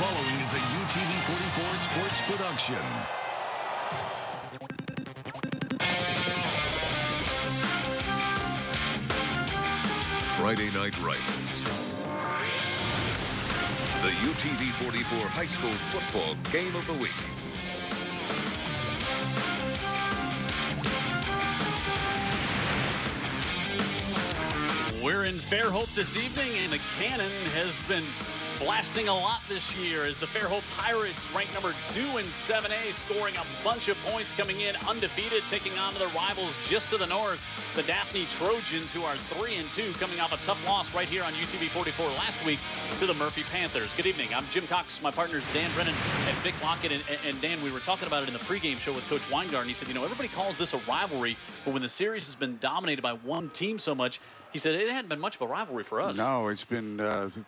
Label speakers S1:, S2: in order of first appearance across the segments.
S1: following is a UTV 44 sports production. Friday Night Rivals. The UTV 44 high school football game of the week.
S2: We're in Fairhope this evening, and the cannon has been blasting a lot this year as the Fairhope Pirates, ranked number 2 in 7A, scoring a bunch of points, coming in undefeated, taking on to their rivals just to the north, the Daphne Trojans, who are 3-2, coming off a tough loss right here on UTV 44 last week to the Murphy Panthers. Good evening. I'm Jim Cox. My partners Dan Brennan and Vic Lockett. And Dan, we were talking about it in the pregame show with Coach Weingarten. He said, you know, everybody calls this a rivalry, but when the series has been dominated by one team so much, he said it hadn't been much of a rivalry for us.
S3: No, it's been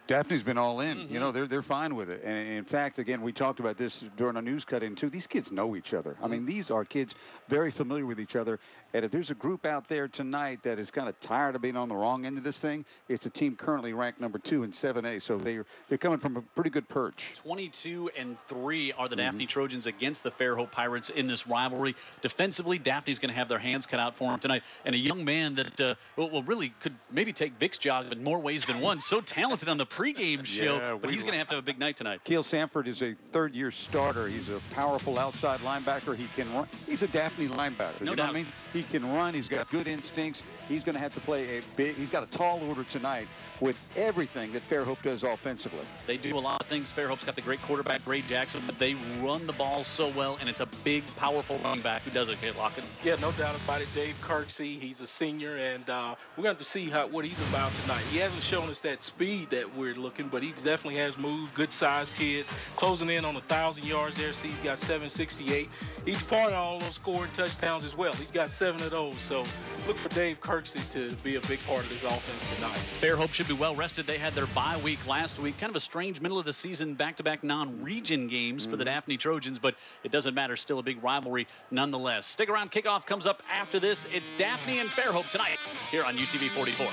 S3: Daphne's been all in. You know, they're fine with it. And in fact, again, we talked about this during our news cut-in too. These kids know each other. I mean, these are kids very familiar with each other. And if there's a group out there tonight that is kind of tired of being on the wrong end of this thing, it's a team currently ranked number 2 in 7A. So they're coming from a pretty good perch.
S2: 22-3 are the Daphne Trojans against the Fairhope Pirates in this rivalry. Defensively, Daphne's going to have their hands cut out for them tonight. And a young man that well, really could maybe take Vic's job in more ways than one. So talented on the pregame show, but he's going to have a big night tonight.
S3: Keel Sanford is a third-year starter. He's a powerful outside linebacker. He can run. He's a Daphne linebacker.
S2: No doubt.
S3: Know what I mean? He can run. He's got good instincts. He's going to have to play a big. He's got a tall order tonight with everything that Fairhope does offensively.
S2: They do a lot of things. Fairhope's got the great quarterback, Gray Jackson, but they run the ball so well, and it's a big, powerful running back who does it. Okay, Lockett.
S4: Yeah, no doubt about it. Dave Kirksey, he's a senior, and we're going to have to see what he's about tonight. He hasn't shown us that speed that we're looking, but he definitely has moved. Good-sized kid, closing in on 1,000 yards there. See, he's got 768. He's part of all those scoring touchdowns as well. He's got 7 of those, so look for Dave Kirksey to be a big part of this offense tonight.
S2: Fairhope should be well rested. They had their bye week last week. Kind of a strange middle of the season back-to-back non-region games for the Daphne Trojans, but it doesn't matter. Still a big rivalry nonetheless. Stick around. Kickoff comes up after this. It's Daphne and Fairhope tonight here on UTV 44.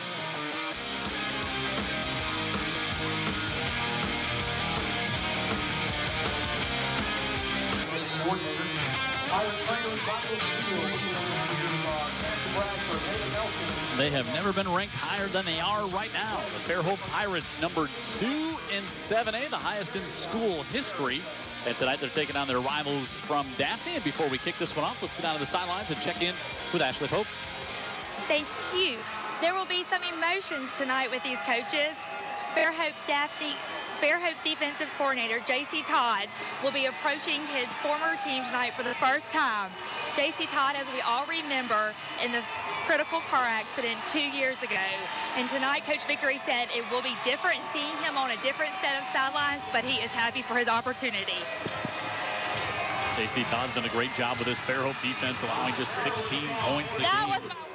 S2: They have never been ranked higher than they are right now. The Fairhope Pirates, number 2 in 7A, the highest in school history. And tonight they're taking on their rivals from Daphne. And before we kick this one off, let's get down to the sidelines and check in with Ashley Pope.
S5: Thank you. There will be some emotions tonight with these coaches. Fairhope's defensive coordinator, J.C. Todd, will be approaching his former team tonight for the first time. J.C. Todd, as we all remember, in the critical car accident 2 years ago. And tonight, Coach Vickery said it will be different seeing him on a different set of sidelines, but he is happy for his opportunity.
S2: J.C. Todd's done a great job with his Fairhope defense, allowing just 16 points a
S5: That
S2: game.
S5: was my word.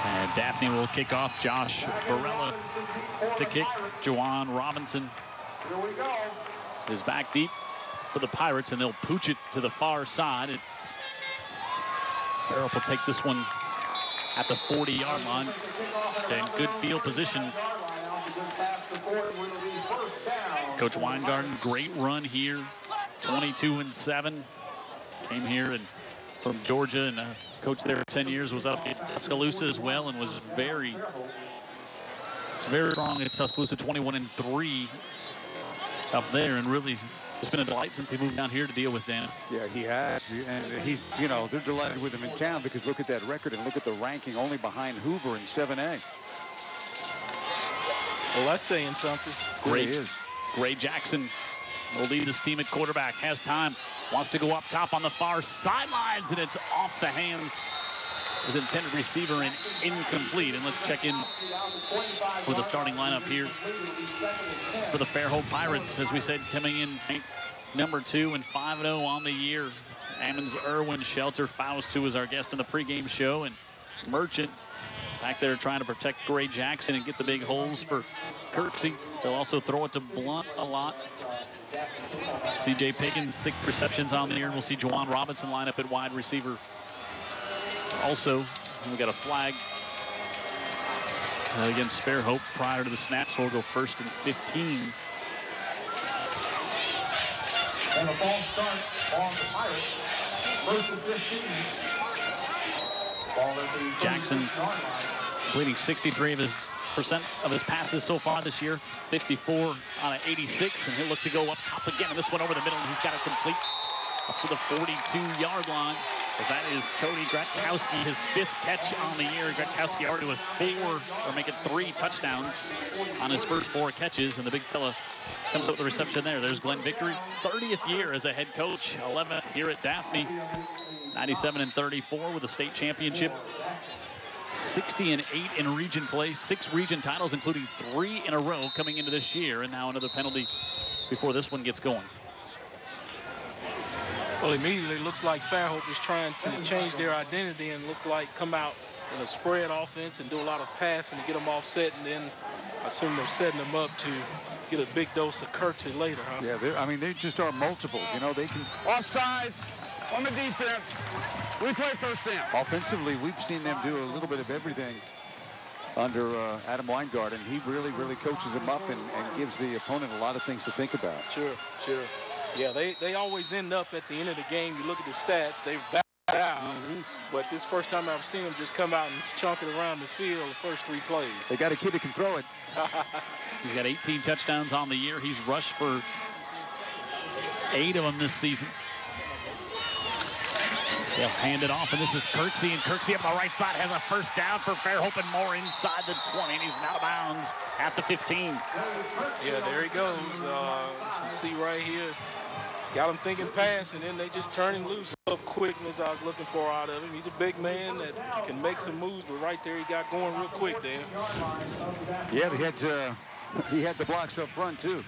S2: And Daphne will kick off. Josh Barella to kick. Juwan Robinson is back deep for the Pirates, and they'll pooch it to the far side. Fairhope will take this one at the 40-yard line. In good field position. Coach Weingarten, great run here. 22-7. Came here and from Georgia, and coached there for 10 years, was up at Tuscaloosa as well, and was very, very strong at Tuscaloosa. 21-3 up there, and really it's been a delight since he moved down here to deal with Dan.
S3: Yeah, he has, and he's, you know, they're delighted with him in town because look at that record and look at the ranking, only behind Hoover in 7A.
S4: Well, that's saying something.
S2: Great, Gray Jackson will lead this team at quarterback. Has time, wants to go up top on the far sidelines, and it's off the hands. His intended receiver and incomplete. And let's check in with the starting lineup here for the Fairhope Pirates. As we said, coming in number 2 and 5-0 on the year. Ammons Irwin, Shelter Faust, who was our guest in the pregame show, and Merchant back there trying to protect Gray Jackson and get the big holes for Kirksey. They'll also throw it to Blunt a lot. C.J. Pickens, 6 receptions on the year, and we'll see Juwan Robinson line up at wide receiver. Also, we got a flag against Fairhope prior to the snap, so we'll go 1st and 15.
S6: And a false start on the Pirates. 1st and 15.
S2: Jackson completing 63% of his passes so far this year, 54 out of 86, and he'll look to go up top again. And this one over the middle, and he's got it complete up to the 42-yard line. As that is Cody Gretkowski, his 5th catch on the year. Gretkowski already with 3 touchdowns on his first 4 catches, and the big fella comes up with the reception there. There's Glenn Victory, 30th year as a head coach, 11th here at Daphne, 97-34 with a state championship, 60-8 in region play, 6 region titles, including 3 in a row coming into this year, and now another penalty before this one gets going.
S4: Well, immediately looks like Fairhope is trying to change their identity and look like come out in a spread offense and do a lot of passing to get them all set, and then I assume they're setting them up to get a big dose of Kirksey later, huh?
S3: Yeah, I mean, they just are multiple. You know, they can...
S6: Offsides on the defense. We play first down.
S3: Offensively, we've seen them do a little bit of everything under Adam Weingart, and he really, really coaches them up and gives the opponent a lot of things to think about.
S4: Sure. Yeah, they always end up at the end of the game. You look at the stats, they've backed out. But this first time I've seen them just come out and chunk it around the field the first 3 plays.
S3: They got a kid that can throw it.
S2: He's got 18 touchdowns on the year. He's rushed for 8 of them this season. They'll hand it off, and this is Kirksey, and Kirksey up on the right side has a first down for Fairhope and more inside the 20, and he's out of bounds at the 15.
S4: Yeah, there he goes. You see right here, got him thinking pass, and then they just turn him loose. Up quickness I was looking for out of him. He's a big man that can make some moves, but right there he got going real quick, Dan.
S3: Yeah, he had the blocks up front, too.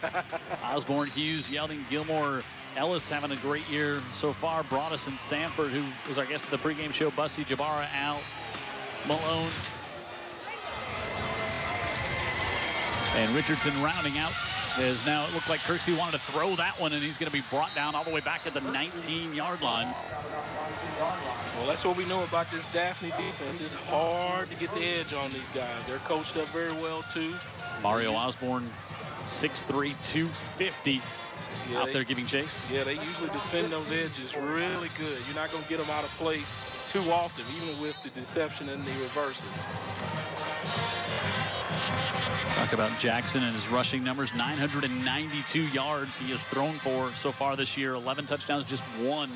S2: Osborne, Hughes, Yelding, Gilmore, Ellis having a great year so far. Broadus and Sanford, who was our guest at the pregame show. Bussy, Jabara, Al, Malone. And Richardson rounding out. As now it looked like Kirksey wanted to throw that one, and he's going to be brought down all the way back at the 19-yard line.
S4: Well, that's what we know about this Daphne defense. It's hard to get the edge on these guys. They're coached up very well, too.
S2: Mario Osborne, 6'3", 250.
S4: Yeah,
S2: out there giving chase.
S4: Yeah, they usually defend those edges really good. You're not going to get them out of place too often, even with the deception and the reverses.
S2: Talk about Jackson and his rushing numbers. 992 yards he has thrown for so far this year. 11 touchdowns, just 1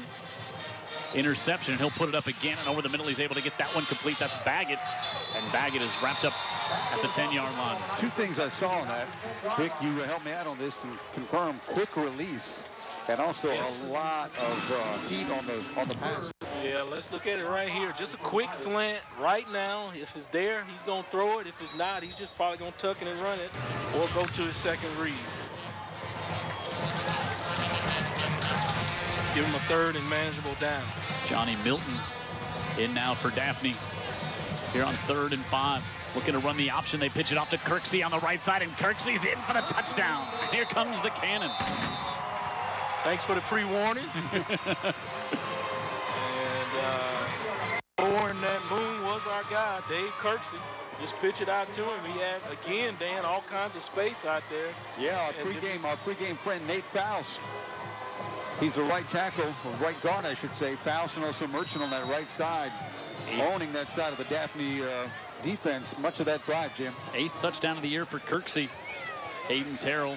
S2: interception. And he'll put it up again, and over the middle he's able to get that one complete. That's Baggett. And Baggett is wrapped up at the 10-yard line.
S3: 2 things I saw on that. Vic, you help me out on this and confirm quick release and also a lot of heat on the pass.
S4: Yeah, let's look at it right here. Just a quick slant right now. If it's there, he's going to throw it. If it's not, he's just probably going to tuck it and run it or go to his second read. Give him a 3rd and manageable down.
S2: Johnny Milton in now for Daphne here on 3rd and 5. Looking to run the option. They pitch it off to Kirksey on the right side, and Kirksey's in for the touchdown. And here comes the cannon.
S4: Thanks for the pre-warning. And that moon was our guy, Dave Kirksey. Just pitch it out to him. He had, again, Dan, all kinds of space out there.
S3: Yeah, our pregame friend, Nate Faust. He's the right tackle, or right guard, I should say. Faust and also Merchant on that right side, owning that side of the Daphne defense. Much of that drive, Jim.
S2: 8th touchdown of the year for Kirksey. Hayden Terrell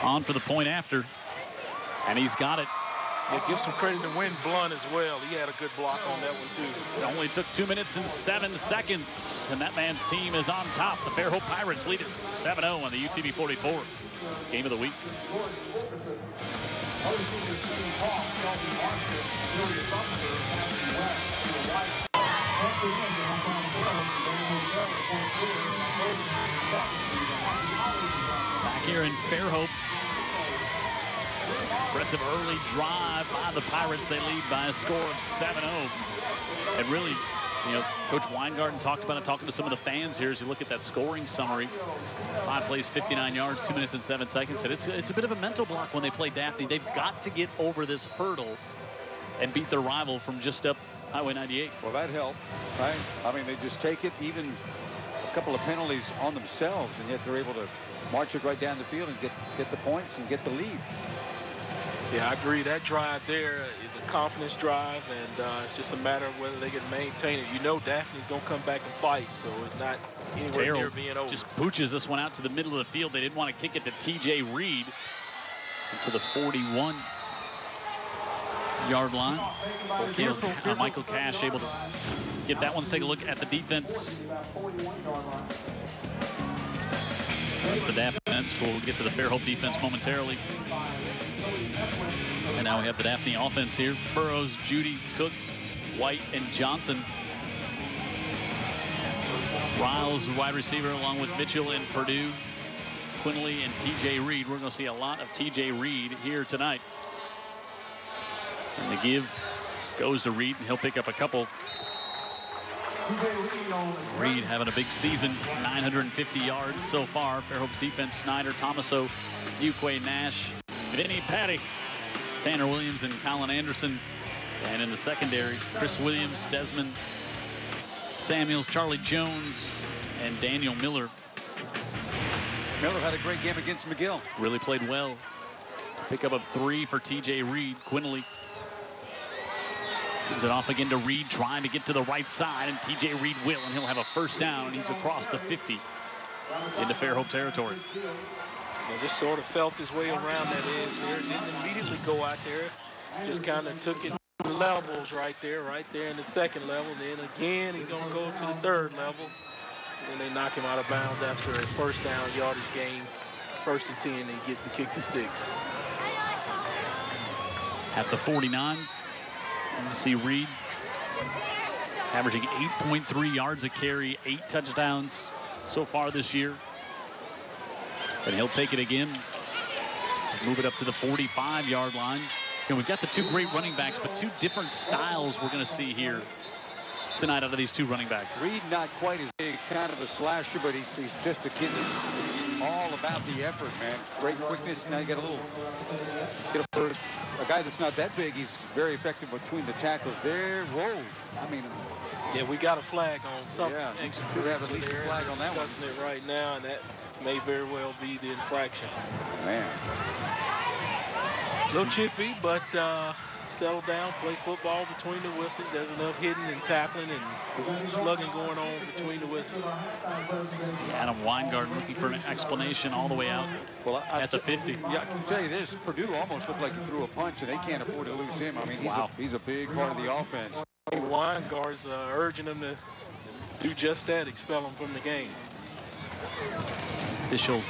S2: on for the point after, and he's got it.
S4: Yeah, give some credit to Wynn Blunt as well. He had a good block on that one, too.
S2: It only took 2 minutes and 7 seconds, and that man's team is on top. The Fairhope Pirates lead it 7-0 on the UTV 44. Game of the week. Back here in Fairhope. Impressive early drive by the Pirates. They lead by a score of 7-0. And really, you know, Coach Weingarten talked about it, talking to some of the fans here as you look at that scoring summary. 5 plays, 59 yards, 2 minutes and 7 seconds. And it's a bit of a mental block when they play Daphne. They've got to get over this hurdle and beat their rival from just up Highway 98.
S3: Well, that helped, right? I mean, they just take it, even a couple of penalties on themselves, and yet they're able to march it right down the field and get the points and get the lead.
S4: Yeah, I agree. That drive there is a confidence drive, and it's just a matter of whether they can maintain it. You know Daphne's going to come back and fight, so it's not anywhere near being over.
S2: Just pooches this one out to the middle of the field. They didn't want to kick it to T.J. Reed to the 41-yard line. Michael Cash able to get that one. Let's take a look at the defense. That's the defense. We'll get to the Fairhope defense momentarily. And now we have the Daphne offense here. Burrows, Judy, Cook, White, and Johnson. Riles, wide receiver, along with Mitchell and Purdue, Quinley, and T.J. Reed. We're going to see a lot of T.J. Reed here tonight. And the give goes to Reed, and he'll pick up a couple. Reed having a big season, 950 yards so far. Fairhope's defense, Snyder, Thomaso, Fuquay, Nash, Vinny, Patty, Tanner Williams, and Colin Anderson. And in the secondary, Chris Williams, Desmond Samuels, Charlie Jones, and Daniel Miller.
S3: Miller had a great game against McGill.
S2: Really played well. Pick up a 3 for T.J. Reed. Quinley gives it off again to Reed, trying to get to the right side, and T.J. Reed will, and he'll have a first down, and he's across the 50 into Fairhope territory.
S4: Well, just sort of felt his way around that edge there. Didn't immediately go out there. Just kind of took it levels right there in the second level. Then again, he's going to go to the third level. And they knock him out of bounds after a first down yardage gain. 1st and 10, and he gets to kick the sticks.
S2: At the 49, and you see Reed averaging 8.3 yards a carry, 8 touchdowns so far this year. And he'll take it again, move it up to the 45-yard line. And we've got the 2 great running backs, but 2 different styles we're going to see here tonight out of these 2 running backs.
S3: Reed not quite as big, kind of a slasher, but he's just a kid that's all about the effort, man. Great quickness. Now you got for a guy that's not that big, he's very effective between the tackles there. Whoa. I mean,
S4: yeah, we got a flag on something.
S3: Yeah, we should have at least a flag on that one.
S4: Discussing it right now, and that may very well be the infraction.
S3: Man.
S4: A little chippy, but settle down, play football between the whistles. There's enough hitting and tackling and slugging going on between the whistles.
S2: Adam Weingart looking for an explanation all the way out at the 50.
S3: Yeah, I can tell you this, Purdue almost looked like he threw a punch, and they can't afford to lose him. I mean, he's a big part of the offense.
S4: Weingart's urging him to do just that, expel him from the game.
S2: Official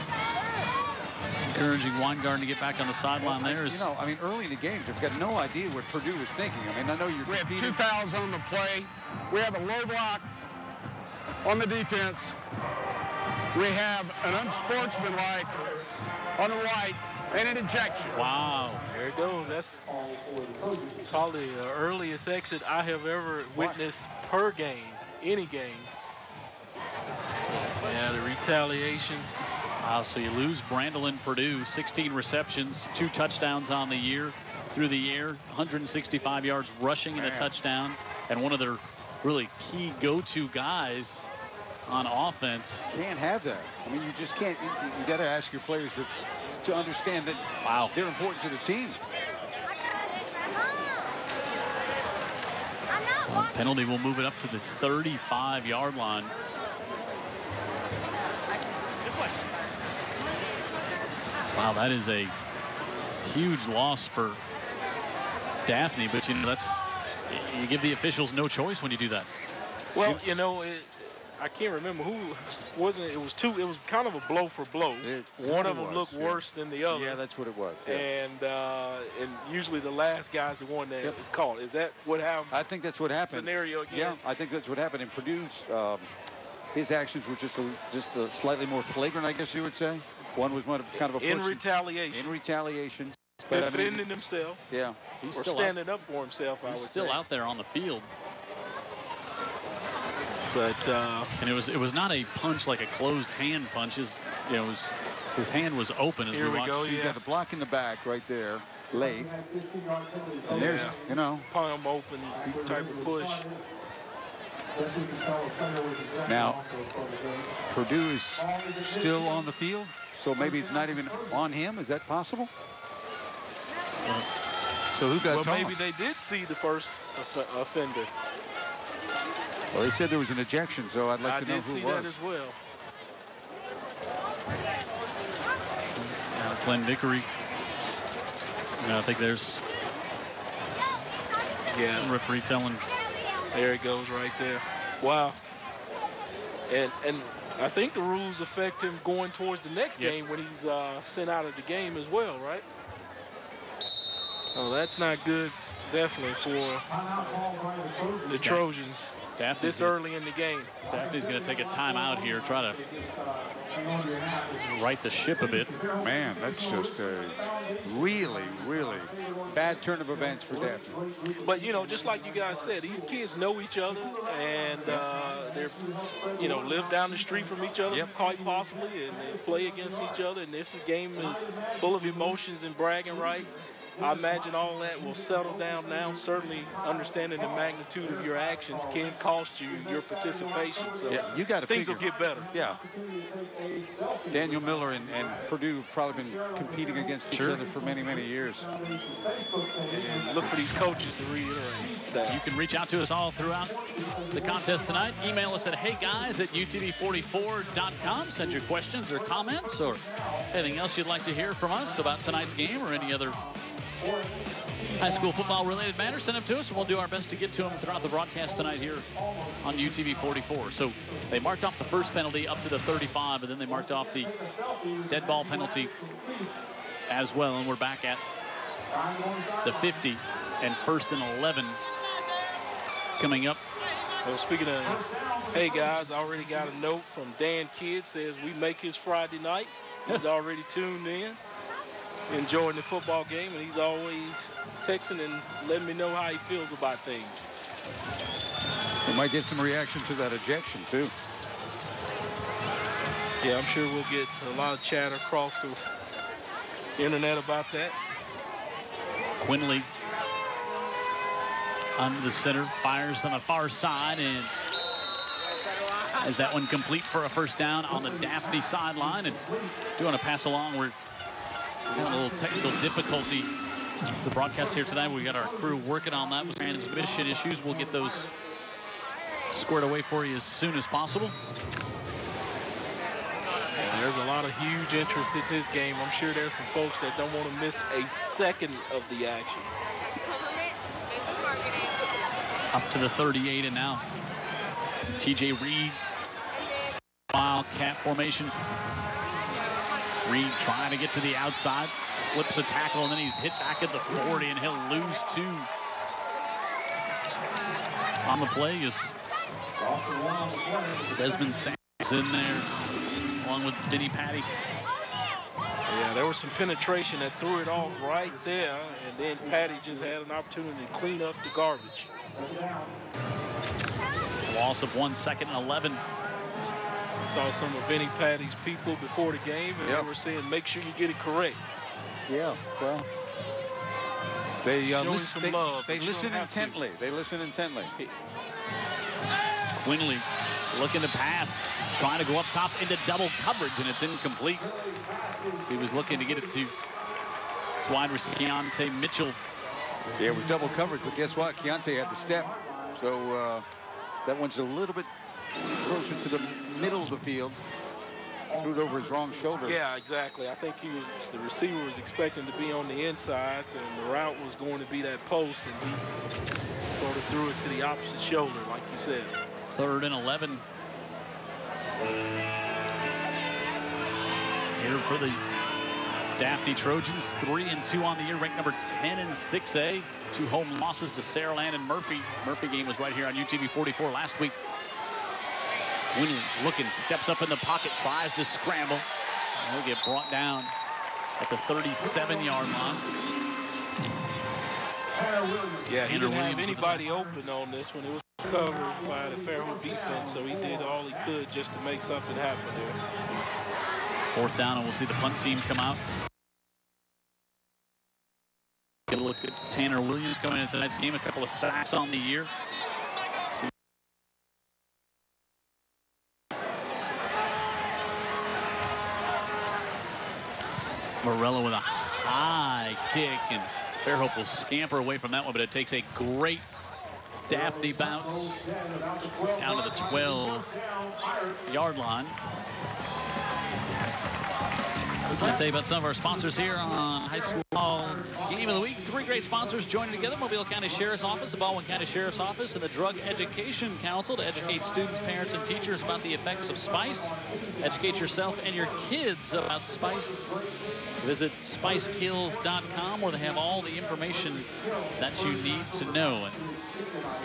S2: encouraging Weingart to get back on the sideline there.
S3: You know, I mean, early in the game, you've got no idea what Purdue was thinking. I mean, I know you're
S7: We have 2 fouls on the play. We have a low block on the defense. We have an unsportsmanlike on the right and an ejection.
S2: Wow.
S4: There it goes. That's probably the earliest exit I have ever witnessed per game, any game. Yeah, the retaliation.
S2: Wow, so you lose Brandolin Purdue, 16 receptions, 2 touchdowns on the year through the air, 165 yards rushing and a touchdown, and one of their really key go-to guys on offense.
S3: Can't have that. I mean, you just can't. You got to ask your players to understand that they're important to the team.
S2: Penalty will move it up to the 35-yard line. Wow, that is a huge loss for Daphne, but you know, you give the officials no choice when you do that.
S4: Well, you know, I can't remember who wasn't. It was 2. It was kind of a blow for blow. One of them looked worse than the other.
S3: Yeah, that's what it was. Yeah.
S4: And usually the last guy's the one that is called. Is that what happened?
S3: I think that's what happened.
S4: Scenario again.
S3: Yeah, I think that's what happened. And Purdue's his actions were just slightly more flagrant, I guess you would say. One was kind of a push.
S4: In retaliation.
S3: In retaliation.
S4: But defending himself.
S3: Yeah.
S4: Or standing up for himself, I would say.
S2: He's still out there on the field.
S4: But
S2: and it was not a punch like a closed hand punch. His hand was open as
S4: here we
S2: watched.
S4: go.
S3: You got the block in the back right there, late. And there's, you know,
S4: palm open type of push.
S3: Now, Purdue is still on the field, so maybe it's not even on him. Is that possible? So who got
S4: Well,
S3: Thomas?
S4: maybe they did see the first offender.
S3: Well, they said there was an ejection, so I'd like to know who it was.
S4: I did see that as well.
S2: Now Glenn Vickery. I think there's the referee telling.
S4: There it goes right there. Wow. And I think the rules affect him going towards the next game when he's sent out of the game as well, right? Oh, that's not good, definitely, for the Trojans. This early in the game.
S2: Daphne's going to take a timeout here, try to right the ship a bit.
S3: Man, that's just a really, really bad turn of events for Daphne.
S4: But, you know, just like you guys said, these kids know each other, and they're, you know, live down the street from each other quite possibly, and they play against each other. And this game is full of emotions and bragging rights. I imagine all that will settle down now. Certainly understanding the magnitude of your actions can cost you your participation. So
S3: you got to
S4: things will get better.
S3: Yeah. Daniel Miller and Purdue have probably been competing against each other for many, many years.
S4: And look for these coaches to reiterate that.
S2: You can reach out to us all throughout the contest tonight. Email us at heyguys@utv44.com. Send your questions or comments or anything else you'd like to hear from us about tonight's game or any other high school football related matters. Send them to us and we'll do our best to get to them throughout the broadcast tonight here on UTV 44. So they marked off the first penalty up to the 35, and then they marked off the dead ball penalty as well, and we're back at the 50 and 1st and 11 coming up.
S4: Well, speaking of, hey guys, I already got a note from Dan Kidd, says we make his Friday nights. He's already tuned in, enjoying the football game, and he's always texting and letting me know how he feels about things.
S3: We might get some reaction to that ejection too.
S4: Yeah, I'm sure we'll get a lot of chatter across the internet about that.
S2: Quinley under the center, fires on the far side, and is that one complete for a first down on the Daphne sideline? And doing a pass along, we're having a little technical difficulty. The broadcast here tonight, we got our crew working on that with transmission issues. We'll get those squared away for you as soon as possible.
S4: And there's a lot of huge interest in this game. I'm sure there's some folks that don't want to miss a second of the action.
S2: Up to the 38, and now TJ Reed, wildcat formation. Reed trying to get to the outside, slips a tackle, and then he's hit back at the 40, and he'll lose 2. On the play is Desmond Sanders in there, along with Vinny Patty.
S4: Yeah, there was some penetration that threw it off right there, and then Patty just had an opportunity to clean up the garbage.
S2: Loss of 1 second and 11.
S4: Saw some of Vinny Patty's people before the game, and they were saying, make sure you get it correct.
S3: Yeah, well, they listen intently.
S4: To.
S3: They listen intently.
S2: Quinley looking to pass, trying to go up top into double coverage, and it's incomplete. So he was looking to get it to his wide receiver, Keontae Mitchell.
S3: Yeah, it was double coverage, but guess what? Keontae had the step. So that one's a little bit closer to the middle of the field. Threw it over his wrong shoulder.
S4: Yeah, exactly. I think the receiver was expecting to be on the inside, and the route was going to be that post, and he sort of threw it to the opposite shoulder, like you said.
S2: 3rd and 11. Here for the Daphne Trojans, 3-2 on the year, ranked number 10 in 6A. 2 home losses to Saraland and Murphy. Murphy game was right here on UTV 44 last week. Quinley looking, steps up in the pocket, tries to scramble. And he'll get brought down at the 37-yard line.
S4: Yeah, he didn't have anybody open on this one. It was covered by the Fairhope defense, so he did all he could just to make something happen there.
S2: 4th down, and we'll see the punt team come out. Get a look at Tanner Williams coming into tonight's game. A couple of sacks on the year. See. Morello with a high kick, and Fairhope will scamper away from that one, but it takes a great Daphne bounce down to the 12-yard line. I'll tell you about some of our sponsors here on High School Game of the Week. 3 great sponsors joining together: Mobile County Sheriff's Office, the Baldwin County Sheriff's Office, and the Drug Education Council to educate students, parents, and teachers about the effects of spice. Educate yourself and your kids about spice. Visit spicekills.com, where they have all the information that you need to know. And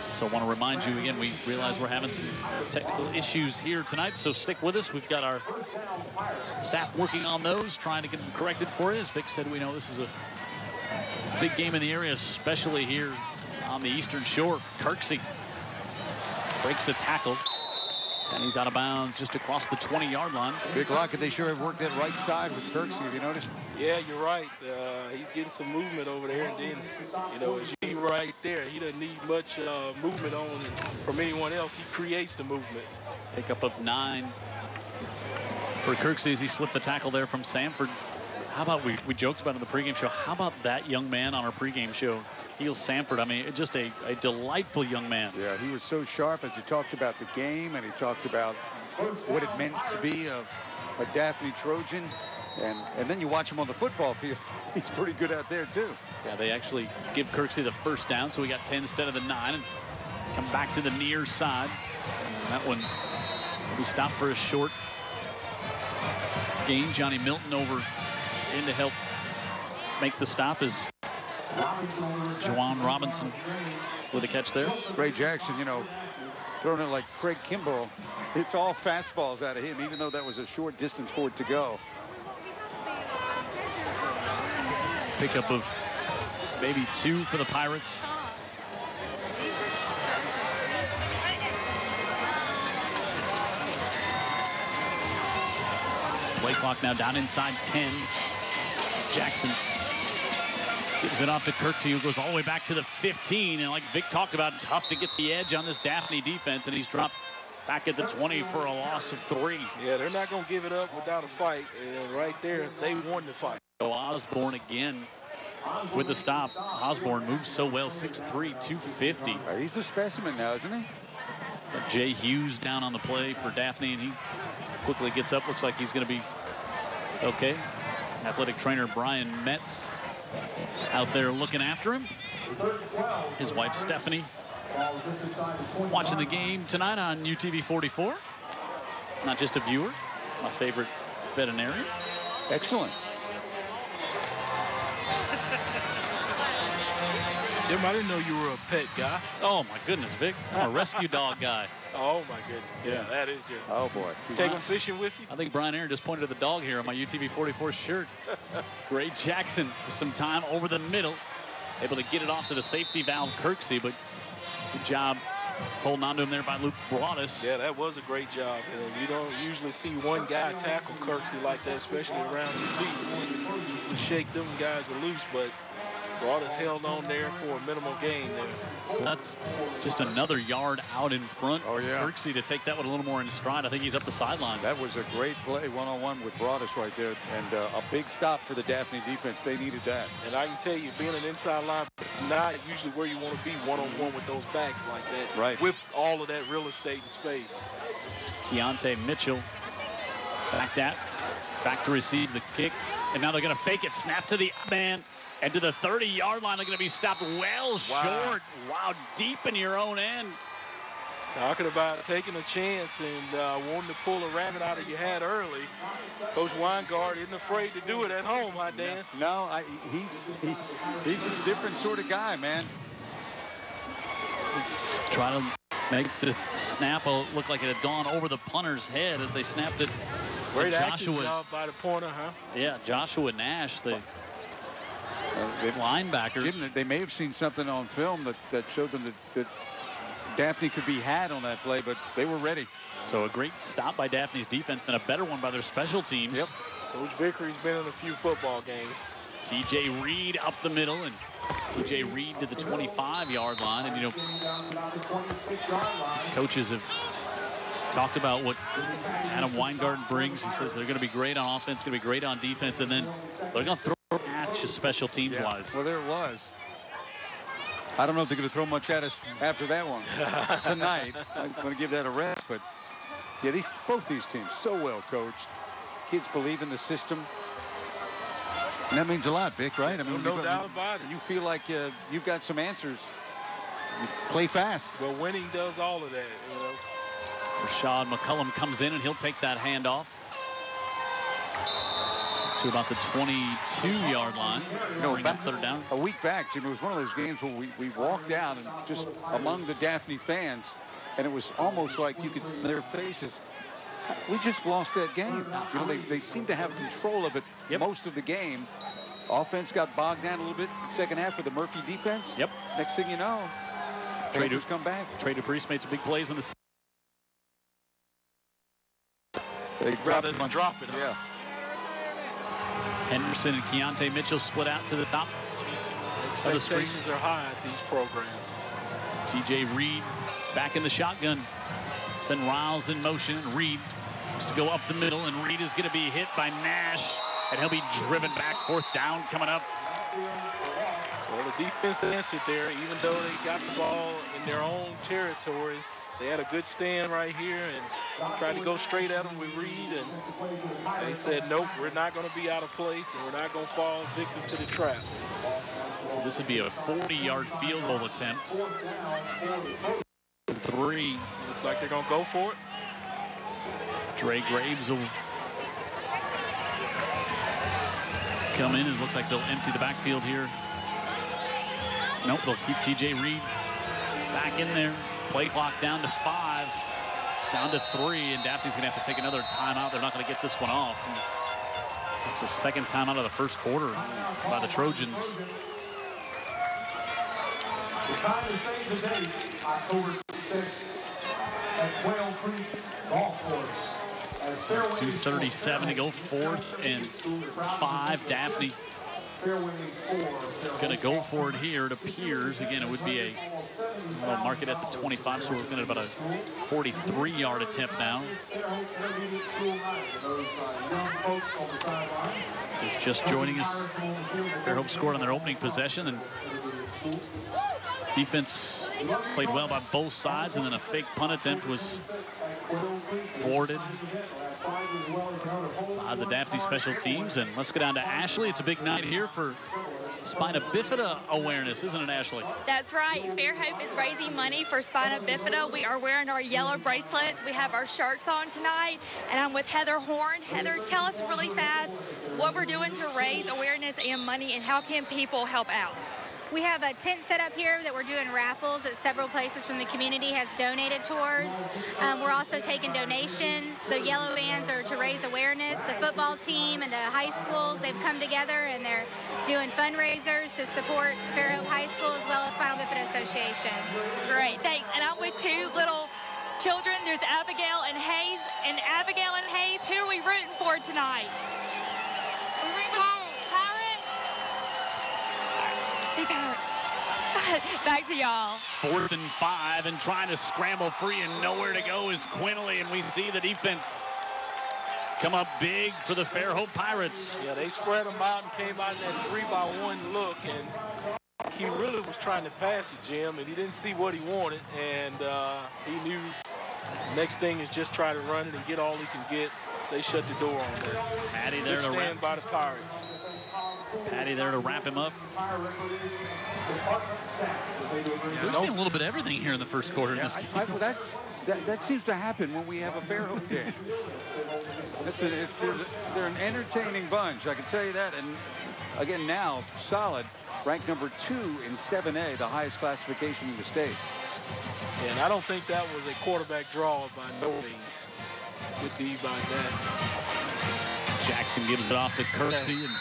S2: so I want to remind you again, we realize we're having some technical issues here tonight, so stick with us. We've got our staff working on those, trying to get them corrected for you. As Vic said, we know this is a big game in the area, especially here on the Eastern Shore. Kirksey breaks a tackle, and he's out of bounds just across the 20-yard line.
S3: Big Lockett, they sure have worked that right side with Kirksey, have you noticed?
S4: Yeah, you're right. He's getting some movement over there, and then, you know, as you right there, he doesn't need much movement on from anyone else. He creates the movement.
S2: Pickup of 9 for Kirksey as he slipped the tackle there from Sanford. How about, we joked about it in the pregame show, how about that young man on our pregame show? Heel Sanford, I mean, just a delightful young man.
S3: Yeah, he was so sharp as he talked about the game, and he talked about what it meant to be a Daphne Trojan. And then you watch him on the football field. He's pretty good out there, too.
S2: Yeah, they actually give Kirksey the 1st down, so we got 10 instead of the 9. And come back to the near side. And that one will be stopped for a short gain. Johnny Milton over in to help make the stop as Juwan Robinson with a catch there.
S3: Ray Jackson, you know, throwing it like Craig Kimbrough. It's all fastballs out of him, even though that was a short distance for it to go.
S2: Pickup of maybe 2 for the Pirates. Play clock now down inside 10. Jackson gives it off to Kirksey, who goes all the way back to the 15. And like Vic talked about, tough to get the edge on this Daphne defense. And he's dropped back at the 20 for a loss of 3.
S4: Yeah, they're not going to give it up without a fight. And right there, they won the fight.
S2: So Osborne again with the stop. Osborne moves so well, 6'3", 250.
S3: He's a specimen now, isn't he?
S2: Got Jay Hughes down on the play for Daphne, and he quickly gets up. Looks like he's going to be okay. Athletic trainer Brian Metz out there looking after him. His wife Stephanie watching the game tonight on UTV 44. Not just a viewer, my favorite veterinarian.
S3: Excellent.
S4: Jim, I didn't know you were a pet guy.
S2: Oh my goodness, Vic. I'm a rescue dog guy.
S4: Oh my goodness. Yeah, that is good.
S3: Oh boy.
S4: Take him fishing with you?
S2: I think Brian Aaron just pointed to the dog here on my UTV 44 shirt. Gray Jackson with some time over the middle. Able to get it off to the safety valve Kirksey, but good job holding on to him there by Luke Broadus.
S4: Yeah, that was a great job. And you don't usually see one guy tackle Kirksey like that, especially around his feet. Shake them guys loose, but Broadus held on there for a minimal gain there.
S2: That's just another yard out in front.
S3: Oh, yeah.
S2: Kirksey to take that one a little more in stride. I think he's up the sideline.
S3: That was a great play, one-on-one with Broadus right there. And a big stop for the Daphne defense. They needed that.
S4: And I can tell you, being an inside line, it's not usually where you want to be one-on-one with those backs like that.
S3: Right.
S4: With all of that real estate and space.
S2: Keontae Mitchell back to receive the kick. And now they're going to fake it. Snap to the man. And to the 30-yard line, they're going to be stopped well short. Wow, deep in your own end.
S4: Talking about taking a chance and wanting to pull a rabbit out of your hat early. Coach Weingart isn't afraid to do it at home, huh, Dan?
S3: No, he's a different sort of guy, man.
S2: Try to make the snap look like it had gone over the punter's head as they snapped it
S4: Great
S2: to Joshua.
S4: Job by the corner, huh?
S2: Yeah, Joshua Nash, the linebacker.
S3: Jim, they may have seen something on film that showed them that Daphne could be had on that play, but they were ready.
S2: So a great stop by Daphne's defense, then a better one by their special teams.
S3: Yep.
S4: Coach Vickery's been in a few football games.
S2: T.J. Reed up the middle, and T.J. Reed to the 25-yard line. And, you know, coaches have talked about what Adam Weingarten brings. He says they're going to be great on offense, going to be great on defense, and then they're going to throw at you special teams-wise.
S3: Well, there it was. I don't know if they're going to throw much at us after that one tonight. I'm going to give that a rest, but yeah, both these teams so well coached. Kids believe in the system, and that means a lot, Vic. Right? I mean,
S4: no doubt about it.
S3: You feel like you've got some answers. You play fast.
S4: Well, winning does all of that. You know.
S2: Rashad McCullum comes in, and he'll take that handoff to about the 22-yard line.
S3: You know,
S2: back third down.
S3: A week back, Jim, it was one of those games where we walked out and just among the Daphne fans, and it was almost like you could see their faces. We just lost that game. You know, they seem to have control of it most of the game. Offense got bogged down a little bit second half with the Murphy defense.
S2: Yep.
S3: Next thing you know, Traders come back.
S2: Trader Priest made some big plays in the.
S3: They
S4: drop it.
S3: Yeah.
S2: Henderson and Keontae Mitchell split out to the top of the screen.
S4: Expectations are high at these programs.
S2: T.J. Reed back in the shotgun. Send Riles in motion. Reed wants to go up the middle, and Reed is going to be hit by Nash, and he'll be driven back. Fourth down coming up.
S4: Well, the defense answered there, even though they got the ball in their own territory. They had a good stand right here and tried to go straight at them with Reed, and they said, nope, we're not going to be out of place, and we're not going to fall victim to the trap.
S2: So this would be a 40-yard field goal attempt. 3.
S4: Looks like they're going to go for it.
S2: Dre Graves will come in. It looks like they'll empty the backfield here. Nope, they'll keep T.J. Reed back in there. Play clock down to 5, down to 3, and Daphne's going to have to take another timeout. They're not going to get this one off. It's the second timeout of the first quarter by the Trojans.
S6: It's time to save the date, October 6th at Quail Creek Golf Course.
S2: 2:37 to go, 4th and 5. Daphne going to go for it here, it appears. Again, it would be we'll mark it at the 25, so we're looking at about a 43-yard attempt now. Just joining us, Fairhope scored on their opening possession, and defense played well by both sides, and then a fake punt attempt was thwarted by the Daphne special teams. And let's go down to Ashley. It's a big night here for Spina bifida awareness, isn't it, Ashley?
S5: That's right. Fairhope is raising money for Spina bifida. We are wearing our yellow bracelets. We have our shirts on tonight, and I'm with Heather Horn. Heather, tell us really fast what we're doing to raise awareness and money, and how can people help out?
S8: We have a tent set up here that we're doing raffles that several places from the community has donated towards. We're also taking donations. The yellow vans are to raise awareness. The football team and the high schools, they've come together and they're doing fundraisers to support Fairhope High School as well as Spinal Bifida Association.
S5: Great, thanks. And I'm with two little children. There's Abigail and Hayes. And Abigail and Hayes, who are we rooting for tonight? Back to y'all.
S2: 4th and 5, and trying to scramble free, and nowhere to go is Quinley, and we see the defense come up big for the Fairhope Pirates.
S4: Yeah, they spread him out and came out in that 3-by-1 look, and he really was trying to pass it, Jim, and he didn't see what he wanted, and he knew next thing is just try to run it and get all he can get. They shut the door on there.
S2: Patty there to
S4: stand by the Pirates.
S2: Patty there to wrap him up. So we're seeing a little bit of everything here in the first quarter.
S3: Yeah, that seems to happen when we have a Fairhope game. They're an entertaining bunch, I can tell you that. And again, now solid, ranked number 2 in 7A, the highest classification in the state.
S4: And I don't think that was a quarterback draw by no means. Good D by that.
S2: Jackson gives it off to Kirksey, and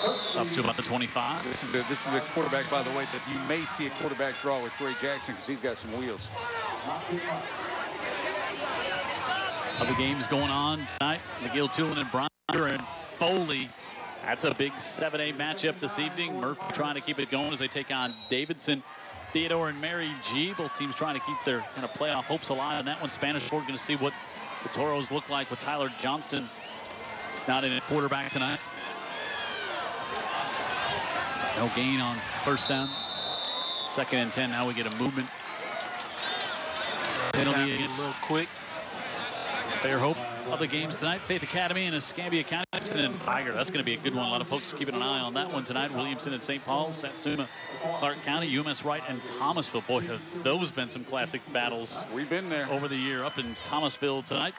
S2: Up to about the 25.
S3: This is a quarterback, by the way, that you may see a quarterback draw with Gray Jackson because he's got some wheels.
S2: Other games going on tonight. McGill, Tulin, and Bronner and Foley. That's a big 7A matchup this evening. Murphy trying to keep it going as they take on Davidson. Theodore and Mary G. Both teams trying to keep their kind of playoff hopes alive. And that one, Spanish Fort, going to see what the Toros look like with Tyler Johnston not in at quarterback tonight. No gain on first down. 2nd and 10. Now we get a movement. Penalty against
S4: a little quick.
S2: Fairhope. Other games tonight, Faith Academy and Escambia County and Tiger. That's going to be a good one. A lot of folks keeping an eye on that one tonight. Williamson and St. Paul, Satsuma, Clark County, UMS Wright, and Thomasville. Boy, have those been some classic battles.
S3: We've been there
S2: over the year. Up in Thomasville tonight.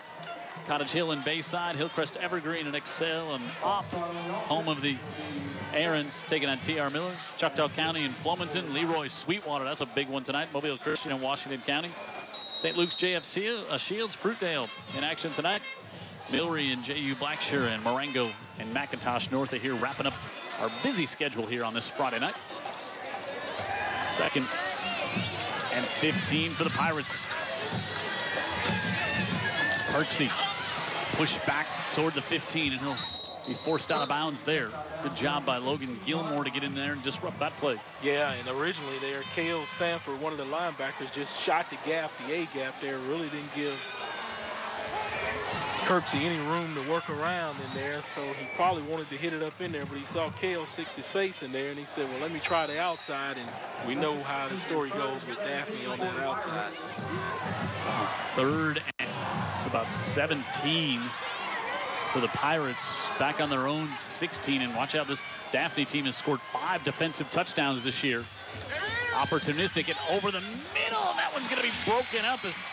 S2: Cottage Hill and Bayside, Hillcrest, Evergreen, and Excel, and Opp, home of the Aarons, taking on T.R. Miller. Choctaw County and Flominton, Leroy Sweetwater. That's a big one tonight. Mobile Christian and Washington County. St. Luke's JF Shields, Fruitdale in action tonight. Milry and J.U. Blackshear and Marengo and McIntosh north of here, wrapping up our busy schedule here on this Friday night. 2nd and 15 for the Pirates. Kirksey pushed back toward the 15, and he'll be forced out of bounds there. Good job by Logan Gilmore to get in there and disrupt that play.
S4: Yeah, and originally there, Cale Sanford, one of the linebackers, just shot the gap, the A gap there, really didn't give Kirksey any room to work around in there, so he probably wanted to hit it up in there, but he saw Cale stick his face in there, and he said, well, let me try the outside, and we know how the story goes with Daphne on that outside.
S2: 3rd and about 17 for the Pirates, back on their own 16, and watch out, this Daphne team has scored 5 defensive touchdowns this year. Opportunistic and over the middle, and that one's going to be broken up as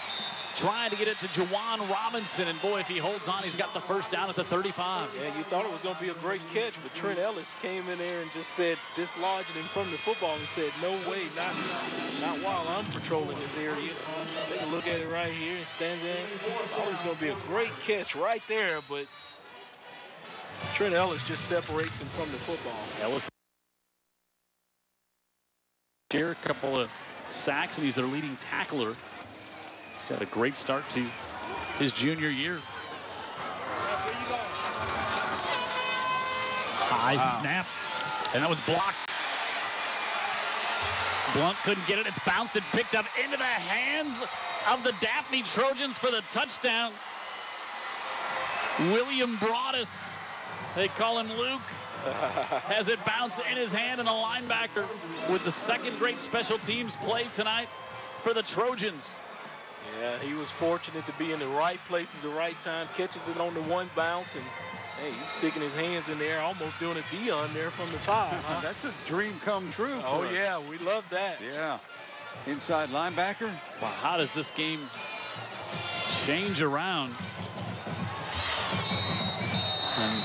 S2: trying to get it to Jawan Robinson, and boy, if he holds on, he's got the first down at the 35.
S4: Yeah, you thought it was going to be a great catch, but Trent Ellis came in there and just said, dislodging him from the football, and said, no way, not while I'm patrolling this area. Take a look at it right here. It stands there. Thought it was going to be a great catch right there, but Trent Ellis just separates him from the football.
S2: Ellis here, a couple of sacks, and he's their leading tackler. He's had a great start to his junior year. High snap, and that was blocked. Blunt couldn't get it. It's bounced and picked up into the hands of the Daphne Trojans for the touchdown. William Broadus, they call him Luke, has it bounce in his hand, and the linebacker with the 2nd great special teams play tonight for the Trojans.
S4: Yeah, he was fortunate to be in the right places, the right time, catches it on the one bounce, and hey, he's sticking his hands in there, almost doing a Dion there from the 5. Huh?
S3: That's a dream come true.
S4: Oh, yeah, we love that.
S3: Yeah. Inside linebacker.
S2: Well, how does this game change around? And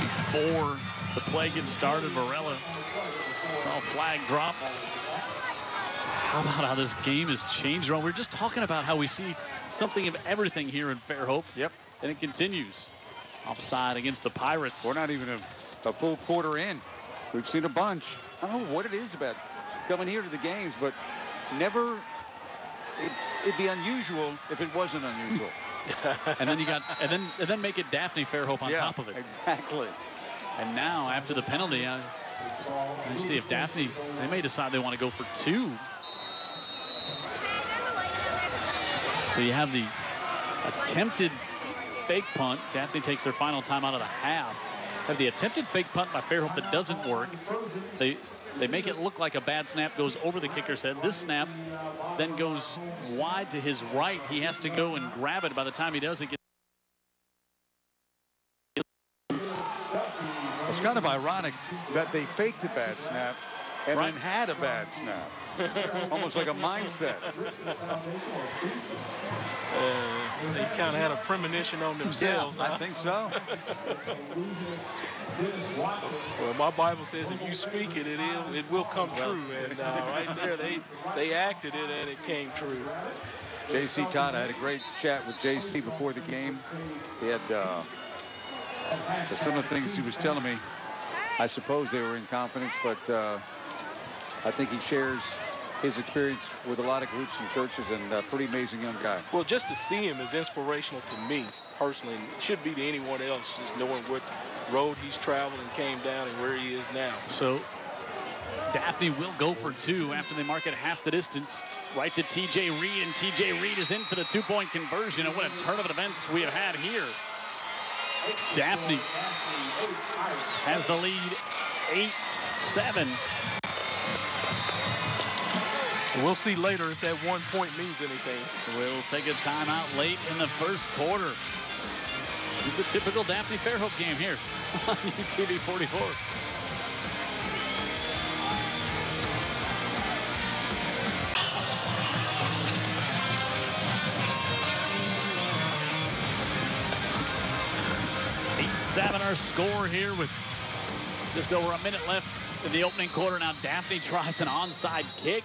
S2: before the play gets started, Varela saw a flag drop. How about how this game has changed around? We were just talking about how we see something of everything here in Fairhope.
S3: Yep.
S2: And it continues. Offside against the Pirates.
S3: We're not even a full quarter in. We've seen a bunch. I don't know what it is about coming here to the games, but never, it'd be unusual if it wasn't unusual.
S2: And then you got, and then make it Daphne Fairhope on top of it.
S3: Exactly.
S2: And now after the penalty, I see if Daphne, they may decide they want to go for 2. So you have the attempted fake punt. Daphne takes their final time out of the half. Have the attempted fake punt by Fairhope that doesn't work. They make it look like a bad snap goes over the kicker's head. This snap then goes wide to his right. He has to go and grab it. By the time he does, it gets.
S3: It's kind of ironic that they faked a bad snap and then had a bad snap. Almost like a mindset.
S4: They kind of had a premonition on themselves.
S3: Yeah, I think so.
S4: Well, my Bible says if you speak it, it will come true. And right there, they acted it, and it came true.
S3: J.C. Todd, I had a great chat with J.C. before the game. He had some of the things he was telling me. I suppose they were in confidence, but I think he shares his experience with a lot of groups and churches, and a pretty amazing young guy.
S4: Well, just to see him is inspirational to me personally. It should be to anyone else, just knowing what road he's traveled and came down and where he is now.
S2: So Daphne will go for 2 after they mark it half the distance. Right to T.J. Reed, and T.J. Reed is in for the 2-point conversion. And what a turn of events we have had here. Daphne has the lead 8-7.
S4: We'll see later if that 1 point means anything.
S2: We'll take a timeout late in the first quarter. It's a typical Daphne Fairhope game here on UTV 44. Our score here with just over a minute left in the opening quarter. Now Daphne tries an onside kick,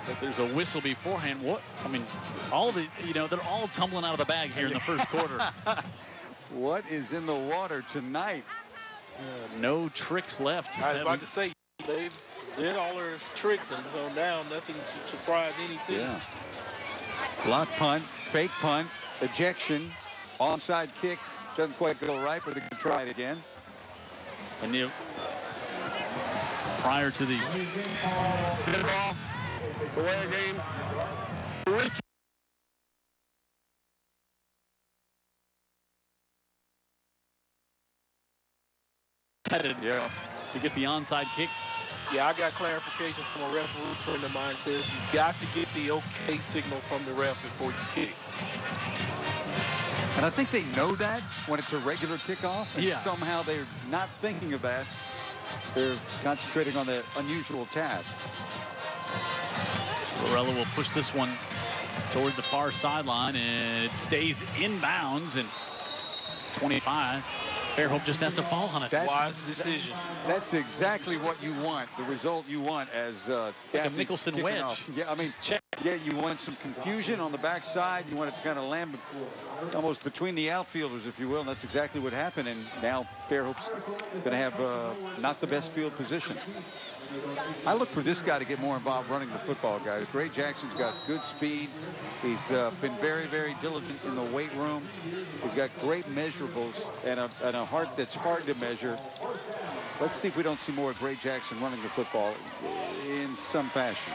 S2: but there's a whistle beforehand. What? I mean, all the, they're all tumbling out of the bag here in the first quarter.
S3: What is in the water tonight?
S2: No tricks left.
S4: I was about to say, they did all their tricks, and so now nothing should surprise any teams.
S3: Yeah. Block punt, fake punt, ejection, onside kick. Doesn't quite go right, but they can try it again.
S2: And prior to the
S7: ball, away game.
S2: Yeah. To get the onside kick.
S4: Yeah, I got clarification from a referee friend of mine. Says you got to get the okay signal from the ref before you kick.
S3: And I think they know that when it's a regular kickoff, and
S2: yeah.
S3: Somehow they're not thinking of that. They're concentrating on the unusual task.
S2: Lorella will push this one toward the far sideline, and it stays inbounds. And 25. Fairhope just has to fall on it.
S4: That's wise decision.
S3: That's exactly what you want. The result you want as
S2: like a Nicholson wedge.
S3: Off. Yeah, I mean, yeah, you want some confusion on the backside. You want it to kind of land almost between the outfielders, if you will. And that's exactly what happened. And now Fairhope's going to have not the best field position. I look for this guy to get more involved running the football, guys. Gray Jackson's got good speed. He's been very, very diligent in the weight room. He's got great measurables and a heart that's hard to measure. Let's see if we don't see more of Gray Jackson running the football in some fashion.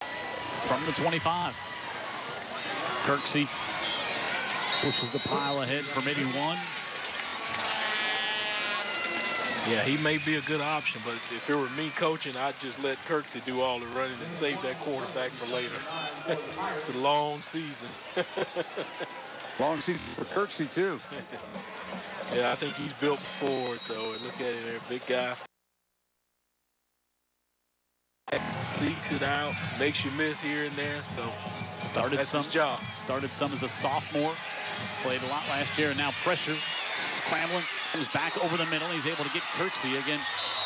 S2: From the 25. Kirksey pushes the pile ahead for maybe one.
S4: Yeah, he may be a good option, but if it were me coaching, I'd just let Kirksey do all the running and save that quarterback for later. It's a long season.
S3: Long season for Kirksey, too.
S4: Yeah, I think he's built for it, though. And look at him there, big guy. Seeks it out, makes you miss here and there, so that's his job.
S2: Started some as a sophomore, played a lot last year, and now pressure, scrambling, comes back over the middle. He's able to get Kirksey again.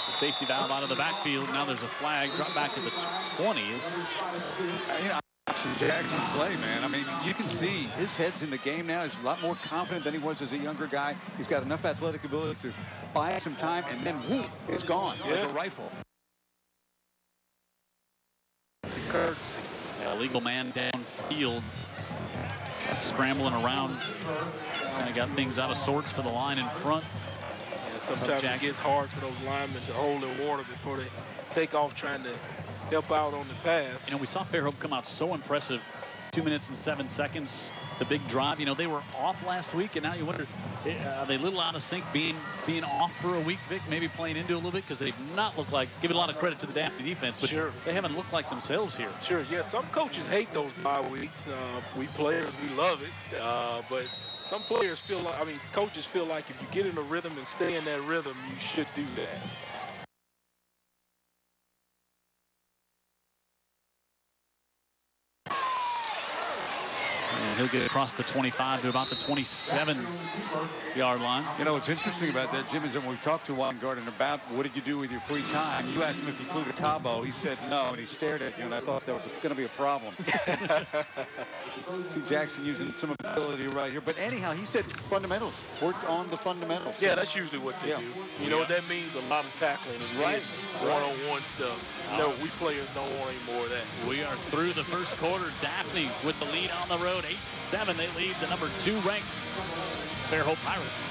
S2: The safety valve out of the backfield. Now there's a flag, drop back to the 20s.
S3: Jackson play, man. I mean, you can see his head's in the game now. He's a lot more confident than he was as a younger guy. He's got enough athletic ability to buy some time, and then whoop, it's gone like a rifle.
S2: Yeah, legal man downfield. That's scrambling around. Kind of got things out of sorts for the line in front.
S4: Yeah, sometimes it gets hard for those linemen to hold their water before they take off trying to help out on the pass.
S2: We saw Fairhope come out so impressive. 2 minutes and 7 seconds. The big drive. They were off last week, and now you wonder, are they a little out of sync being off for a week, Vic? Maybe playing into a little bit because they've not looked like, give a lot of credit to the Daphne defense, but they haven't looked like themselves here.
S4: Sure, yeah. Some coaches hate those bye weeks. We players, we love it, but some players feel like, coaches feel like if you get in a rhythm and stay in that rhythm, you should do that.
S2: And he'll get across the 25 to about the 27-yard line.
S3: You know, what's interesting about that, Jim, is that when we talked to Weingarten about what did you do with your free time, you asked him if he flew to Cabo. He said no, and he stared at you, and I thought that was going to be a problem. See Jackson using some ability right here. But anyhow, he said fundamentals. Worked on the fundamentals.
S4: Yeah, that's usually what they do. You know what that means? A lot of tackling and one-on-one stuff. No, we players don't want any more of that.
S2: We are through the first quarter. Daphne with the lead on the road. 8-7. They lead the number 2 ranked Fairhope Pirates.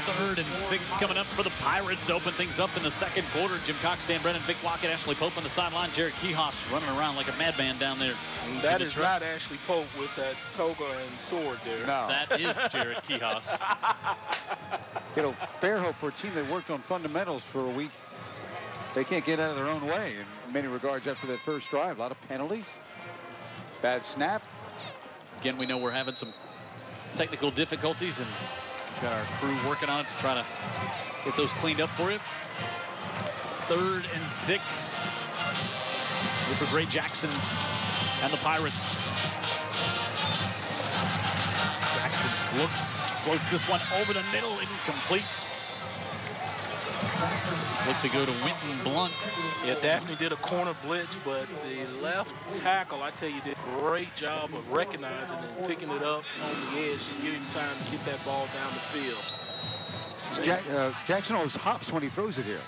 S2: Third and 6 coming up for the Pirates. Open things up in the second quarter. Jim Cox, Dan Brennan, Vic Lockett, Ashley Pope on the sideline. Jared Kihos running around like a madman down there.
S4: That is not Ashley Pope with that toga and sword there.
S3: No.
S2: That is Jared Kihos.
S3: You know, Fairhope, for a team that worked on fundamentals for a week, they can't get out of their own way in many regards after that first drive. A lot of penalties. Bad snap.
S2: Again, we know we're having some technical difficulties, and got our crew working on it to try to get those cleaned up for you. 3rd and 6 with the Gray Jackson and the Pirates. Jackson floats this one over the middle, incomplete. Look to go to Winton Blunt.
S4: Yeah, Daphne did a corner blitz, but the left tackle, I tell you, did a great job of recognizing and picking it up on the edge to give him time to get that ball down the field.
S3: Jackson always hops when he throws it here.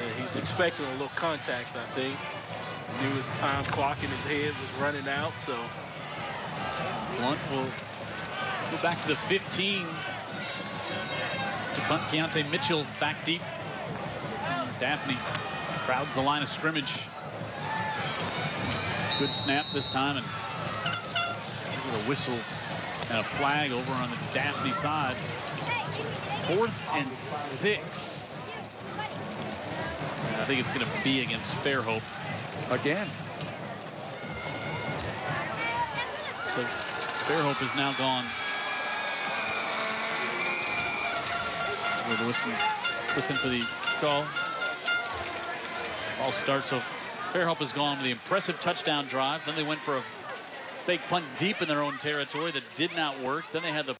S4: And he's expecting a little contact, I think. He knew his time clock in his head was running out, so.
S2: Blunt will go back to the 15. To punt. Keontae Mitchell back deep. Daphne crowds the line of scrimmage. Good snap this time, and a whistle and a flag over on the Daphne side. 4th and 6. And I think it's going to be against Fairhope
S3: again.
S2: So Fairhope is now gone. We'll listen for the call. Ball starts. So Fairhope has gone with the impressive touchdown drive. Then they went for a fake punt deep in their own territory that did not work. Then they had the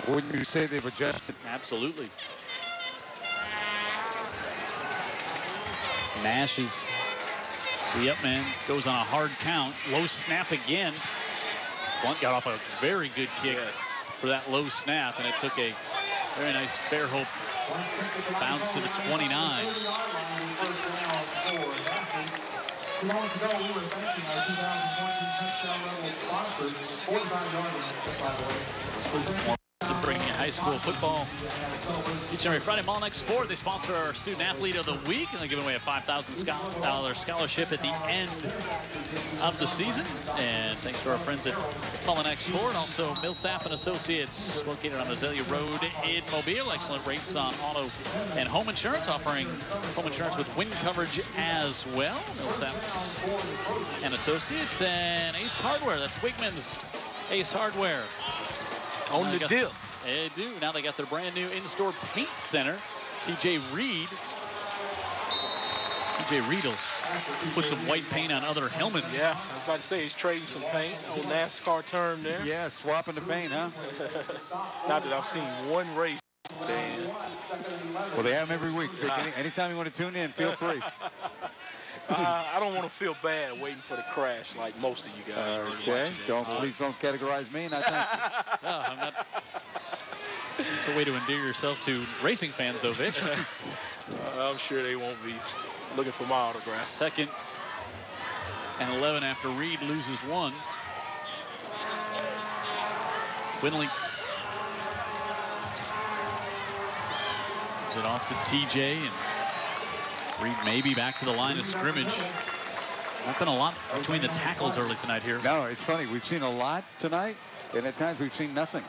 S3: Wouldn't you say they've adjusted?
S2: Absolutely. Nash is the up man, goes on a hard count. Low snap again. Blunt got off a very good kick for that low snap, and it took a very nice Fairhope bounce to the 29. Bringing high school football each and every Friday. Molnex Ford, they sponsor our student athlete of the week, and they're giving away a $5,000 scholarship at the end of the season. And thanks to our friends at Molnex Ford, also Millsap and Associates, located on Azalea Road in Mobile. Excellent rates on auto and home insurance, offering home insurance with wind coverage as well. Millsap and Associates, and Ace Hardware. That's Wigman's Ace Hardware.
S4: On the deal.
S2: They do. Now they got their brand new in-store paint center. TJ Reed will put some white paint on other helmets.
S4: Yeah, I was about to say he's trading some paint. Old NASCAR term there.
S3: Yeah, swapping the paint, huh?
S4: Not that I've seen one race, Dan.
S3: Well, they have them every week. Anytime you want to tune in, feel free.
S4: I don't want to feel bad waiting for the crash like most of you guys.
S3: Okay, please don't categorize me. Not thank you.
S2: No, I'm not. It's a way to endear yourself to racing fans, though, Vic.
S4: I'm sure they won't be looking for my autograph.
S2: 2nd and 11 after Reed loses one. Quinley gives it off to TJ, and Reed maybe back to the line of scrimmage. Not been a lot between the tackles early tonight here.
S3: No, it's funny. We've seen a lot tonight, and at times we've seen nothing.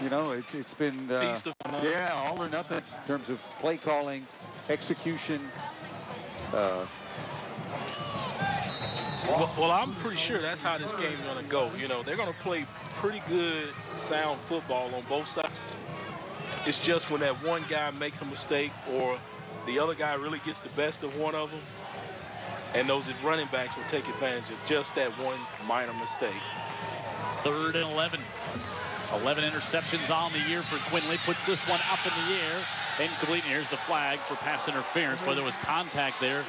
S3: You know, it's been all or nothing in terms of play calling, execution,
S4: Well, I'm pretty sure that's how this game's going to go. You know, they're going to play pretty good, sound football on both sides. It's just when that one guy makes a mistake or the other guy really gets the best of one of them, and those running backs will take advantage of just that one minor mistake.
S2: 3rd and 11. 11 interceptions on the year for Quinley. Puts this one up in the air. Incomplete. Here's the flag for pass interference, where there was contact there.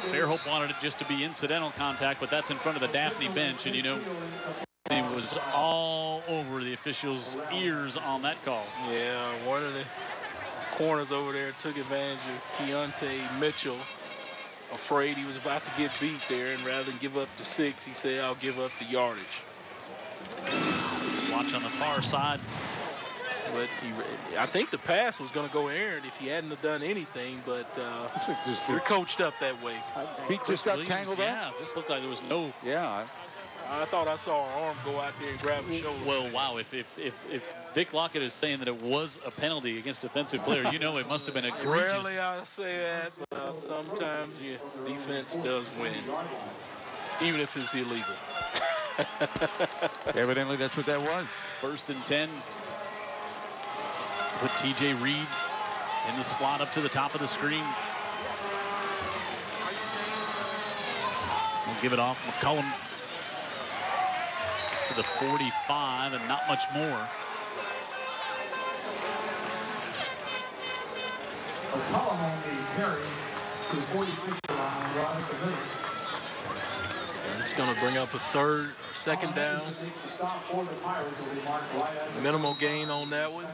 S2: Fairhope wanted it just to be incidental contact, but that's in front of the Daphne bench, and you know, he was all over the officials' ears on that call.
S4: Yeah, one of the corners over there took advantage of Keontae Mitchell, afraid he was about to get beat there, and rather than give up the 6, he said, I'll give up the yardage.
S2: Watch on the far side.
S4: But I think the pass was going to go errant if he hadn't have done anything, but they're coached up that way.
S3: Feet just got tangled up?
S2: Yeah, just looked like there was no...
S3: Yeah.
S4: I thought I saw an arm go out there and grab his shoulder.
S2: Well, wow, if Vic Lockett is saying that it was a penalty against a defensive player, you know it must have been egregious.
S4: Rarely I say that, but sometimes your defense does win, even if it's illegal.
S3: Evidently, that's what that was.
S2: 1st and 10. Put T.J. Reed in the slot up to the top of the screen. We'll give it off. McCullum to the 45, and not much more.
S6: McCullum on the carry to the 46 line, right at the middle.
S4: It's going to bring up a 2nd down. Minimal gain on that one.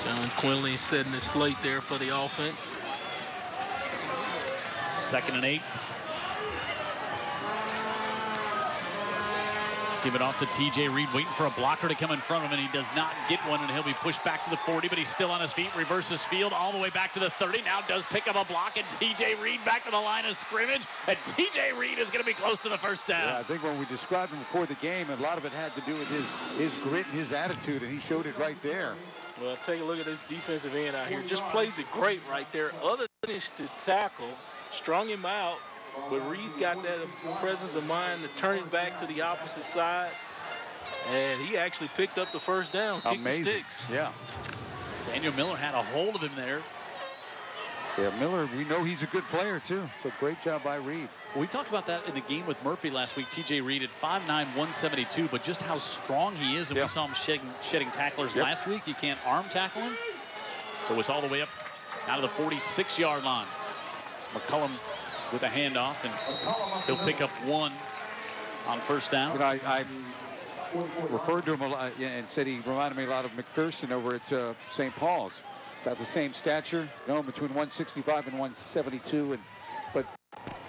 S4: John Quinley setting the slate there for the offense.
S2: 2nd and 8. Give it off to T.J. Reed, waiting for a blocker to come in front of him, and he does not get one, and he'll be pushed back to the 40, but he's still on his feet. Reverses field all the way back to the 30. Now does pick up a block, and T.J. Reed back to the line of scrimmage, and T.J. Reed is going to be close to the 1st down.
S3: Yeah, I think when we described him before the game, a lot of it had to do with his grit and his attitude, and he showed it right there.
S4: Well, take a look at this defensive end out here. Just plays it great right there. Other finish to tackle, strung him out, but Reed's got that presence of mind to turn it back to the opposite side. And he actually picked up the 1st down.
S3: Amazing.
S4: The sticks.
S3: Yeah.
S2: Daniel Miller had a hold of him there.
S3: Yeah, Miller, we know he's a good player, too. So great job by Reed.
S2: We talked about that in the game with Murphy last week. T.J. Reed at 5'9", 172, but just how strong he is. And we saw him shedding tacklers last week. You can't arm tackle him. So it's all the way up out of the 46-yard line. McCullum with a handoff, and he'll pick up 1 on 1st down.
S3: You know, I referred to him a lot and said he reminded me a lot of McPherson over at St. Paul's. About the same stature, you know, between 165 and 172, but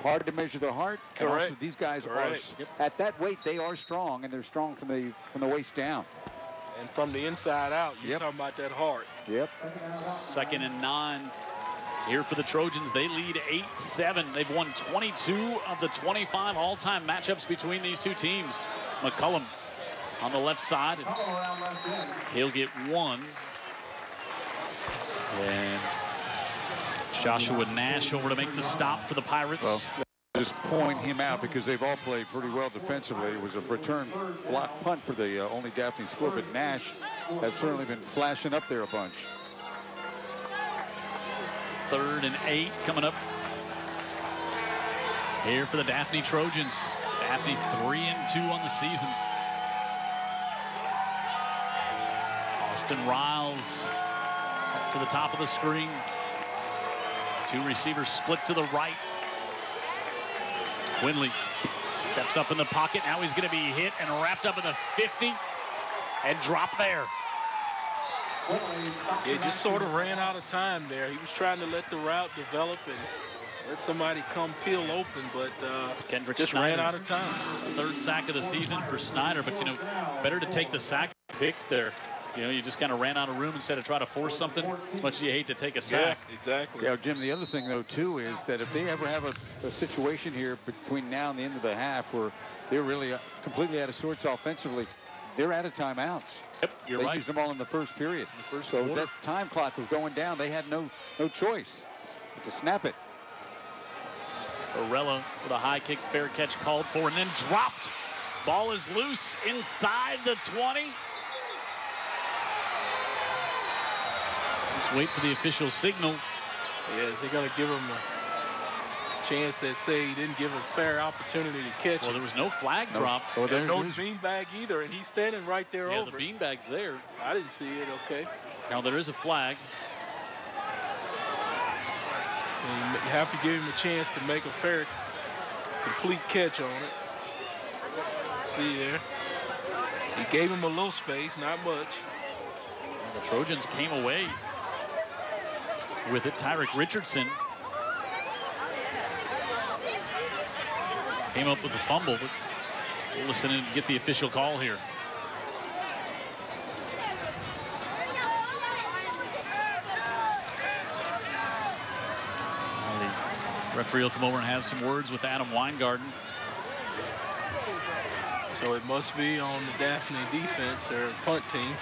S3: hard to measure the heart.
S4: Correct.
S3: And also these guys are at that weight. They are strong, and they're strong from the waist down.
S4: And from the inside out, you're talking about that heart.
S3: Yep.
S2: 2nd and 9 here for the Trojans. They lead 8-7. They've won 22 of the 25 all-time matchups between these two teams. McCullum on the left side, and he'll get 1. And Joshua Nash over to make the stop for the Pirates.
S3: Well, just point him out because they've all played pretty well defensively. It was a return block punt for the only Daphne score, but Nash has certainly been flashing up there a bunch.
S2: 3rd and 8 coming up here for the Daphne Trojans. Daphne 3-2 on the season. Austin Riles up to the top of the screen. 2 receivers split to the right. Quinley steps up in the pocket. Now he's going to be hit and wrapped up in the 50 and dropped there.
S4: It just sort of ran out of time there. He was trying to let the route develop and let somebody come peel open, but just ran out of time.
S2: 3rd sack of the season for Snyder, but, you know, better to take the sack pick there. You know, you just kind of ran out of room instead of try to force something. As much as you hate to take a sack.
S4: Yeah, exactly.
S3: Yeah, Jim, the other thing, though, too, is that if they ever have a situation here between now and the end of the half where they're really completely out of sorts offensively, they're out of timeouts.
S2: Yep, you're
S3: they
S2: right.
S3: used them all in the first period.
S2: In the first
S3: so
S2: quarter.
S3: that time clock was going down. They had no choice but to snap it.
S2: Orella with a high kick, fair catch called for, and then dropped. Ball is loose inside the 20. Let's wait for the official signal.
S4: Yeah, is he going to give him a chance that say he didn't give him a fair opportunity to catch
S2: Well,
S4: it?
S2: there was no flag dropped.
S3: Oh,
S4: There's no beanbag either, and he's standing right there
S2: Yeah,
S4: over
S2: the beanbag's there.
S4: I didn't see it, okay.
S2: Now there is a flag.
S4: And you have to give him a chance to make a fair, complete catch on it. See there. He gave him a little space, not much.
S2: The Trojans came away with it. Tyrick Richardson came up with the fumble, but we'll listen and get the official call here. The referee will come over and have some words with Adam Weingarten.
S4: So it must be on the Daphne defense, their punt team.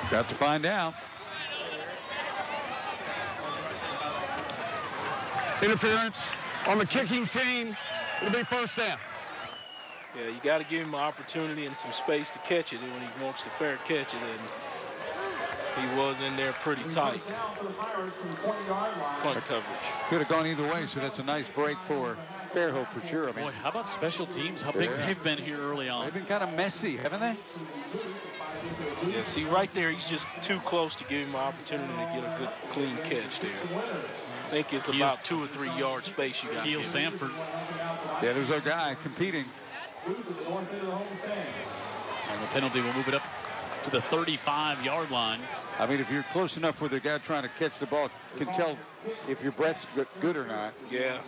S3: Got to find out.
S7: Interference on the kicking team. It'll be first down.
S4: Yeah, you got to give him an opportunity and some space to catch it when he wants to fair catch it, and he was in there pretty tight. Punt coverage.
S3: Could have gone either way, so that's a nice break for Fairhope for sure. I mean,
S2: Boy, how about special teams? How big they've been here early on.
S3: They've been kind of messy, haven't they?
S4: Yeah, see right there, he's just too close to give him an opportunity to get a good, clean catch there. I think it's about 2 or 3 yard space you got.
S2: Keel Sanford.
S3: Yeah, there's our guy competing.
S2: And the penalty will move it up to the 35-yard line.
S3: I mean, if you're close enough where the guy trying to catch the ball can tell if your breath's good or not.
S4: Yeah.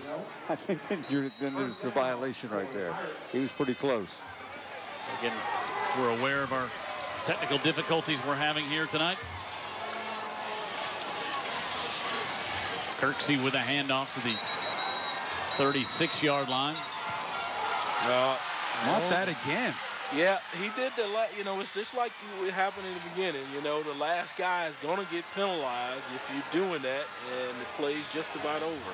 S3: I think then there's the violation right there. He was pretty close.
S2: Again, we're aware of our technical difficulties we're having here tonight. Kirksey with a handoff to the 36-yard line.
S3: Not that again.
S4: Yeah, he did you know, it's just like what happened in the beginning. You know, the last guy is going to get penalized if you're doing that, and the play's just about over.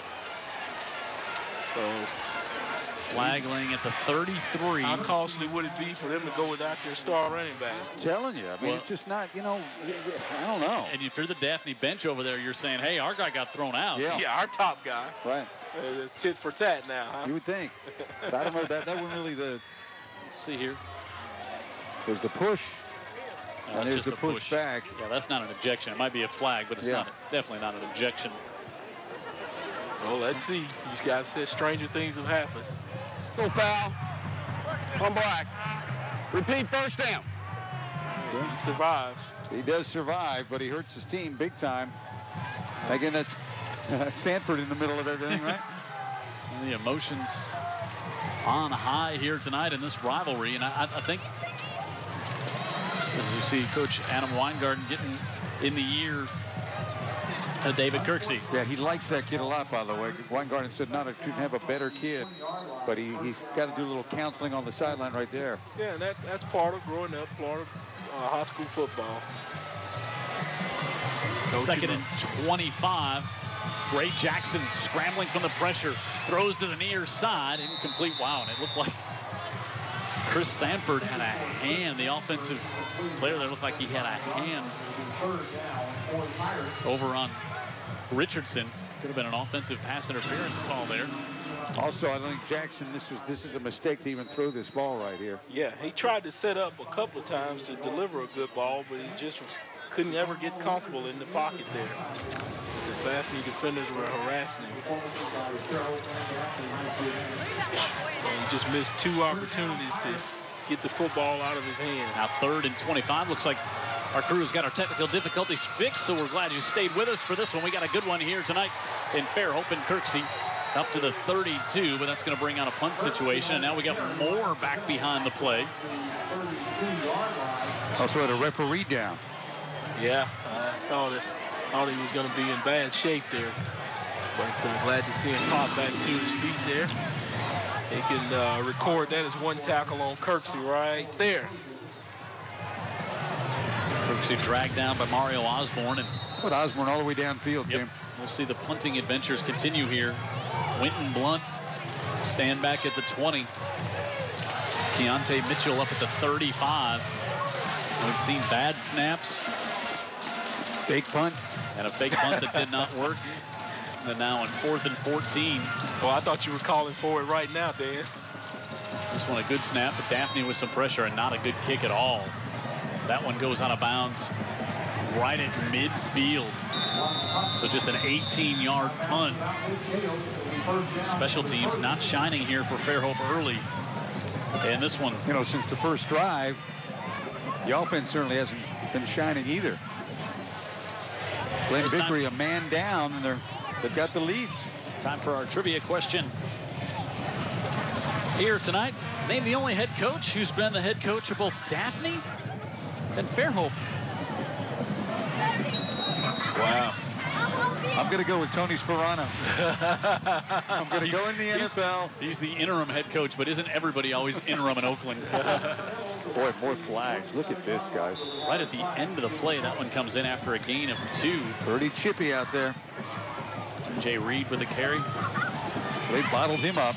S4: So,
S2: flag laying at the 33.
S4: How costly would it be for them to go without their star running back?
S3: I'm telling you, I mean, it's just not, you know, I don't know.
S2: And if you're the Daphne bench over there, you're saying, hey, our guy got thrown out.
S4: Yeah, our top guy.
S3: Right.
S4: It's tit for tat now, huh?
S3: You would think. But I don't know, that wasn't really the...
S2: Let's see here.
S3: There's the push. And there's the push back.
S2: Yeah, that's not an ejection. It might be a flag, but it's definitely not an ejection.
S4: Well, let's see. These guys said stranger things have happened.
S7: Go foul on Black. Repeat, first down.
S4: He survives.
S3: He does survive, but he hurts his team big time. Again, that's Sanford in the middle of everything, right?
S2: The emotions on high here tonight in this rivalry, and I think, as you see, Coach Adam Weingarten getting in the ear of David Kirksey.
S3: Yeah, he likes that kid a lot, by the way. Weingarten said couldn't have a better kid, but he's got to do a little counseling on the sideline right there.
S4: Yeah, and that's part of growing up, part of high school football.
S2: Second and 25. Gray Jackson scrambling from the pressure, throws to the near side, incomplete. Wow, and it looked like Chris Sanford had a hand. The offensive player there looked like he had a hand over on Richardson. Could have been an offensive pass interference call there.
S3: Also, I think Jackson, this is a mistake to even throw this ball right here.
S4: Yeah, he tried to set up a couple of times to deliver a good ball, but he just couldn't ever get comfortable in the pocket there. The Daphne defenders were harassing him. And he just missed 2 opportunities to get the football out of his hand.
S2: Now 3rd and 25. Looks like our crew has got our technical difficulties fixed, so we're glad you stayed with us for this one. We got a good one here tonight in Fairhope and Kirksey. Up to the 32, but that's going to bring out a punt situation. And now we got more back behind the play.
S3: Also had a referee down.
S4: Yeah, I thought he was going to be in bad shape there. But glad to see him pop back to his feet there. They can record that as one tackle on Kirksey right there.
S2: Kirksey dragged down by Mario Osborne. And
S3: put Osborne all the way downfield, Jim.
S2: Yep. We'll see the punting adventures continue here. Winton Blunt stand back at the 20. Keontae Mitchell up at the 35. We've seen bad snaps.
S3: Fake punt.
S2: And a fake punt that did not work. And now on 4th and 14.
S4: Well, I thought you were calling for it right now, Dan.
S2: This one a good snap, but Daphne with some pressure and not a good kick at all. That one goes out of bounds right at midfield. So just an 18-yard punt. Special teams not shining here for Fairhope early. And this one,
S3: you know, since the first drive, the offense certainly hasn't been shining either. Glenn Vickery a man down, and they've got the lead.
S2: Time for our trivia question. Here tonight, name the only head coach who's been the head coach of both Daphne and Fairhope.
S4: Wow.
S3: I'm going to go with Tony Sperano. I'm going to go in the NFL.
S2: He's the interim head coach, but isn't everybody always interim in Oakland?
S3: Boy, more flags. Look at this, guys.
S2: Right at the end of the play, that one comes in after a gain of 2.
S3: Pretty chippy out there.
S2: TJ Reed with a carry.
S3: They bottled him up.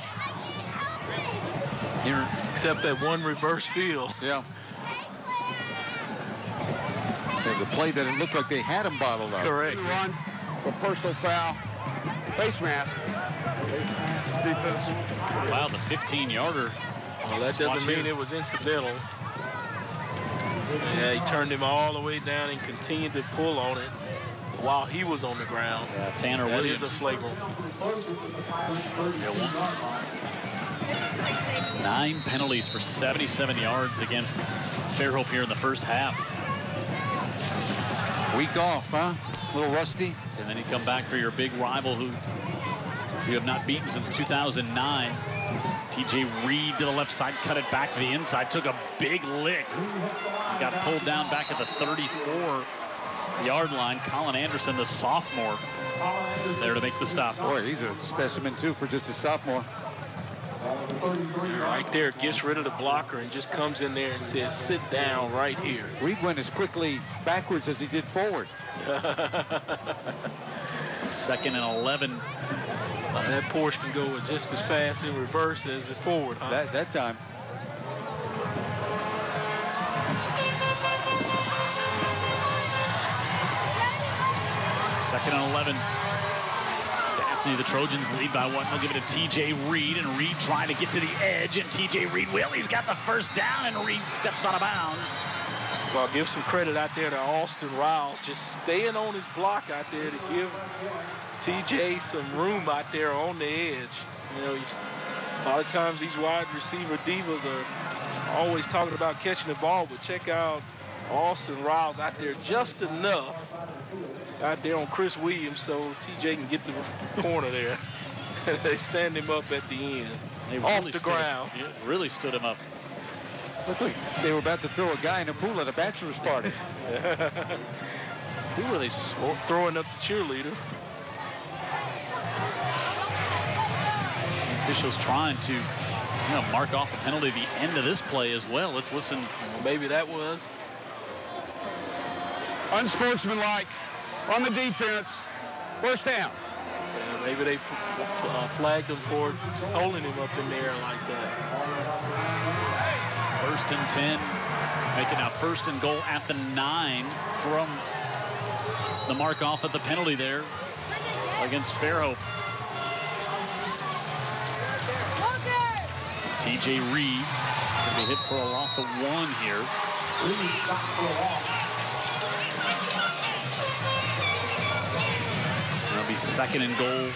S4: Here, except that one reverse field.
S3: Yeah. There's a play that it looked like they had him bottled up.
S4: Correct.
S7: Run, a personal foul, face mask, defense.
S2: Wow, the 15-yarder.
S4: Well, that doesn't mean it was incidental. Yeah, he turned him all the way down and continued to pull on it while he was on the ground.
S2: Yeah, Tanner Williams.
S4: That is a flagrant.
S2: 9 penalties for 77 yards against Fairhope here in the first half.
S3: Week off, huh? A little rusty.
S2: And then you come back for your big rival who you have not beaten since 2009. TJ Reed to the left side, cut it back to the inside, took a big lick. Got pulled down back at the 34-yard line. Colin Anderson, the sophomore, there to make the stop.
S3: Boy, he's a specimen, too, for just a sophomore.
S4: Right there, gets rid of the blocker and just comes in there and says, sit down right here.
S3: Reed went as quickly backwards as he did forward.
S2: 2nd and 11.
S4: That Porsche can go just as fast in reverse as it forward, huh?
S3: That time.
S2: Second and 11. Daphne, the Trojans lead by 1. They'll give it to TJ Reed, and Reed trying to get to the edge, and TJ Reed will. He's got the first down, and Reed steps out of bounds.
S4: Well, give some credit out there to Austin Riles, just staying on his block out there to give TJ some room out there on the edge. You know, a lot of times these wide receiver divas are always talking about catching the ball, but check out Austin Riles out there just enough out there on Chris Williams so TJ can get the corner there. They stand him up at the end, off the ground.
S2: Really stood him up.
S3: Look like they were about to throw a guy in a pool at a bachelor's party.
S2: See where they
S4: throwing up the cheerleader.
S2: The officials trying to mark off a penalty at the end of this play as well. Let's listen.
S4: Well, maybe that was
S7: Unsportsmanlike on the defense. First down.
S4: Yeah, maybe they flagged him for holding him up in there like that.
S2: 1st and 10. Making now 1st and goal at the 9 from the mark off at the penalty there against Fairhope. TJ Reed going to be hit for a loss of 1 here. That'll be 2nd and goal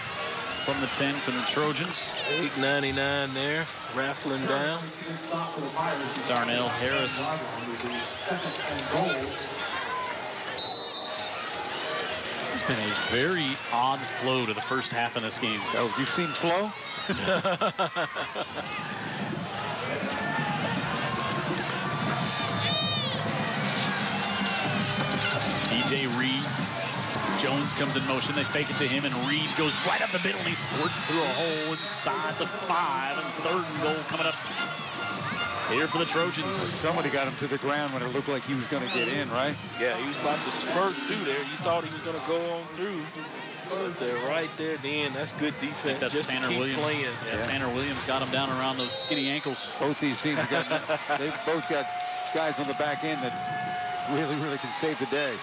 S2: from the 10 from the Trojans.
S4: 8.99 there, wrestling down.
S2: It's Darnell Harris. This has been a very odd flow to the first half in this game.
S3: Oh, you've seen flow?
S2: TJ Reed Jones comes in motion. They fake it to him, and Reed goes right up the middle, and he squirts through a hole inside the 5. And 3rd and goal coming up here for the Trojans.
S3: Somebody got him to the ground when it looked like he was going to get in, right?
S4: Yeah, he was about to spurt through there. You thought he was going to go on through. But they're right there at the end. That's good defense.
S2: That's
S4: just
S2: Tanner
S4: to keep
S2: Williams.
S4: playing.
S2: Yeah, Tanner Williams got him down around those skinny ankles.
S3: Both these teams have got, they've both got guys on the back end that really can save the day.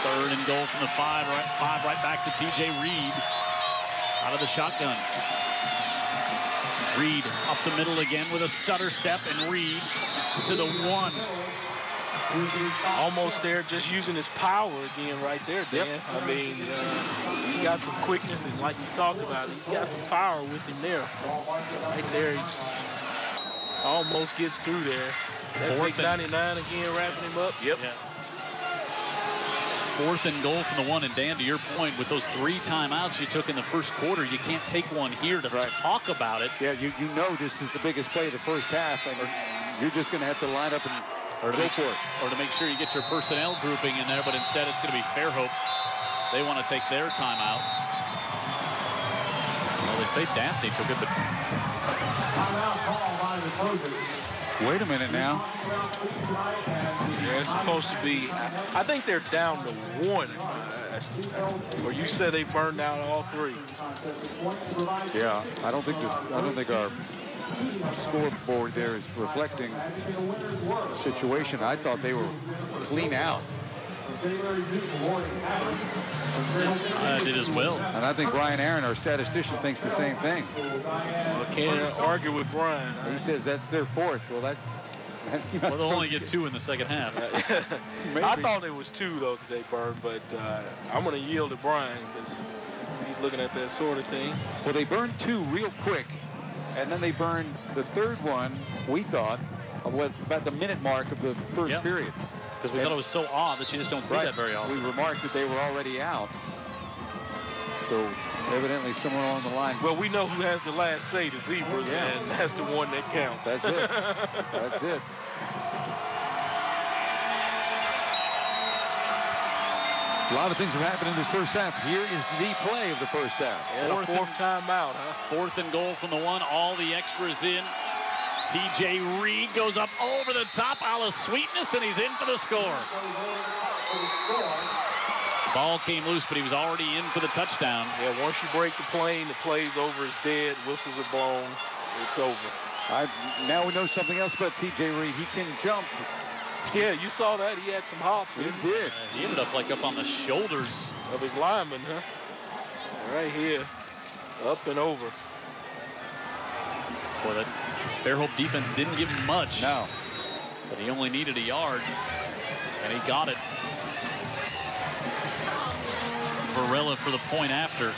S2: 3rd and goal from the 5 right back to TJ Reed out of the shotgun. Reed up the middle again with a stutter step, and Reed to the 1.
S4: Almost there, just using his power again right there, Dan.
S3: Yep.
S4: I mean, he got some quickness, and like you talked about, he's got some power with him there. Right there, he almost gets through there. That big 99 again, wrapping him up. Yep.
S2: Yeah. 4th and goal from the 1, and Dan, to your point, with those 3 timeouts you took in the first quarter, you can't take one here to talk about it.
S3: Yeah, you know this is the biggest play of the first half, and you're just going to have to line up and go for it.
S2: Or to make sure you get your personnel grouping in there, but instead it's going to be Fairhope. They want to take their timeout. Well, they say Daphne took it, but...
S6: Timeout call by the Trojans.
S3: Wait a minute now.
S4: Yeah, it's supposed to be. I think they're down to 1. Or you said they burned out all 3.
S3: Yeah, I don't think our scoreboard there is reflecting the situation. I thought they were clean out.
S2: I did as well.
S3: And I think Brian Aaron, our statistician, thinks the same thing.
S4: I can't argue with Brian.
S3: He says that's their 4th. Well, that's
S2: well, they'll only get 2 in the second half.
S4: I thought it was 2 though that they burned, but I'm going to yield to Brian because he's looking at that sort of thing.
S3: Well, they burned 2 real quick, and then they burned the 3rd one. We thought about the minute mark of the first period.
S2: Because we thought it was so odd that you just don't see that very often.
S3: We remarked that they were already out. So evidently someone on the line.
S4: Well, we know who has the last say, the Zebras, and that's the one that counts.
S3: That's it. That's it. A lot of things have happened in this first half. Here is the play of the first half.
S4: And a 4th timeout, huh?
S2: 4th and goal from the 1. All the extras in. TJ Reed goes up over the top, a la Sweetness, and he's in for the score. The ball came loose, but he was already in for the touchdown.
S4: Yeah, once you break the plane, the play's over, it's dead, whistles are blown, it's over.
S3: Now we know something else about TJ Reed. He can jump.
S4: Yeah, you saw that. He had some hops.
S3: He did.
S2: He ended up like up on the shoulders
S4: of his lineman, huh? Right here, up and over.
S2: Boy, that Fairhope defense didn't give him much.
S3: No.
S2: But he only needed a yard, and he got it. Varela for the point after.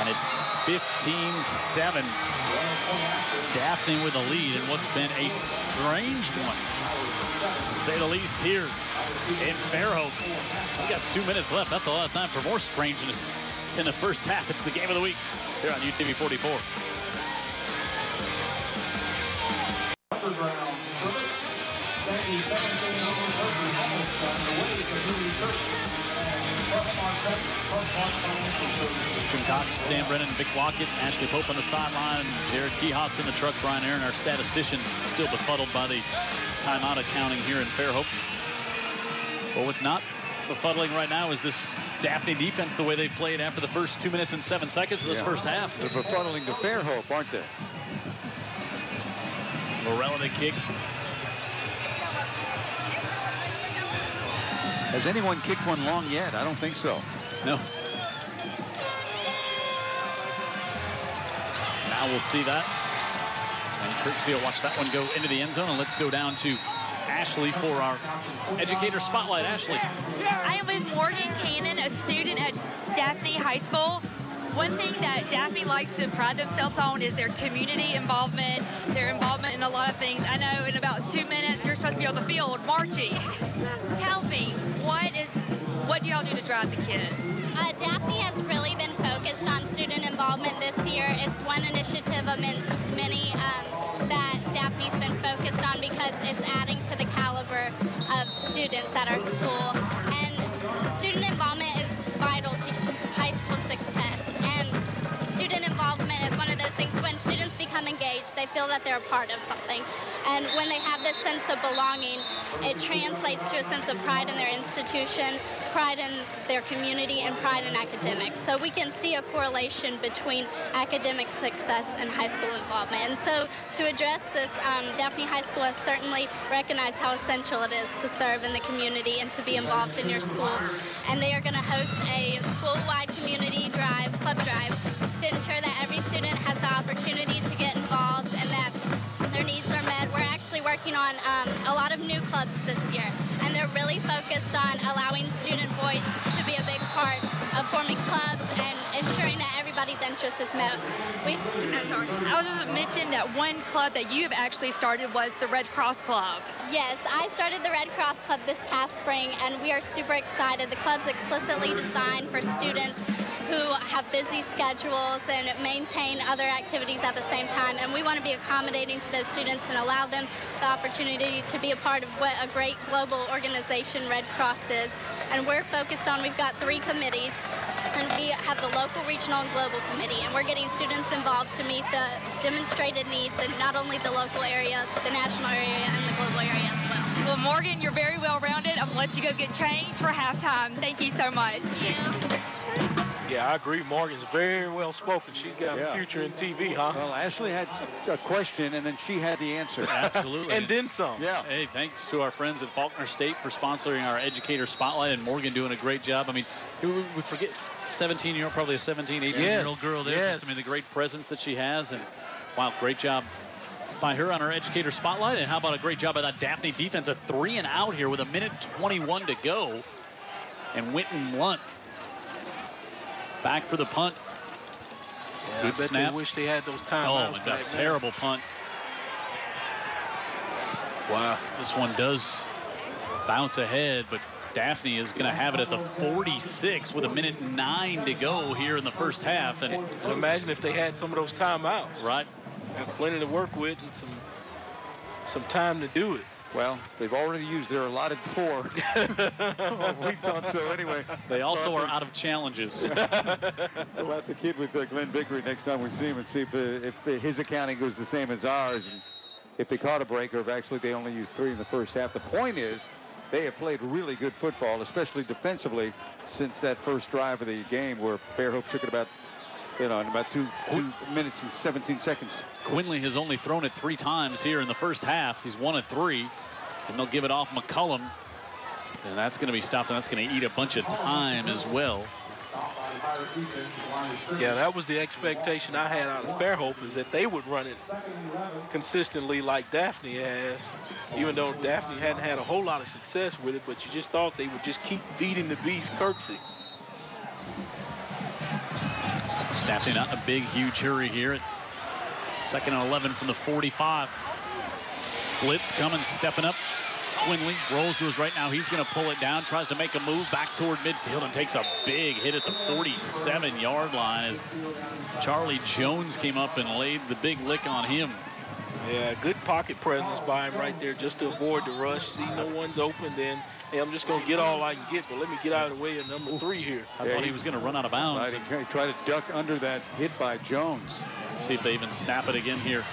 S2: And it's 15-7. Daphne with the lead in what's been a strange one, to say the least, here in Fairhope. We got 2 minutes left. That's a lot of time for more strangeness in the first half. It's the game of the week here on UTV 44. Jim Cox, Dan Brennan, Vic Lockett, Ashley Pope on the sideline, Jared Kihas in the truck, Brian Aaron, our statistician, still befuddled by the timeout accounting here in Fairhope. But what's not befuddling right now is this Daphne defense, the way they played after the first 2 minutes and 7 seconds of this first half.
S3: They're befuddling to Fairhope, aren't they?
S2: Morella to kick.
S3: Has anyone kicked one long yet? I don't think so.
S2: No. Now we'll see that. And Kirksey will watch that one go into the end zone. And let's go down to Ashley for our Educator Spotlight. Ashley.
S5: I am with Morgan Cannon, a student at Daphne High School. One thing that Daphne likes to pride themselves on is their community involvement, their involvement in a lot of things. I know in about 2 minutes you're supposed to be on the field marching. Tell me, what do y'all do to drive the kids?
S9: Daphne has really been focused on student involvement this year. It's one initiative amongst many that Daphne's been focused on because it's adding to the caliber driver of students at our school. And student involvement is vital to high school success. And student involvement is one of those things when students become engaged, they feel that they're a part of something. And when they have this sense of belonging, it translates to a sense of pride in their institution, pride in their community, and pride in academics. So we can see a correlation between academic success and high school involvement. And so to address this, Daphne High School has certainly recognized how essential it is to serve in the community and to be involved in your school. And they are going to host a school-wide community drive, club drive, to ensure that every student has the opportunity to get involved and that their needs are met. We're actually working on a lot of new clubs this year, and they're really focused on allowing student voice to be a big part of forming clubs and ensuring that everybody's interest is met.
S5: I was going to mention that one club that you have actually started was the Red Cross Club.
S9: Yes, I started the Red Cross Club this past spring, and we are super excited. The club's explicitly designed for students who have busy schedules and maintain other activities at the same time, and we want to be accommodating to those students and allow them the opportunity to be a part of what a great global organization Red Cross is. And we're focused on, we've got 3 committees, and we have the local, regional, and global committee, and we're getting students involved to meet the demonstrated needs in not only the local area, the national area, and the global area as well.
S5: Well, Morgan, you're very well-rounded. I'm going to let you go get changed for halftime. Thank you so much.
S9: Thank you.
S4: Yeah, I agree. Morgan's very well spoken. She's got a future in TV, huh?
S3: Well, Ashley had a question, and then she had the answer.
S2: Absolutely.
S4: And then some.
S3: Yeah.
S2: Hey, thanks to our friends at Faulkner State for sponsoring our Educator Spotlight, and Morgan doing a great job. I mean, we forget 17-year-old, probably a 17, 18-year-old girl there.
S4: Yes.
S2: Just, I mean, the great presence that she has. And, wow, great job by her on our Educator Spotlight. And how about a great job by that Daphne defense? A 3 and out here with 1:21 to go. And Winton Lunt back for the punt.
S4: Yeah,
S2: Good
S4: I bet
S2: snap.
S4: they wish they had those timeouts.
S2: Oh, a terrible punt. Wow. This one does bounce ahead, but Daphne is going to have it at the 46 with 1:09 to go here in the first half. And
S4: imagine if they had some of those timeouts.
S2: Right.
S4: Have plenty to work with and some time to do it.
S3: Well, they've already used their allotted 4. We thought so anyway.
S2: They also are out of challenges.
S3: We'll have the kid with Glenn Bickery next time we see him and see if his accounting goes the same as ours. And if they caught a break or if actually they only used 3 in the first half. The point is they have played really good football, especially defensively, since that first drive of the game where Fairhope took it about, in about 2 minutes and 17 seconds.
S2: Quinley has only thrown it 3 times here in the first half. He's 1 of 3. And they'll give it off McCullum. And that's going to be stopped, and that's going to eat a bunch of time as well.
S4: Yeah, that was the expectation I had out of Fairhope, is that they would run it consistently like Daphne has, even though Daphne hadn't had a whole lot of success with it, but you just thought they would just keep feeding the beast Kirksey.
S2: Daphne not in a big, huge hurry here. 2nd and 11 from the 45. Blitz coming, stepping up. Quinley rolls to his right now. He's going to pull it down, tries to make a move back toward midfield and takes a big hit at the 47-yard line as Charlie Jones came up and laid the big lick on him.
S4: Yeah, good pocket presence by him right there just to avoid the rush. See no one's open, then hey, I'm just going to get all I can get, but let me get out of the way of number 3 here.
S2: I thought he was going to run out of bounds.
S3: Right, he tried to duck under that hit by Jones.
S2: Let's see if they even snap it again here.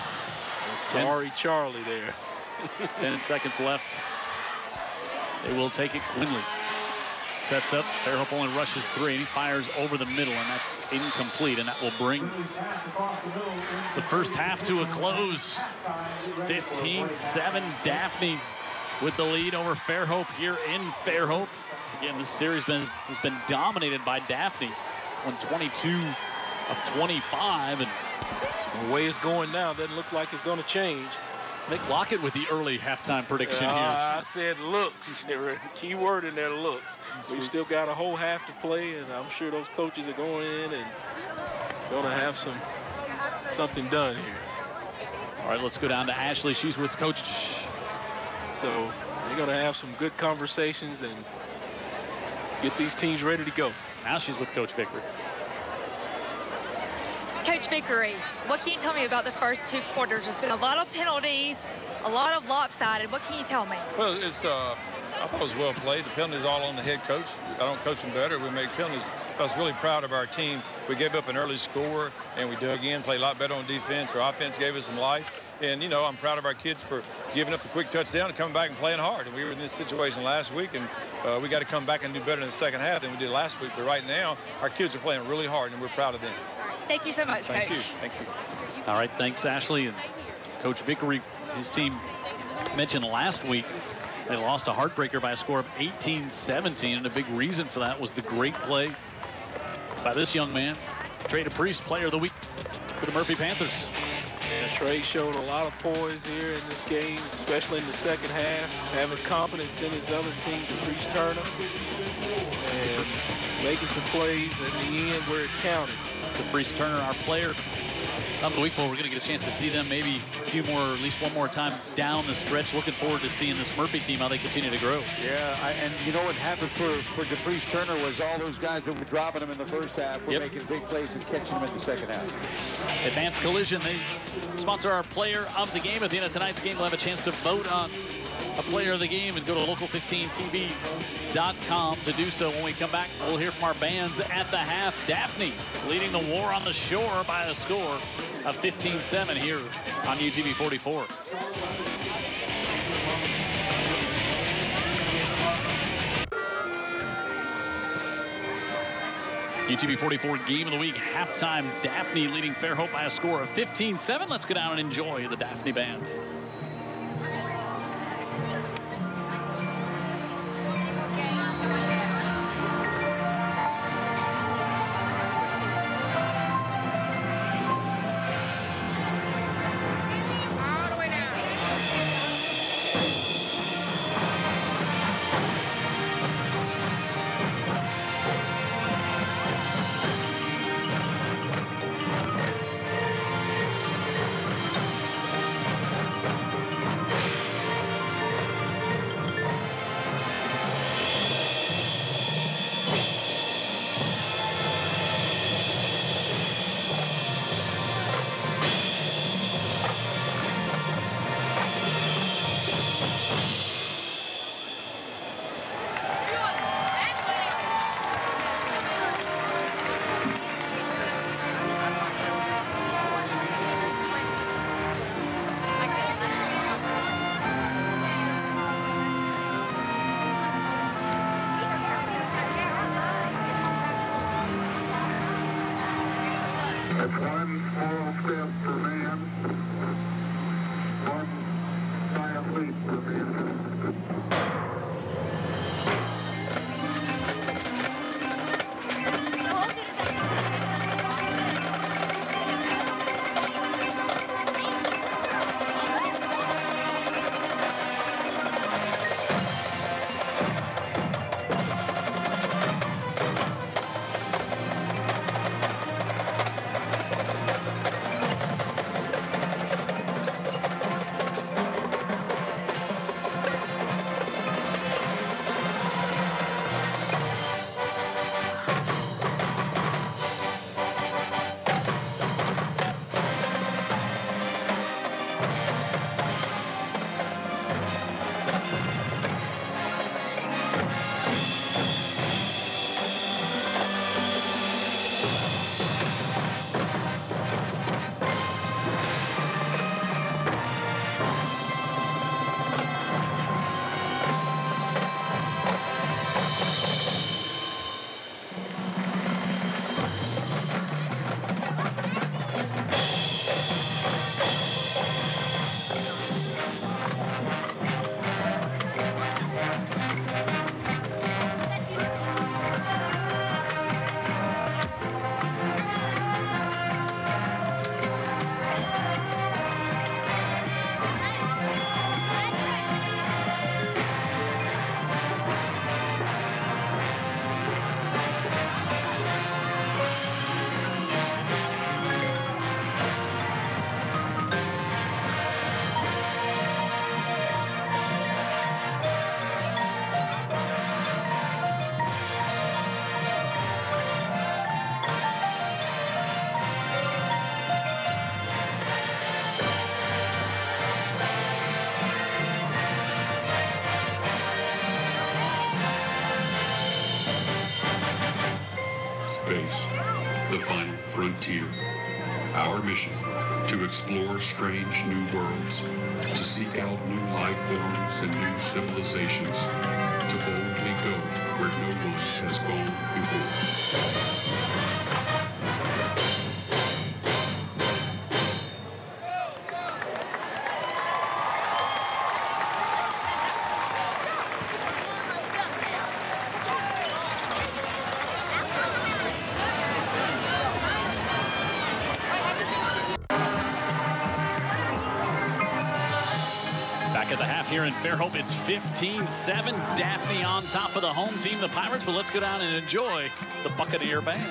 S4: Sorry, Charlie there.
S2: 10 seconds left. They will take it. Quinley sets up. Fairhope only rushes 3, and he fires over the middle, and that's incomplete, and that will bring the first half to a close. 15-7, Daphne with the lead over Fairhope here in Fairhope. Again, this series has been dominated by Daphne on 22 of 25, and
S4: the way it's going now doesn't look like it's going to change.
S2: Mick Lockett with the early halftime prediction here.
S4: I said looks. Key word in there, looks. We've still got a whole half to play, and I'm sure those coaches are going in and going to have something done here.
S2: All right, let's go down to Ashley. She's with Coach.
S4: So they're going to have some good conversations and get these teams ready to go.
S2: Now she's with Coach Vickery.
S5: Coach Vickery, what can you tell me about the first 2 quarters? There's been a lot of penalties, a lot of lopsided. What can you tell me?
S10: Well, I thought it was well played. The penalties all on the head coach. I don't coach them better. We make penalties. I was really proud of our team. We gave up an early score, and we dug in, played a lot better on defense. Our offense gave us some life. And, you know, I'm proud of our kids for giving up the quick touchdown and coming back and playing hard. And we were in this situation last week, and we got to come back and do better in the second half than we did last week. But right now, our kids are playing really hard, and we're proud of them.
S5: Thank you so much,
S10: Thank
S5: Coach.
S10: you. Thank you.
S2: All right, thanks, Ashley. And Coach Vickery, his team mentioned last week, they lost a heartbreaker by a score of 18-17, and a big reason for that was the great play by this young man, Trey DePriest, Player of the Week for the Murphy Panthers.
S4: Yeah, Trey showed a lot of poise here in this game, especially in the second half, having confidence in his other team, DePriest Turner, and making some plays at the end where it counted.
S2: DePriest Turner, our Player of the Week. We're going to get a chance to see them maybe a few more, at least one more time down the stretch. Looking forward to seeing this Murphy team, how they continue to grow.
S3: Yeah, and you know what happened for DePriest Turner was all those guys that were dropping him in the first half were making big plays and catching them in the second half.
S2: Advanced Collision, they sponsor our Player of the Game. At the end of tonight's game, we'll have a chance to vote on a Player of the Game and go to local15tv.com to do so. When we come back, we'll hear from our bands at the half. Daphne leading the war on the shore by a score of 15-7 here on UTV 44. UTV 44 Game of the Week halftime. Daphne leading Fairhope by a score of 15-7. Let's go down and enjoy the Daphne band.
S11: space, the final frontier. Our mission, to explore strange new worlds, to seek out new life forms and new civilizations, to boldly go where no one has gone before.
S2: At the half here in Fairhope, it's 15-7. Daphne on top of the home team, the Pirates. But let's go down and enjoy the Buccaneer Band.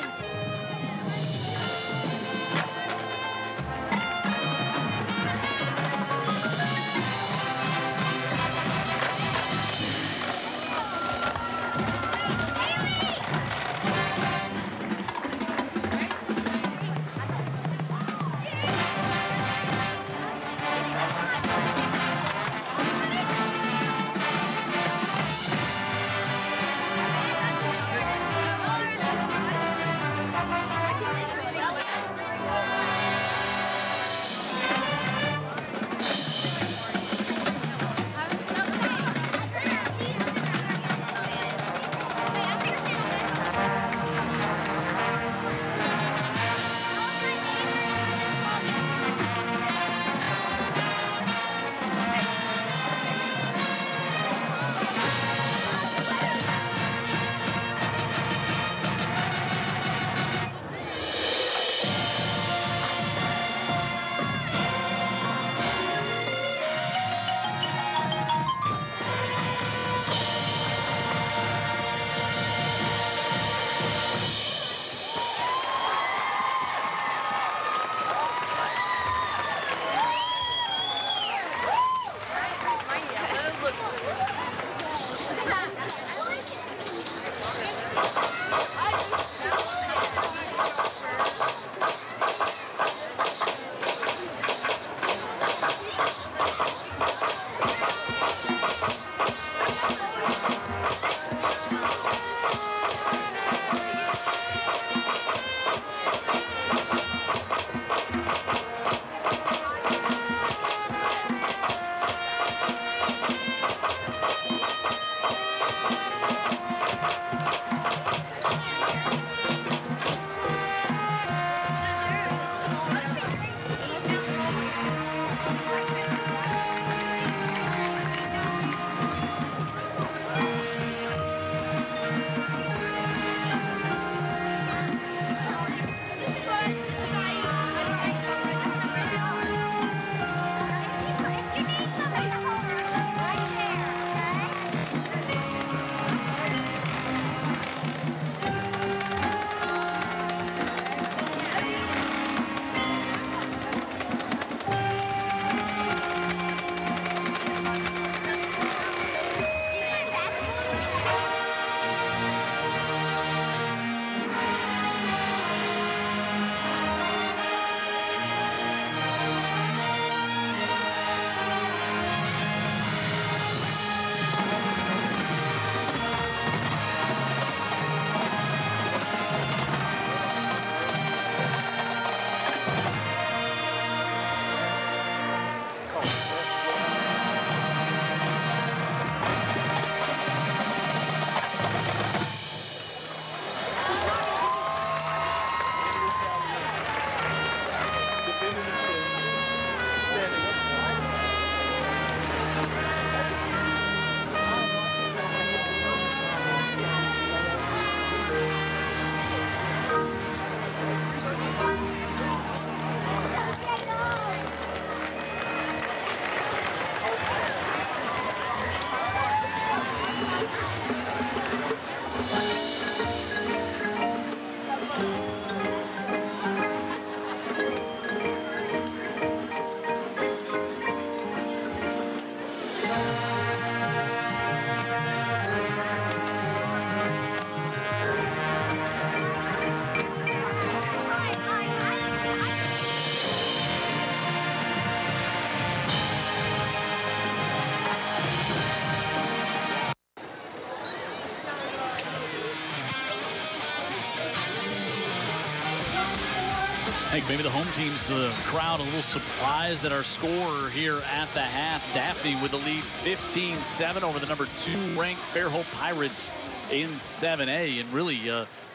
S2: think maybe the home team's crowd a little surprised at our score here at the half. Daphne with the lead 15-7 over the number 2 ranked Fairhope Pirates in 7A. And really,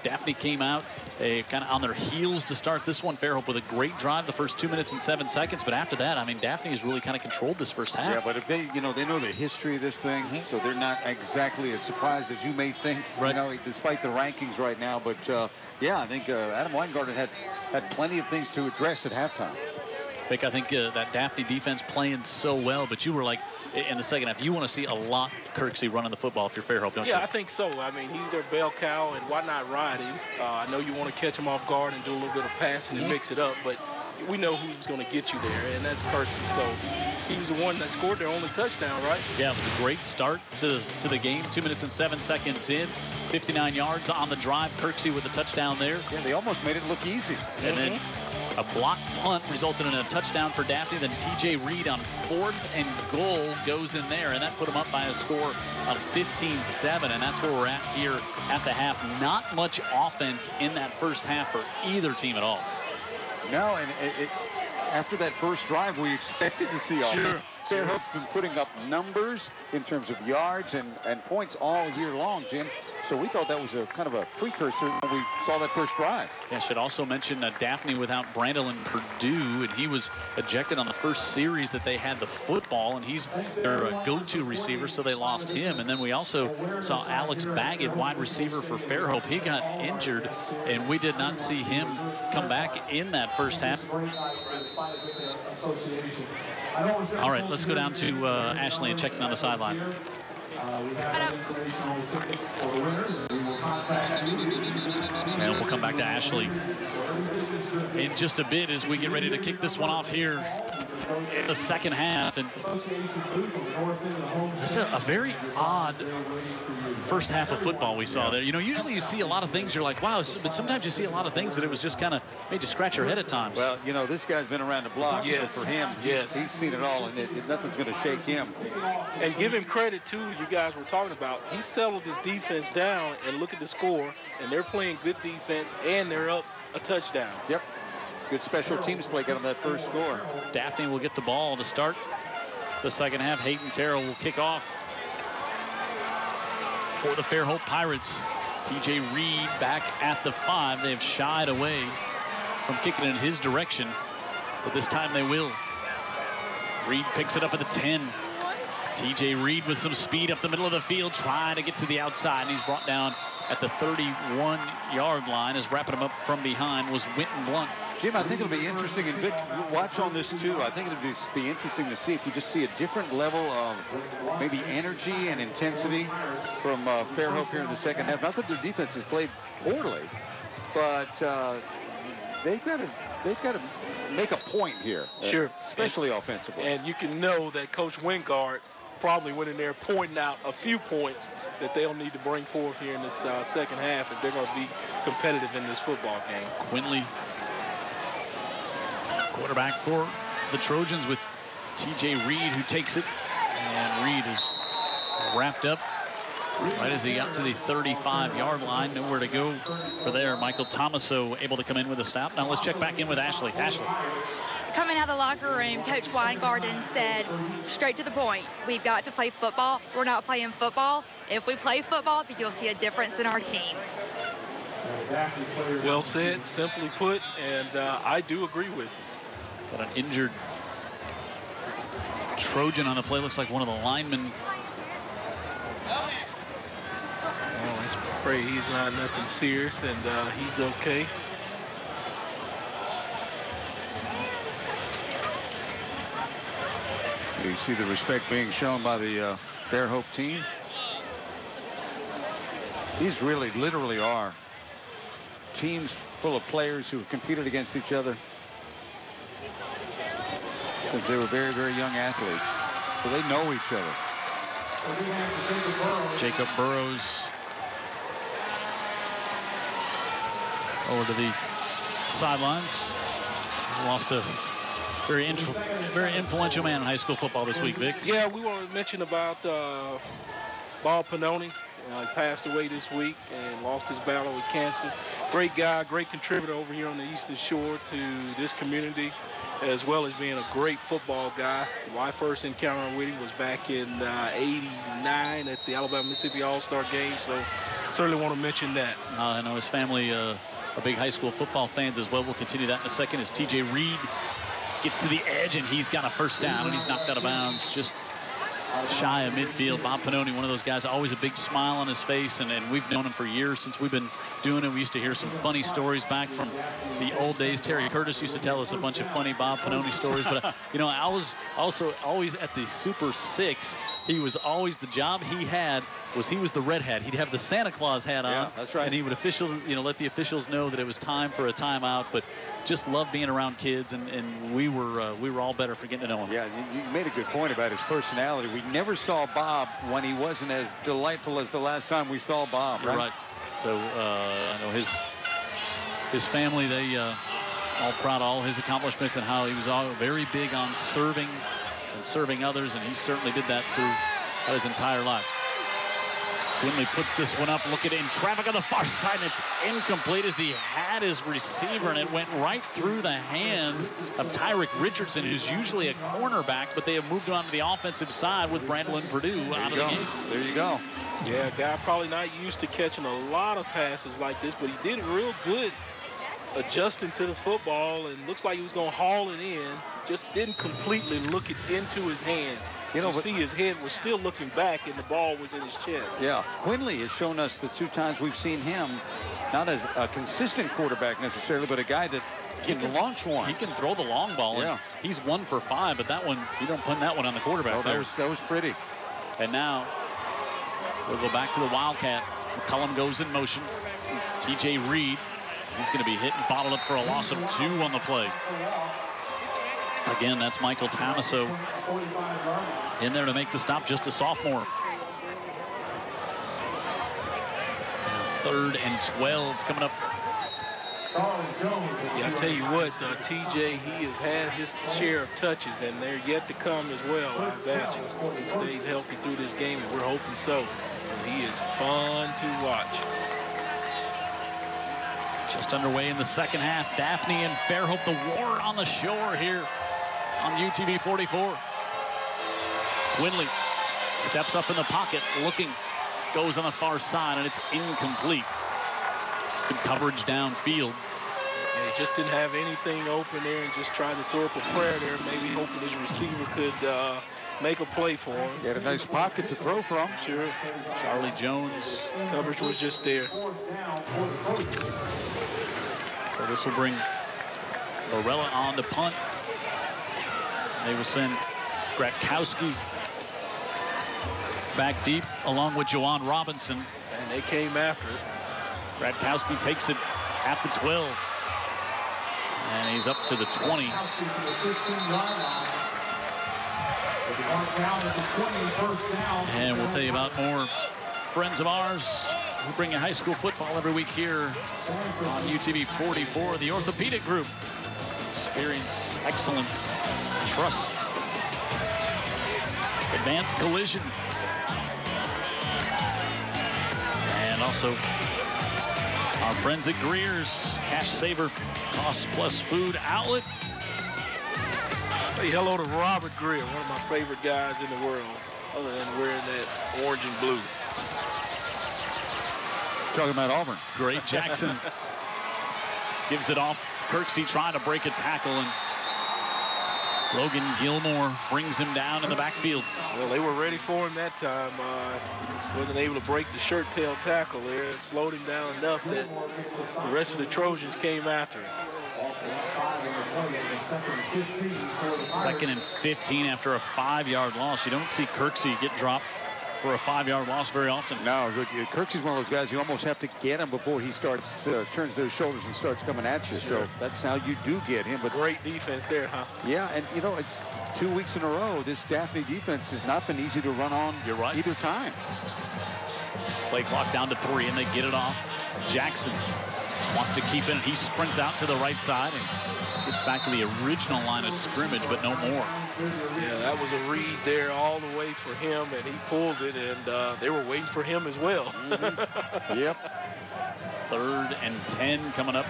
S2: Daphne came out kind of on their heels to start this one. Fairhope with a great drive the first 2 minutes and 7 seconds. But after that, I mean, Daphne has really kind of controlled this first half.
S3: Yeah, but if they, they know the history of this thing, so they're not exactly as surprised as you may think,
S2: right.
S3: Despite the rankings right now. But, yeah, I think Adam Weingarten had plenty of things to address at halftime.
S2: Vic, I think that Daphne defense playing so well, but you were like, in the second half, you want to see a lot Kirksey running the football if you're Fairhope, don't you?
S4: Yeah, I think so. I mean, he's their bell cow, and why not ride him? I know you want to catch him off guard and do a little bit of passing and mix it up, but we know who's going to get you there, and that's Kirksey. So he was the one that scored their only touchdown, right?
S2: Yeah, it was a great start to the game. 2 minutes and 7 seconds in. 59 yards on the drive. Kirksey with a touchdown there.
S3: Yeah, they almost made it look easy.
S2: And then a block punt resulted in a touchdown for Daphne. Then TJ Reed on 4th and goal goes in there, and that put them up by a score of 15-7. And that's where we're at here at the half. Not much offense in that first half for either team at all.
S3: No, and after that first drive, we expected to see offense. Fairhope's been putting up numbers in terms of yards and points all year long, Jim. So we thought that was a kind of a precursor when we saw that first drive.
S2: Yeah, I should also mention Daphne without Brandon Purdue, and he was ejected on the first series that they had the football, and he's their go-to receiver, so they lost him. And then we also saw Alex Baggett, wide receiver for Fairhope. He got injured, and we did not see him come back in that first half. All right, let's go down to Ashley and check in on the sideline. And we'll come back to Ashley in just a bit as we get ready to kick this one off here in the second half. And this is a very odd first half of football we saw there. Usually you see a lot of things, you're like, wow, but sometimes you see a lot of things that it was just kind of made you scratch your head at times.
S3: Well, this guy's been around the block.
S4: Yes.
S3: So for him, he's seen it all, and nothing's going to shake him.
S4: And give him credit, too, you guys were talking about. He settled his defense down, and look at the score, and they're playing good defense, and they're up a touchdown.
S3: Yep. Good special teams play got him that first score.
S2: Daphne will get the ball to start the second half. Hayden Terrell will kick off for the Fairhope Pirates. TJ Reed back at the 5. They have shied away from kicking it in his direction, but this time they will. Reed picks it up at the 10. TJ Reed with some speed up the middle of the field, trying to get to the outside, and he's brought down at the 31-yard line. As wrapping him up from behind was Winton Blunt.
S3: Jim, I think it'll be interesting, and Vic, watch on this too. I think it'll be interesting to see if we just see a different level of maybe energy and intensity from Fairhope here in the second half. Not that their defense has played poorly, but they've got to make a point here.
S4: Sure.
S3: Especially offensively.
S4: And you can know that Coach Wingard probably went in there pointing out a few points that they'll need to bring forth here in this second half if they're going to be competitive in this football game.
S2: Quinley, quarterback for the Trojans, with TJ Reed, who takes it. And Reed is wrapped up right as he got to the 35-yard line. Nowhere to go for there. Michael Tomaso able to come in with a stop. Now let's check back in with Ashley. Ashley.
S5: Coming out of the locker room, Coach Weingarten said, straight to the point, we've got to play football. We're not playing football. If we play football, then you'll see a difference in our team.
S4: Well said, simply put, and I do agree with you.
S2: Got an injured Trojan on the play. Looks like one of the linemen.
S4: Oh, let's pray he's not nothing serious and he's okay.
S3: You see the respect being shown by the Fairhope team. These really, literally are teams full of players who have competed against each other since they were very, very young athletes. So they know each other.
S2: Jacob Burrows over to the sidelines. Lost a very influential man in high school football this week, Vic.
S4: Yeah, we want to mention about Bob Pannoni. He passed away this week and lost his battle with cancer. Great guy, great contributor over here on the Eastern Shore to this community, as well as being a great football guy. My first encounter with him was back in '89 at the Alabama-Mississippi All-Star Game, so certainly want to mention that.
S2: I know his family are big high school football fans as well. We'll continue that in a second as T.J. Reed gets to the edge, and he's got a first down, and he's knocked out of bounds just shy of midfield. Bob Pannoni, one of those guys, always a big smile on his face, and we've known him for years since we've been doing it. We used to hear some funny stories back from the old days. Terry Curtis used to tell us a bunch of funny Bob Pannoni stories, but you know, I was also always at the Super 6. He was always, the job he had was he was the red hat. He'd have the Santa Claus hat on.
S3: Yeah, that's right.
S2: And he would let the officials know that it was time for a timeout, but just loved being around kids, and we were all better for getting to know him.
S3: Yeah, you made a good point about his personality. We never saw Bob when he wasn't as delightful as the last time we saw Bob.
S2: You're right. So I know his family, they all proud of all his accomplishments and how he was all very big on serving and serving others, and he certainly did that through his entire life. Quinley puts this one up. Look at it in traffic on the far side. It's incomplete as he had his receiver, and it went right through the hands of Tyrick Richardson, who's usually a cornerback, but they have moved on to the offensive side with Brandon Purdue out of the game.
S3: There you go.
S4: Yeah, guy probably not used to catching a lot of passes like this, but he did real good adjusting to the football, and looks like he was going to haul it in. Just didn't completely look it into his hands. You know, see his head was still looking back, and the ball was in his chest.
S3: Yeah, Quinley has shown us the 2 times we've seen him, not a consistent quarterback necessarily, but a guy that can launch one.
S2: He can throw the long ball.
S3: Yeah.
S2: He's 1 for 5, but that one, you don't put that one on the quarterback.
S3: Oh, that was pretty.
S2: And now we'll go back to the Wildcat. McCullum goes in motion. T.J. Reed, he's going to be hit and bottled up for a loss of 2 on the play. Again, that's Michael Tamaso in there to make the stop, just a sophomore. 3rd and 12 coming up.
S4: Yeah, I tell you what, TJ, he has had his share of touches, and they're yet to come as well, I imagine. He stays healthy through this game, and we're hoping so. And he is fun to watch.
S2: Just underway in the second half. Daphne and Fairhope, the war on the shore here on UTV 44. Quinley steps up in the pocket, looking, goes on the far side, and it's incomplete. Good coverage downfield.
S4: Yeah, he just didn't have anything open there and just tried to throw up a prayer there, maybe hoping his receiver could make a play for him.
S3: He had a nice pocket to throw from.
S4: Sure.
S2: Charlie Jones.
S4: Coverage was just there.
S2: So this will bring Lorella on to punt. They will send Gratkowski back deep along with Jawan Robinson.
S4: And they came after it.
S2: Gratkowski takes it at the 12. And he's up to the 20. And we'll tell you about more friends of ours who bring you high school football every week here on UTV 44, the Orthopedic Group. Experience, excellence, trust, advanced collision. And also our friends at Greer's, Cash Saver, Cost Plus Food Outlet.
S4: Say hello to Robert Greer, one of my favorite guys in the world, other than wearing that orange and blue.
S3: Talking about Auburn.
S2: Great Jackson gives it off. Kirksey trying to break a tackle, and Logan Gilmore brings him down in the backfield.
S4: Well, they were ready for him that time. Wasn't able to break the shirt tail tackle there. It slowed him down enough that the rest of the Trojans came after him.
S2: 2nd and 15 after a 5-yard loss. You don't see Kirksey get dropped for a 5-yard loss very often.
S3: No, Kirksey's one of those guys you almost have to get him before he starts, turns those shoulders and starts coming at you.
S4: Sure.
S3: So that's how you do get him. But
S4: great defense there, huh?
S3: Yeah, and you know, it's 2 weeks in a row. This Daphne defense has not been easy to run on.
S2: You're right.
S3: Either time.
S2: Play clock down to 3, and they get it off. Jackson wants to keep it, and he sprints out to the right side and gets back to the original line of scrimmage, but no more.
S4: Yeah, that was a read there all the way for him, and he pulled it, and they were waiting for him as well.
S3: Mm-hmm. Yep.
S2: 3rd and 10 coming up.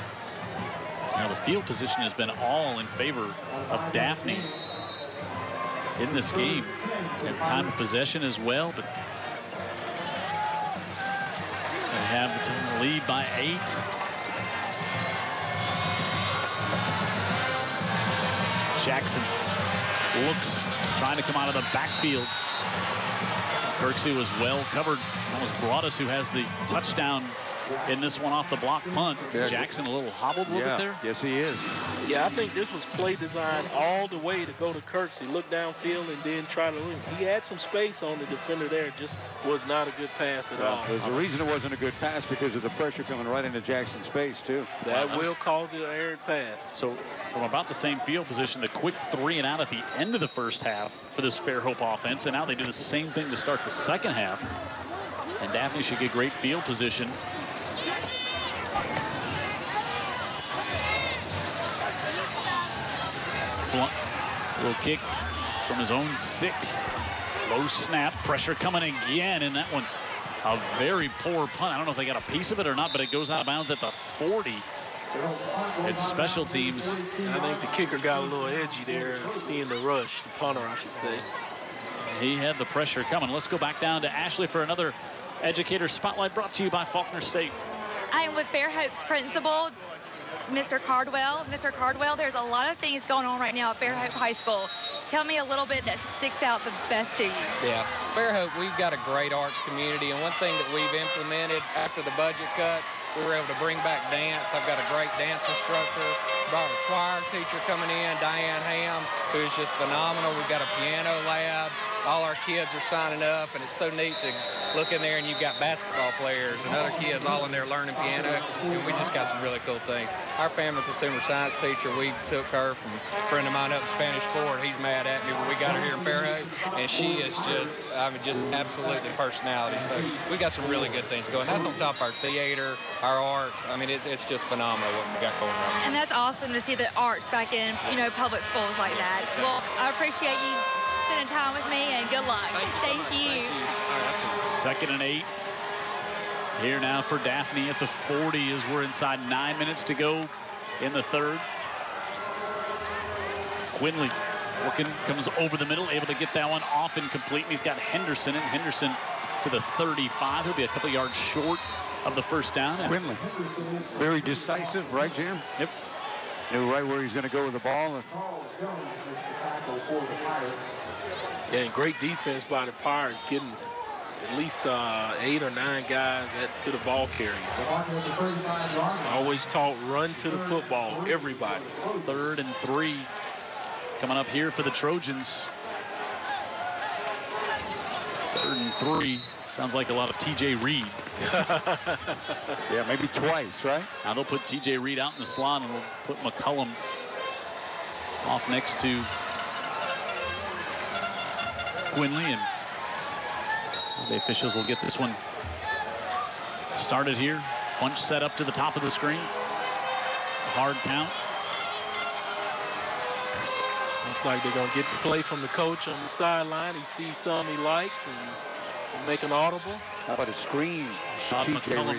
S2: Now the field position has been all in favor of Daphne in this game. And time of possession as well, but they have the lead by 8. Jackson looks, trying to come out of the backfield. Kirksey was well covered. That was Broadus who has the touchdown in this one off the block punt.
S3: Yeah.
S2: Jackson a little hobbled a little bit there.
S3: Yes, he is.
S4: Yeah, I think this was play design all the way to go to Kirksey. Look downfield and then try to lose. He had some space on the defender there. Just was not a good pass at all.
S3: There's a reason it wasn't a good pass, because of the pressure coming right into Jackson's face, too.
S4: That will cause an errant pass.
S2: So from about the same field position, the quick 3 and out at the end of the first half for this Fairhope offense. And now they do the same thing to start the second half. And Daphne should get great field position. Blunt, little kick from his own 6. Low snap, pressure coming again, and that one a very poor punt. I don't know if they got a piece of it or not, but it goes out of bounds at the 40. It's special teams.
S4: I think the kicker got a little edgy there, seeing the rush, the punter, I should say.
S2: He had the pressure coming. Let's go back down to Ashley for another Educator Spotlight brought to you by Faulkner State.
S5: I am with Fairhope's principal, Mr. Cardwell. Mr. Cardwell, there's a lot of things going on right now at Fairhope High School. Tell me a little bit that sticks out the best to you.
S12: Yeah, Fairhope, we've got a great arts community, and one thing that we've implemented after the budget cuts, we were able to bring back dance. I've got a great dance instructor, brought a choir teacher coming in, Diane Ham, who's just phenomenal. We've got a piano lab. All our kids are signing up, and it's so neat to look in there and you've got basketball players and other kids all in there learning piano, and we just got some really cool things. Our family consumer science teacher, we took her from a friend of mine up in Spanish Fort. He's mad at me, but we got her here in Fairhope, and she is just, I mean, just absolutely personality. So we got some really good things going. That's on top of our theater, our arts. I mean, it's just phenomenal what we got going on.
S5: And that's awesome to see the arts back in, you know, public schools like that. Well, I appreciate you spending time with me, and good luck. Thank you.
S2: 2nd and 8. Here now for Daphne at the 40 as we're inside 9 minutes to go in the 3rd. Quinley working, comes over the middle, able to get that one off and complete. And he's got Henderson, and Henderson to the 35. He'll be a couple yards short of the first down.
S3: Quinley, very decisive, right, Jim?
S2: Yep.
S3: Knew right where he's going to go with the ball.
S4: Yeah, and great defense by the Pirates, getting at least 8 or 9 guys to the ball carrier. Always taught run to the football, everybody.
S2: 3rd and 3 coming up here for the Trojans. 3rd and 3. Sounds like a lot of T.J. Reed.
S3: Yeah, maybe twice, right?
S2: Now they'll put T.J. Reed out in the slot, and we'll put McCullum off next to Quinley, and the officials will get this one started here. Bunch set up to the top of the screen. Hard count.
S4: Looks like they're going to get the play from the coach on the sideline. He sees something he likes and make an audible.
S3: How about a screen?
S2: McCullum.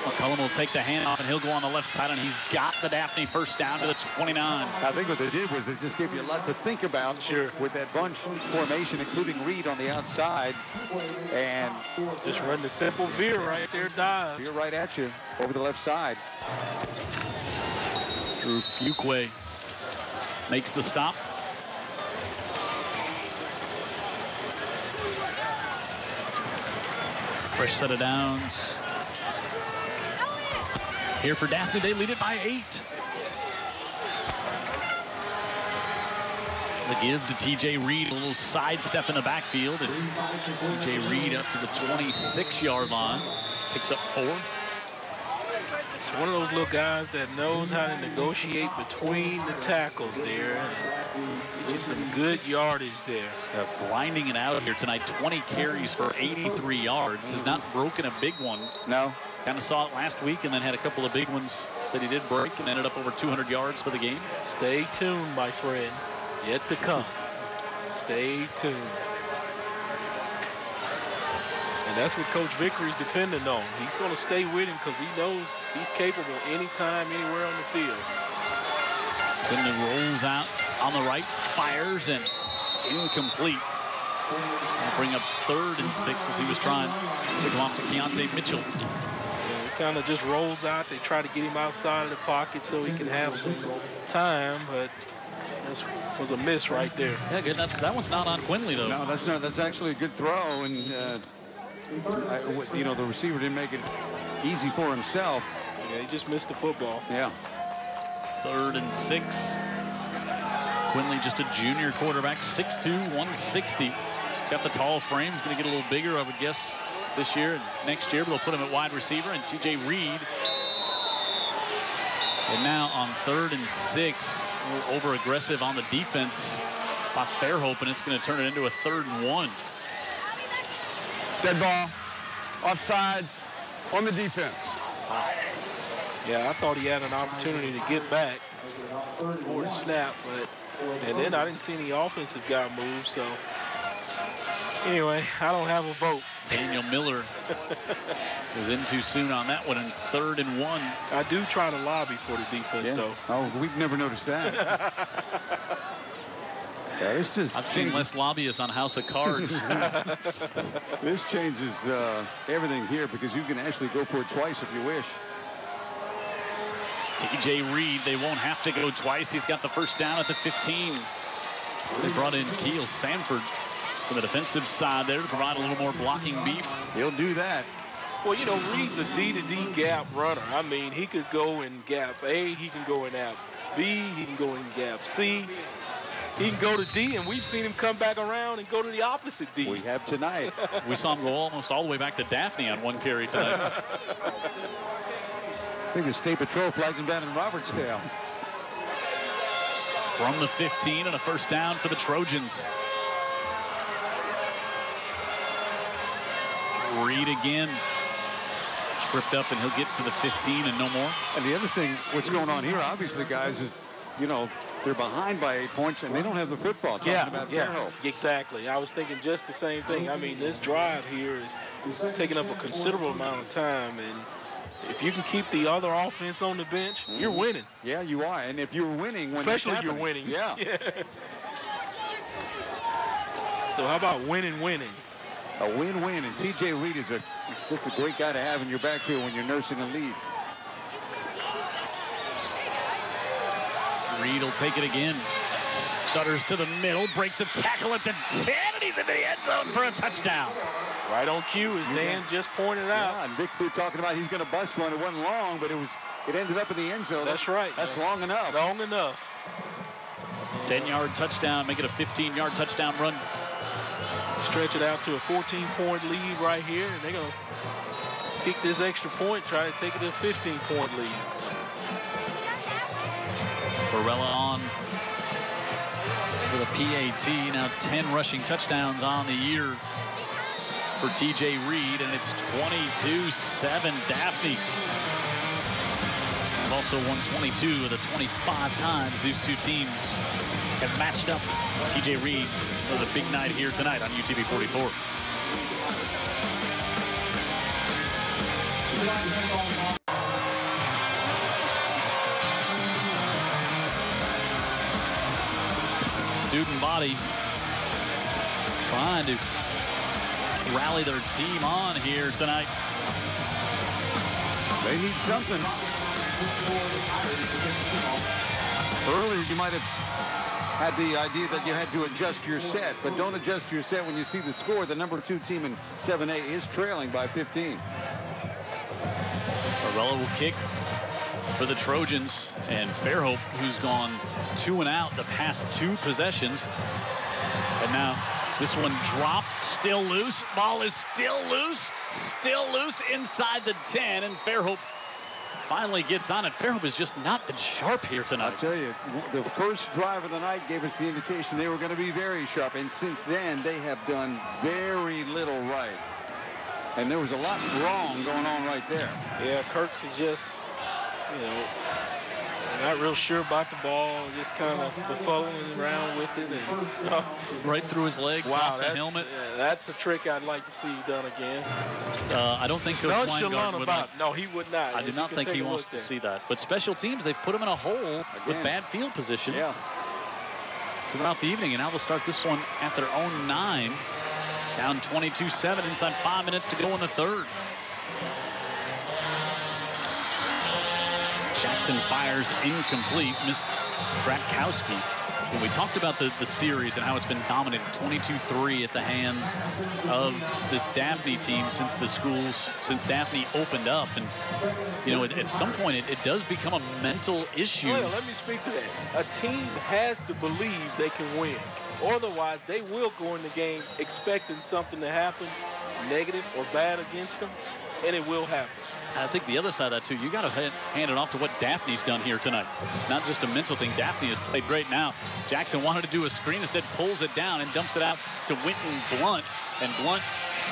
S2: McCullum will take the handoff, and he'll go on the left side, and he's got the Daphne first down to the 29.
S3: I think what they did was they just gave you a lot to think about with that bunch formation, including Reed on the outside. And
S4: just run the simple veer right there, dive.
S3: Veer right at you over the left side.
S2: Drew Fuqua makes the stop. Fresh set of downs. Here for Daphne, they lead it by 8. The give to T.J. Reed, a little sidestep in the backfield, and T.J. Reed up to the 26-yard line, picks up 4.
S4: It's one of those little guys that knows how to negotiate between the tackles there, and just some good yardage there.
S2: Grinding it out here tonight, 20 carries for 83 yards. Has not broken a big one.
S3: No.
S2: Kind of saw it last week, and then had a couple of big ones that he did break, and ended up over 200 yards for the game.
S4: Stay tuned, my friend. Yet to come. Stay tuned. And that's what Coach Vickery's depending on. He's going to stay with him because he knows he's capable anytime, anywhere on the field.
S2: Quinley rolls out on the right, fires, and incomplete. That'll bring up 3rd and 6 as he was trying to go off to Keontae Mitchell.
S4: Yeah, he kind of just rolls out. They try to get him outside of the pocket so he can have some time, but this was a miss right there.
S2: Yeah, good. That one's not on Quinley, though.
S3: No, that's not. That's actually a good throw, and you know, the receiver didn't make it easy for himself.
S4: Yeah, he just missed the football.
S3: Yeah.
S2: 3rd and 6. Quinley, just a junior quarterback, 6'2", 160. He's got the tall frame. He's going to get a little bigger, I would guess, this year and next year. But they'll put him at wide receiver. And T.J. Reed. And now on 3rd and 6, we're over-aggressive on the defense by Fairhope, and it's going to turn it into a 3rd and 1.
S7: Dead ball, offsides on the defense.
S4: Yeah, I thought he had an opportunity to get back before the snap, and then I didn't see any offensive guy move, so anyway, I don't have a vote.
S2: Daniel Miller was in too soon on that one, and 3rd and 1.
S4: I do try to lobby for the defense, though.
S3: Oh, we've never noticed that. Yeah, this just
S2: I've seen less lobbyists on House of Cards.
S3: This changes everything here because you can actually go for it twice if you wish.
S2: T.J. Reed, they won't have to go twice. He's got the first down at the 15. They brought in Keel Sanford from the defensive side there to provide a little more blocking beef.
S3: He'll do that.
S4: Well, you know, Reed's a D-to-D gap runner. I mean, he could go in gap A, he can go in gap B, he can go in gap C. He can go to D, and we've seen him come back around and go to the opposite D.
S3: We have tonight.
S2: We saw him go almost all the way back to Daphne on one carry tonight.
S3: I think the State Patrol flagged him down in Robertsdale.
S2: From the 15 and a first down for the Trojans. Reed again. Tripped up, and he'll get to the 15 and no more.
S3: And the other thing, what's going on here, obviously, guys, is, you know, they're behind by 8 points, and they don't have the football.
S4: Yeah, exactly. I was thinking just the same thing. I mean, this drive here is taking up a considerable amount of time, and if you can keep the other offense on the bench, you're winning.
S3: Yeah, you are. And if you're winning, when
S4: especially you're winning.
S3: Yeah.
S4: So how about winning?
S3: A win-win, and T.J. Reed is just a great guy to have in your backfield when you're nursing a lead.
S2: Reed will take it again. Stutters to the middle, breaks a tackle at the 10, and he's into the end zone for a touchdown.
S4: Right on cue, as Dan just pointed out.
S3: Yeah, and Vic Fu talking about he's going to bust one. It wasn't long, but it ended up in the end zone.
S4: That's right.
S3: That's long enough.
S4: Long enough.
S2: 10-yard touchdown, make it a 15-yard touchdown run.
S4: Stretch it out to a 14-point lead right here, and they're going to kick this extra point, try to take it to a 15-point lead.
S2: Barella on for the PAT. Now 10 rushing touchdowns on the year for T.J. Reed, and it's 22-7 Daphne. They've also won 22 of the 25 times these two teams have matched up. T.J. Reed was a big night here tonight on UTV 44. Student body trying to rally their team on here tonight.
S3: They need something. Earlier, you might have had the idea that you had to adjust your set, but don't adjust your set when you see the score. The number 2 team in 7A is trailing by 15.
S2: Barella will kick for the Trojans, and Fairhope, who's gone 2 and out the past 2 possessions. And now this one dropped, still loose. Ball is still loose inside the 10, and Fairhope finally gets on it. Fairhope has just not been sharp here tonight.
S3: I'll tell you, the first drive of the night gave us the indication they were going to be very sharp, and since then they have done very little right. And there was a lot wrong going on right there.
S4: Yeah, Kirks is just, you know, Not real sure about the ball, just kind of following around with it. And,
S2: right through his legs, off the helmet.
S4: Yeah, that's a trick I'd like to see done again.
S2: I don't think Coach Weingarten would like.
S4: No, he would not.
S2: I do not think he wants to see that. But special teams, they've put him in a hole with bad field position throughout the evening. And now they'll start this one at their own 9. Down 22-7 inside 5 minutes to go in the third. Jackson fires incomplete. Miss Gratkowski. When we talked about the series and how it's been dominated 22-3 at the hands of this Daphne team since Daphne opened up. And, you know, at some point it does become a mental issue.
S4: Well, let me speak to that. A team has to believe they can win. Otherwise, they will go in the game expecting something to happen, negative or bad against them, and it will happen.
S2: I think the other side of that, too, you got to hand it off to what Daphne's done here tonight. Not just a mental thing. Daphne has played great now. Jackson wanted to do a screen, instead pulls it down and dumps it out to Winton Blunt. And Blunt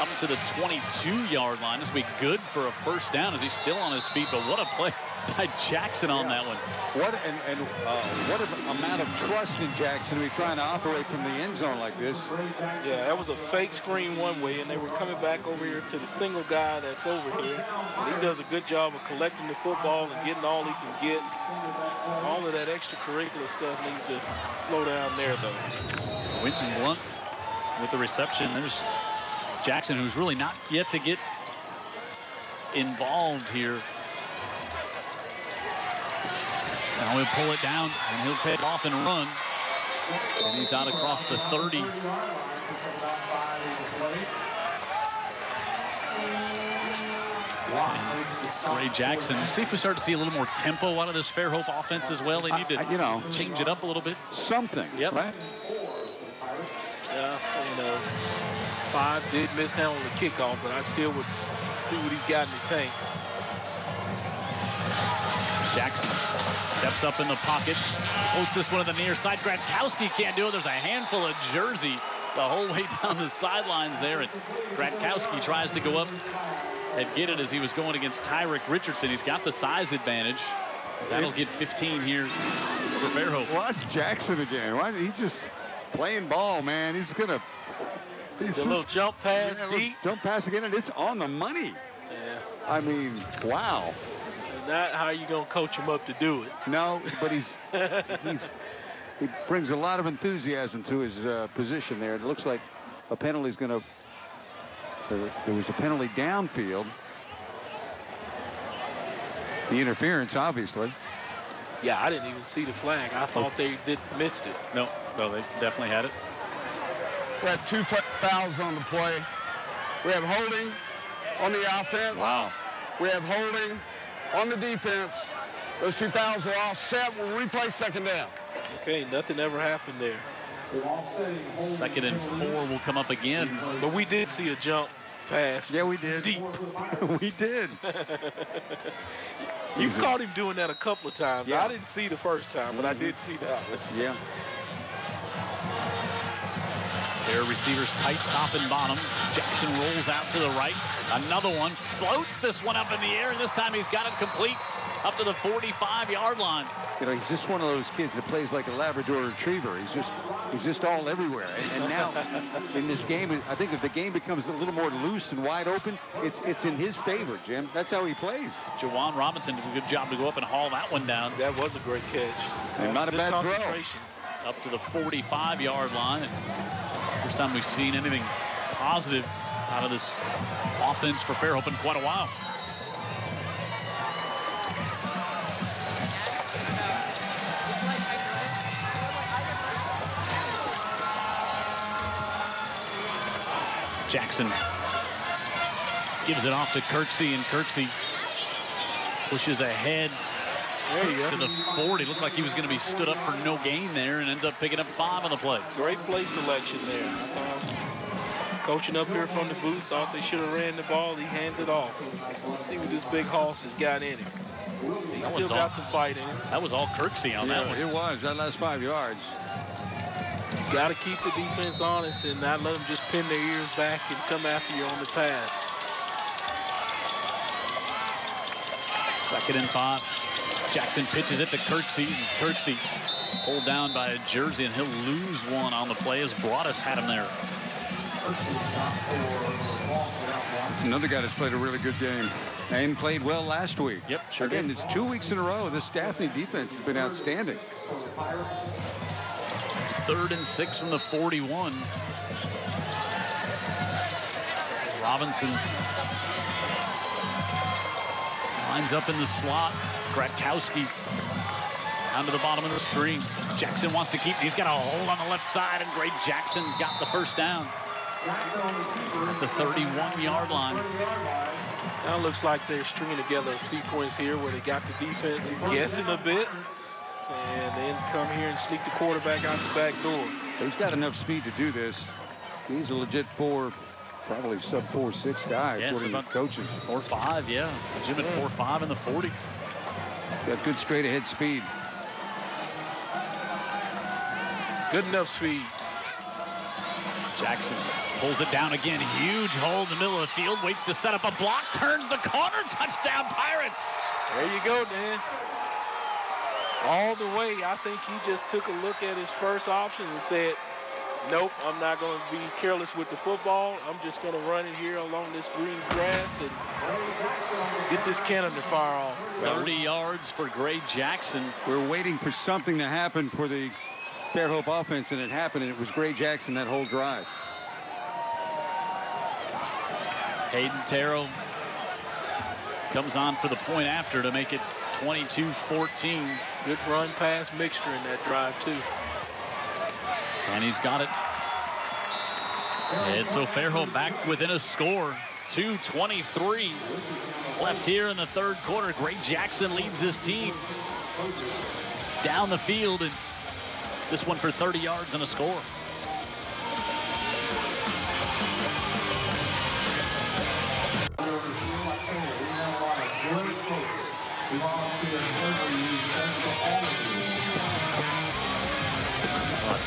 S2: up to the 22-yard line. This will be good for a first down as he's still on his feet. But what a play by Jackson on that one.
S3: What an amount of trust in Jackson to be trying to operate from the end zone like this.
S4: Yeah, that was a fake screen one way, and they were coming back over here to the single guy that's over here. And he does a good job of collecting the football and getting all he can get. All of that extracurricular stuff needs to slow down there, though.
S2: Winton Blunt with the reception. There's Jackson, who's really not yet to get involved here. Now he'll pull it down, and he'll take off and run. And he's out across the 30. Ray Jackson. See if we start to see a little more tempo out of this Fairhope offense as well. They need to change it up a little bit.
S3: Something.
S2: Yep.
S3: Right?
S4: Yeah, you know, 5 did mishandle the kickoff, but I still would see what he's got in the tank.
S2: Jackson steps up in the pocket, floats this one to the near side. Gratkowski can't do it. There's a handful of jersey the whole way down the sidelines there. And Gratkowski tries to go up and get it as he was going against Tyrick Richardson. He's got the size advantage. That'll get 15 here for Fairhope.
S3: Watch Jackson again. Why he just playing ball, man? He's gonna.
S4: He's a little jump pass deep.
S3: Jump pass again, and it's on the money.
S4: Yeah.
S3: I mean, wow.
S4: Not how you gonna coach him up to do it.
S3: No, but he brings a lot of enthusiasm to his position there. It looks like a penalty's gonna. There was a penalty downfield. The interference, obviously.
S4: Yeah, I didn't even see the flag. I thought they missed it.
S2: No, they definitely had it.
S7: We have 2 fouls on the play. We have holding on the offense.
S2: Wow.
S7: We have holding on the defense. Those 2 fouls were offset. We'll replay second down.
S4: Okay, nothing ever happened there.
S2: 2nd and 4 will come up again.
S4: But we did see a jump pass.
S3: Yeah, we did.
S4: Deep.
S3: We did.
S4: You caught him doing that a couple of times.
S3: Yeah.
S4: I didn't see the first time, but I did see that one.
S3: Yeah.
S2: Their receivers tight top and bottom. Jackson rolls out to the right. Another one. Floats this one up in the air. This time he's got it complete up to the 45-yard line.
S3: You know, he's just one of those kids that plays like a Labrador Retriever. He's just all everywhere. And now in this game, I think if the game becomes a little more loose and wide open, it's in his favor, Jim. That's how he plays.
S2: Jawan Robinson did a good job to go up and haul that one down.
S4: That was a great catch.
S3: And not a bad throw.
S2: Up to the 45-yard line. And first time we've seen anything positive out of this offense for Fairhope in quite a while. Jackson gives it off to Kirksey, and Kirksey pushes ahead to the 40. Looked like he was going to be stood up for no gain there, and ends up picking up 5 on the play.
S4: Great play selection there. Coaching up here from the booth, thought they should have ran the ball. He hands it off. We'll see what this big hoss has got in him. He's still got some fight in him.
S2: That was all Kirksey on that one.
S3: It was. That last 5 yards.
S4: You got to keep the defense honest and not let them just pin their ears back and come after you on the pass.
S2: 2nd and 5. Jackson pitches it to Kirksey, and Kirksey is pulled down by a jersey, and he'll lose one on the play as Broadus had him there.
S3: It's another guy that's played a really good game and played well last week.
S2: Yep, sure
S3: Again,
S2: did.
S3: it's 2 weeks in a row. This Daphne defense has been outstanding.
S2: 3rd and 6 from the 41. Robinson lines up in the slot. Gratkowski down to the bottom of the screen. Jackson wants to keep. He's got a hold on the left side, and Gray Jackson's got the first down at the 31-yard line.
S4: Now it looks like they're stringing together a sequence here where they got the defense guessing a bit and then come here and sneak the quarterback out the back door.
S3: He's got enough speed to do this. He's a legit probably sub 4.6 guy, according to coaches.
S2: 4.5, yeah. Legitimate 4.5 in the 40.
S3: Got good straight ahead speed.
S4: Good enough speed.
S2: Jackson pulls it down again. Huge hole in the middle of the field. Waits to set up a block. Turns the corner. Touchdown, Pirates.
S4: There you go, Dan. All the way, I think he just took a look at his first option and said, nope, I'm not going to be careless with the football. I'm just going to run it here along this green grass and get this cannon to fire off.
S2: 30 yards for Gray Jackson.
S3: We're waiting for something to happen for the Fairhope offense, and it happened, and it was Gray Jackson that whole drive.
S2: Hayden Terrell comes on for the point after to make it 22-14.
S4: Good run-pass mixture in that drive, too.
S2: And he's got it. And so Fairhope back within a score. 2:23 left here in the third quarter. Gray Jackson leads his team down the field, and this one for 30 yards and a score.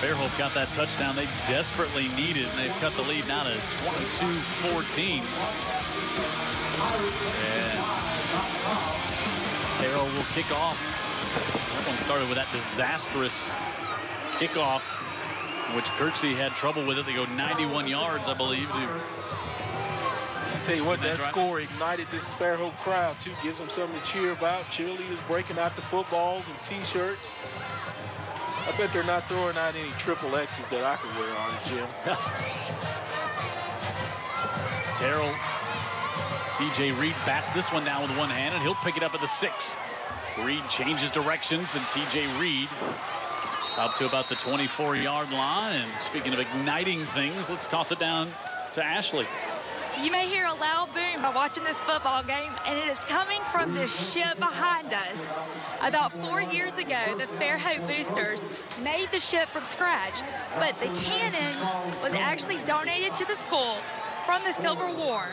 S2: Fairhope got that touchdown they desperately needed, and they've cut the lead now to 22-14. And Terrell will kick off. That one started with that disastrous kickoff, which Kirksey had trouble with it. They go 91 yards, I believe.
S4: I'll tell you what, that score ignited this Fairhope crowd, too. Gives them something to cheer about. Cheerleaders breaking out the footballs and T-shirts. I bet they're not throwing out any triple X's that I could wear on the gym.
S2: Terrell, TJ Reed bats this one down with one hand, and he'll pick it up at the 6. Reed changes directions, and TJ Reed up to about the 24-yard line. And speaking of igniting things, let's toss it down to Ashley.
S5: You may hear a loud boom by watching this football game, and it is coming from the ship behind us. About 4 years ago, the Fairhope Boosters made the ship from scratch, but the cannon was actually donated to the school from the Civil War.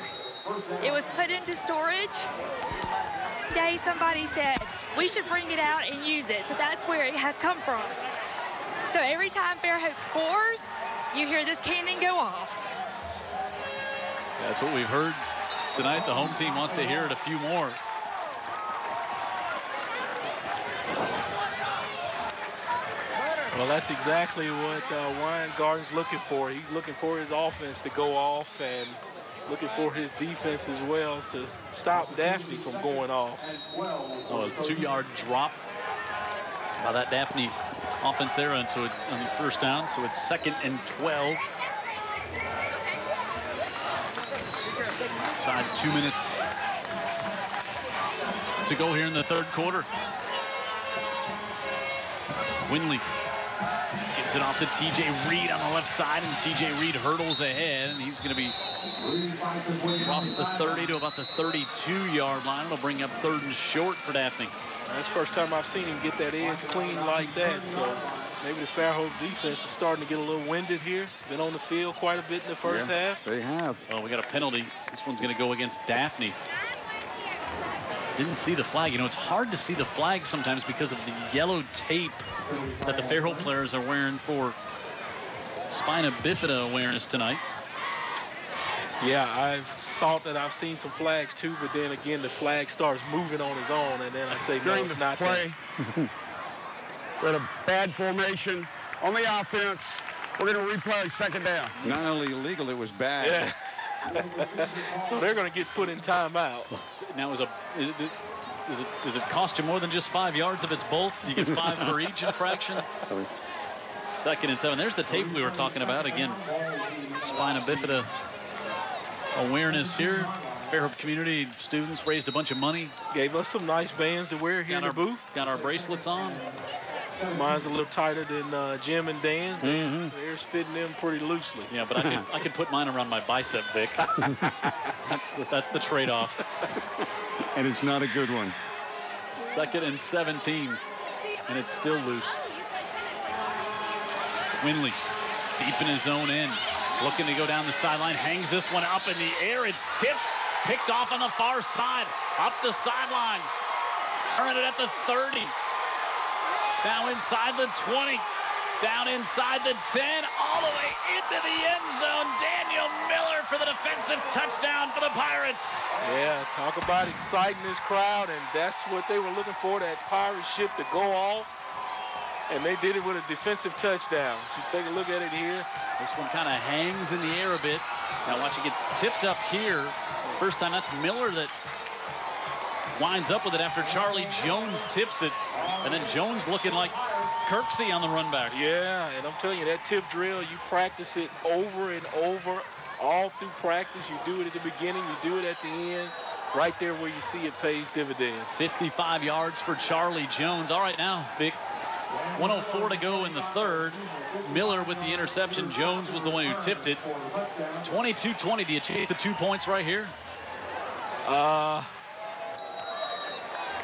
S5: It was put into storage. One day, somebody said, we should bring it out and use it, so that's where it has come from. So every time Fairhope scores, you hear this cannon go off.
S2: That's what we've heard tonight. The home team wants to hear it a few more.
S4: Well, that's exactly what Ryan Garden's looking for. He's looking for his offense to go off and looking for his defense as well to stop Daphne from going off.
S2: Oh, a 2-yard drop by that Daphne offense there, and so on the first down, so it's 2nd and 12. Outside 2 minutes to go here in the third quarter. Winley gives it off to TJ Reed on the left side, and TJ Reed hurdles ahead, and he's going to be across the 30 to about the 32-yard line. It'll bring up 3rd and short for Daphne.
S4: That's the first time I've seen him get that edge clean like that, so maybe the Fairhope defense is starting to get a little winded here. Been on the field quite a bit in the first half.
S3: They have.
S2: Well, we got a penalty. This one's going to go against Daphne. Didn't see the flag. You know, it's hard to see the flag sometimes because of the yellow tape that the Fairhope players are wearing for Spina bifida awareness tonight.
S4: Yeah, I've thought that I've seen some flags too, but then again, the flag starts moving on his own, and then I say, no, it's not
S7: play, we had a bad formation on the offense. We're going to replay second down.
S3: Not only illegal, it was bad.
S4: Yeah. So they're going to get put in timeout.
S2: Now, does it cost you more than just 5 yards if it's both? Do you get 5 for each infraction? 2nd and 7. There's the tape we were talking about. Again, Spina bifida awareness here. Fairhope community students raised a bunch of money.
S4: Gave us some nice bands to wear here in the booth.
S2: Got our bracelets on.
S4: Mine's a little tighter than Jim and Dan's. Theirs fitting them pretty loosely.
S2: Yeah, but I could put mine around my bicep, Vic. That's the trade-off.
S3: And it's not a good one.
S2: 2nd and 17, and it's still loose. Winley, deep in his own end, looking to go down the sideline, hangs this one up in the air. It's tipped, picked off on the far side, up the sidelines. Turn it at the 30. Now inside the 20, down inside the 10, all the way into the end zone. Daniel Miller for the defensive touchdown for the Pirates.
S4: Yeah, talk about exciting this crowd, and that's what they were looking for, that Pirate ship to go off. And they did it with a defensive touchdown. You take a look at it here.
S2: This one kind of hangs in the air a bit. Now watch, it gets tipped up here. First time, that's Miller that winds up with it after Charlie Jones tips it. And then Jones looking like Kirksey on the run back.
S4: Yeah, and I'm telling you, that tip drill, you practice it over and over, all through practice. You do it at the beginning, you do it at the end. Right there where you see it pays dividends.
S2: 55 yards for Charlie Jones. All right, now, Vic, 1:04 to go in the 3rd. Miller with the interception. Jones was the one who tipped it. 22-20. Do you chase the 2 points right here?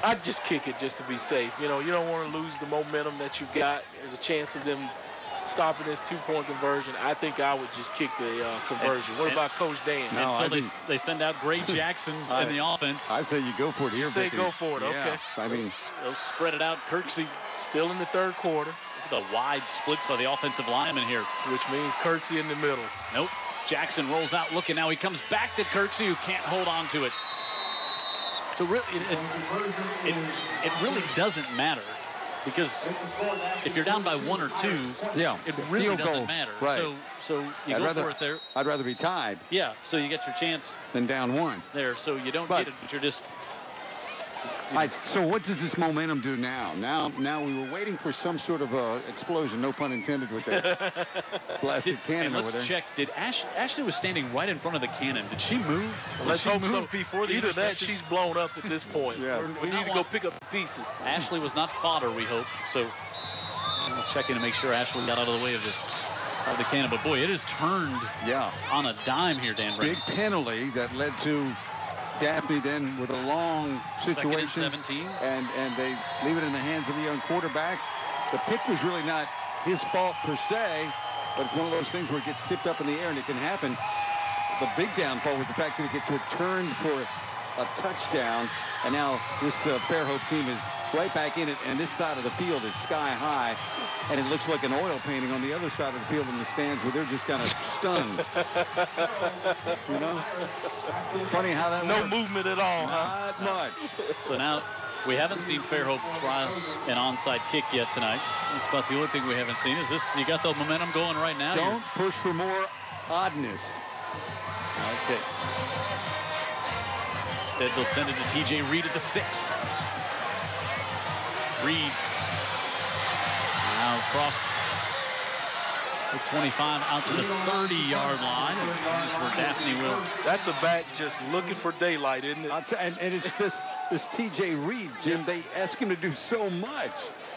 S4: I'd just kick it just to be safe. You know, you don't want to lose the momentum that you've got. There's a chance of them stopping this 2-point conversion. I think I would just kick the conversion. What about Coach Dan?
S2: No, and so they send out Gray Jackson in the offense.
S3: I say you go for it here.
S4: You say go for it,
S3: yeah.
S4: okay.
S3: I mean,
S2: they'll spread it out. Kirksey
S4: still in the 3rd quarter.
S2: The wide splits by the offensive lineman here.
S4: Which means Kirksey in the middle.
S2: Nope. Jackson rolls out looking. Now he comes back to Kirksey, who can't hold on to it. So really, it really doesn't matter, because if you're down by 1 or 2, it really doesn't matter.
S3: Right.
S2: So you go for it there.
S3: I'd rather be tied.
S2: Yeah, so you get your chance.
S3: Than down 1.
S2: There, so you don't get it, but you're just.
S3: So what does this momentum do now? Now we were waiting for some sort of explosion, no pun intended, with that blasted cannon over there.
S2: Let's check. Did Ashley was standing right in front of the cannon? Did she move?
S4: Let's hope so.
S2: Before the
S4: Either that,
S2: interception?
S4: she's blown up at this point.
S3: Yeah.
S4: We need to go pick up the pieces.
S2: Ashley was not fodder, we hope. So we'll check in to make sure Ashley got out of the way of the cannon. But boy, it is turned on a dime here, Dan Brady.
S3: Big penalty that led to Daphne then with a long situation.
S2: 2nd and 17.
S3: And they leave it in the hands of the young quarterback. The pick was really not his fault per se, but it's one of those things where it gets tipped up in the air and it can happen. The big downfall was the fact that it gets returned for a touchdown. And now this Fairhope team is right back in it, and this side of the field is sky high, and it looks like an oil painting on the other side of the field in the stands where they're just kind of stunned. You know? It's funny how that
S4: No
S3: works.
S4: movement at all,
S3: Not much.
S2: So now we haven't seen Fairhope try an onside kick yet tonight. That's about the only thing we haven't seen. Is this, you got the momentum going right now?
S3: Don't push for more oddness.
S2: Okay. Instead, they'll send it to T.J. Reed at the 6. Reed now across the 25 out to the 30-yard line. And that's where Daphne will.
S4: That's a back just looking for daylight, isn't it?
S3: And it's just this T.J. Reed, Jim. They ask him to do so much,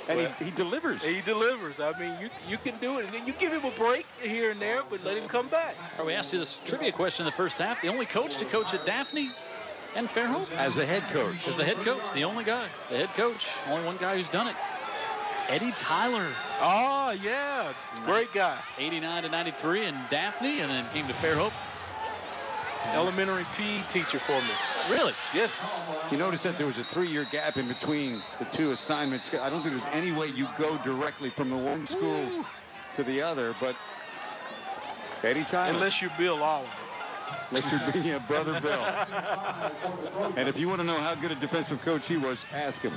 S3: and he delivers.
S4: He delivers. I mean, you can do it, and then you give him a break here and there, but let him come back.
S2: We asked you this trivia question in the first half. The only coach to coach at Daphne and Fairhope?
S3: As the head coach.
S2: As the head coach, the only guy. The head coach, only one guy who's done it. Eddie Tyler.
S4: Oh, yeah. Great guy.
S2: 89 to 93 in Daphne, and then came to Fairhope.
S4: Elementary PE teacher for me.
S2: Really?
S4: Yes.
S3: You notice that there was a 3-year gap in between the 2 assignments. I don't think there's any way you go directly from the one school to the other, but Eddie Tyler.
S4: Unless you're Bill Oliver.
S3: Unless you're being Brother Bill. And if you want to know how good a defensive coach he was, ask him.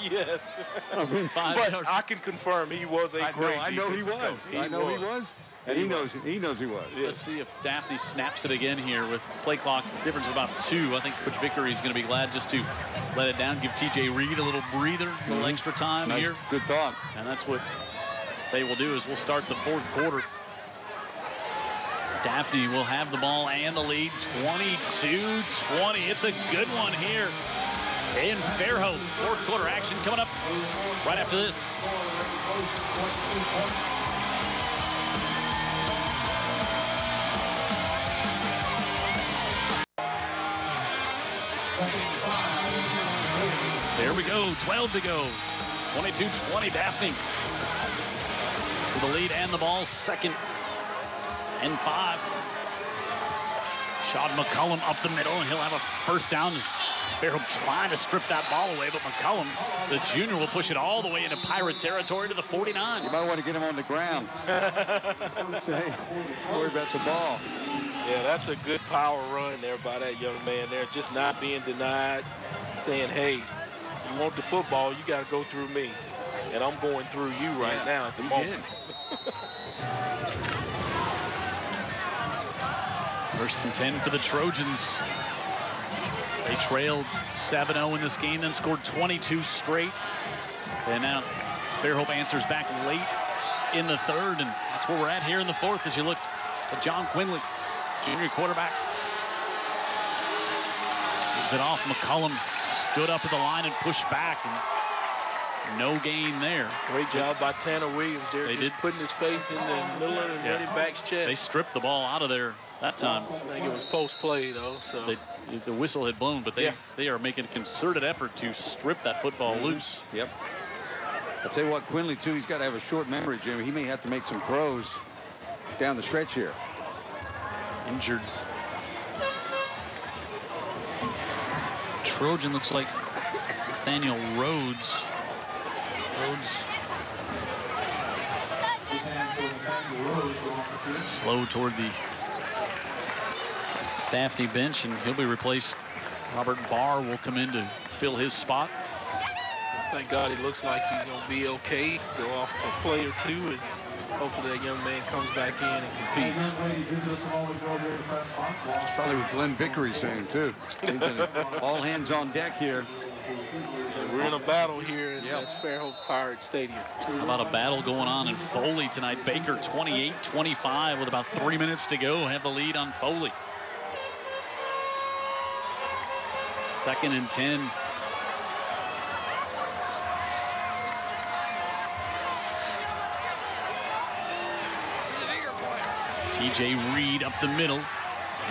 S4: Yes.
S3: I mean,
S4: but I can confirm he was a great
S3: I know he was.
S4: Coach.
S3: I know he was. And he knows he was.
S2: Yeah. Let's see if Daphne snaps it again here with play clock difference of about 2. I think Coach Vickery is going to be glad just to let it down, give TJ Reed a little breather, a little extra time here.
S3: Good thought.
S2: And that's what they will do is we'll start the 4th quarter. Daphne will have the ball and the lead, 22-20. It's a good one here in Fairhope. 4th quarter action coming up right after this. There we go, 12 to go. 22-20, Daphne with the lead and the ball, 2nd and 5. Sean McCullum up the middle, and he'll have a first down. Fairhope trying to strip that ball away, but McCullum, the junior, will push it all the way into Pirate territory to the 49.
S3: You might want to get him on the ground. Say, worry about the ball.
S4: Yeah, that's a good power run there by that young man there, just not being denied, saying, hey, you want the football, you got to go through me. And I'm going through you right now at the moment.
S2: 1st and 10 for the Trojans. They trailed 7-0 in this game, then scored 22 straight. And now Fairhope answers back late in the 3rd, and that's where we're at here in the 4th as you look at John Quinley, junior quarterback. Gives it off. McCullum stood up at the line and pushed back, and no gain there.
S4: Great job by Tanner Williams there. They just putting his face in the middle of the running back's chest.
S2: They stripped the ball out of there that time.
S4: I think it was post-play, though. So
S2: the whistle had blown, but they are making a concerted effort to strip that football loose.
S3: Yep. I'll tell you what, Quinley, too, he's got to have a short memory, Jimmy. He may have to make some throws down the stretch here.
S2: Injured. Trojan looks like Nathaniel Rhodes. Slow toward the Daphne bench, and he'll be replaced. Robert Barr will come in to fill his spot.
S4: Thank God he looks like he's going to be okay. Go off a play or 2, and hopefully that young man comes back in and competes.
S3: Probably what Glenn Vickery saying, too. All hands on deck here.
S4: We're in a battle here in Fairhope Pirate Stadium.
S2: How about a battle going on in Foley tonight? Baker 28-25 with about 3 minutes to go. Have the lead on Foley. 2nd and 10. TJ Reed up the middle.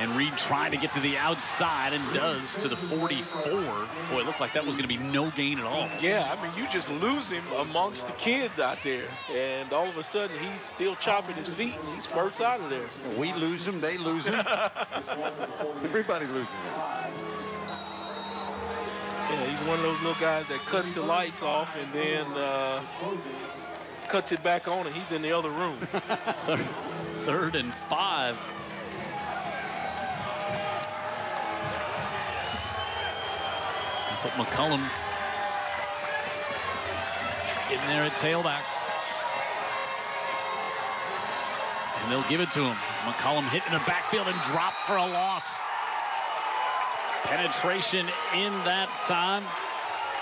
S2: And Reed trying to get to the outside and does to the 44. Boy, it looked like that was going to be no gain at all.
S4: Yeah, I mean, you just lose him amongst the kids out there. And all of a sudden, he's still chopping his feet and he spurts out of there.
S3: We lose him, they lose him. Everybody loses him.
S4: Yeah, he's one of those little guys that cuts the lights off and then cuts it back on, and he's in the other room.
S2: 3rd and 5. Put McCullum in there at tailback. And they'll give it to him. McCullum hit in the backfield and dropped for a loss. Penetration in that time.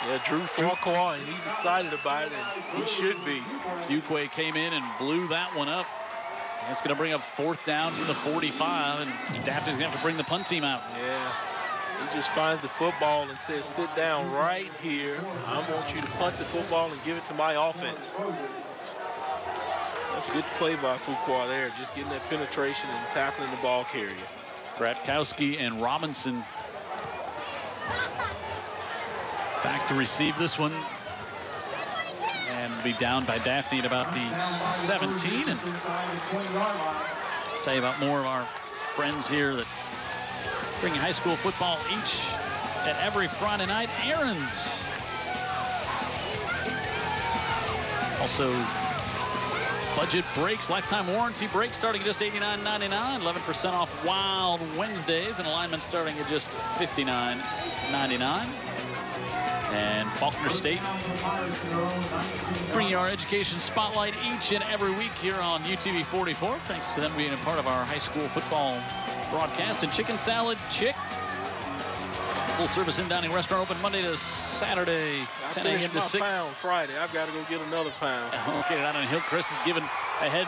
S4: Yeah, Drew Farquhar, and he's excited about it, and he should be.
S2: Fuqua came in and blew that one up. And it's going to bring up 4th down from the 45, and Daphne's going to have to bring the punt team out.
S4: Yeah. He just finds the football and says, sit down right here. I want you to punt the football and give it to my offense. That's a good play by Fuqua there, just getting that penetration and tackling the ball carrier.
S2: Bratkowski and Robinson back to receive this one. And be down by Daphne at about the 17. And I'll tell you about more of our friends here that bring high school football each and every Friday night. Aaron's. Also Budget brakes, lifetime warranty brakes starting at just $89.99. 11% off Wild Wednesdays, and alignment starting at just $59.99. And Faulkner State bringing our education spotlight each and every week here on UTV 44. Thanks to them being a part of our high school football broadcast. And Chicken Salad Chick, full-service in-dining restaurant, open Monday to Saturday, 10 a.m. to 6.
S4: Pound Friday. I've got to go get another pound.
S2: Okay, down on Hillcrest is given ahead.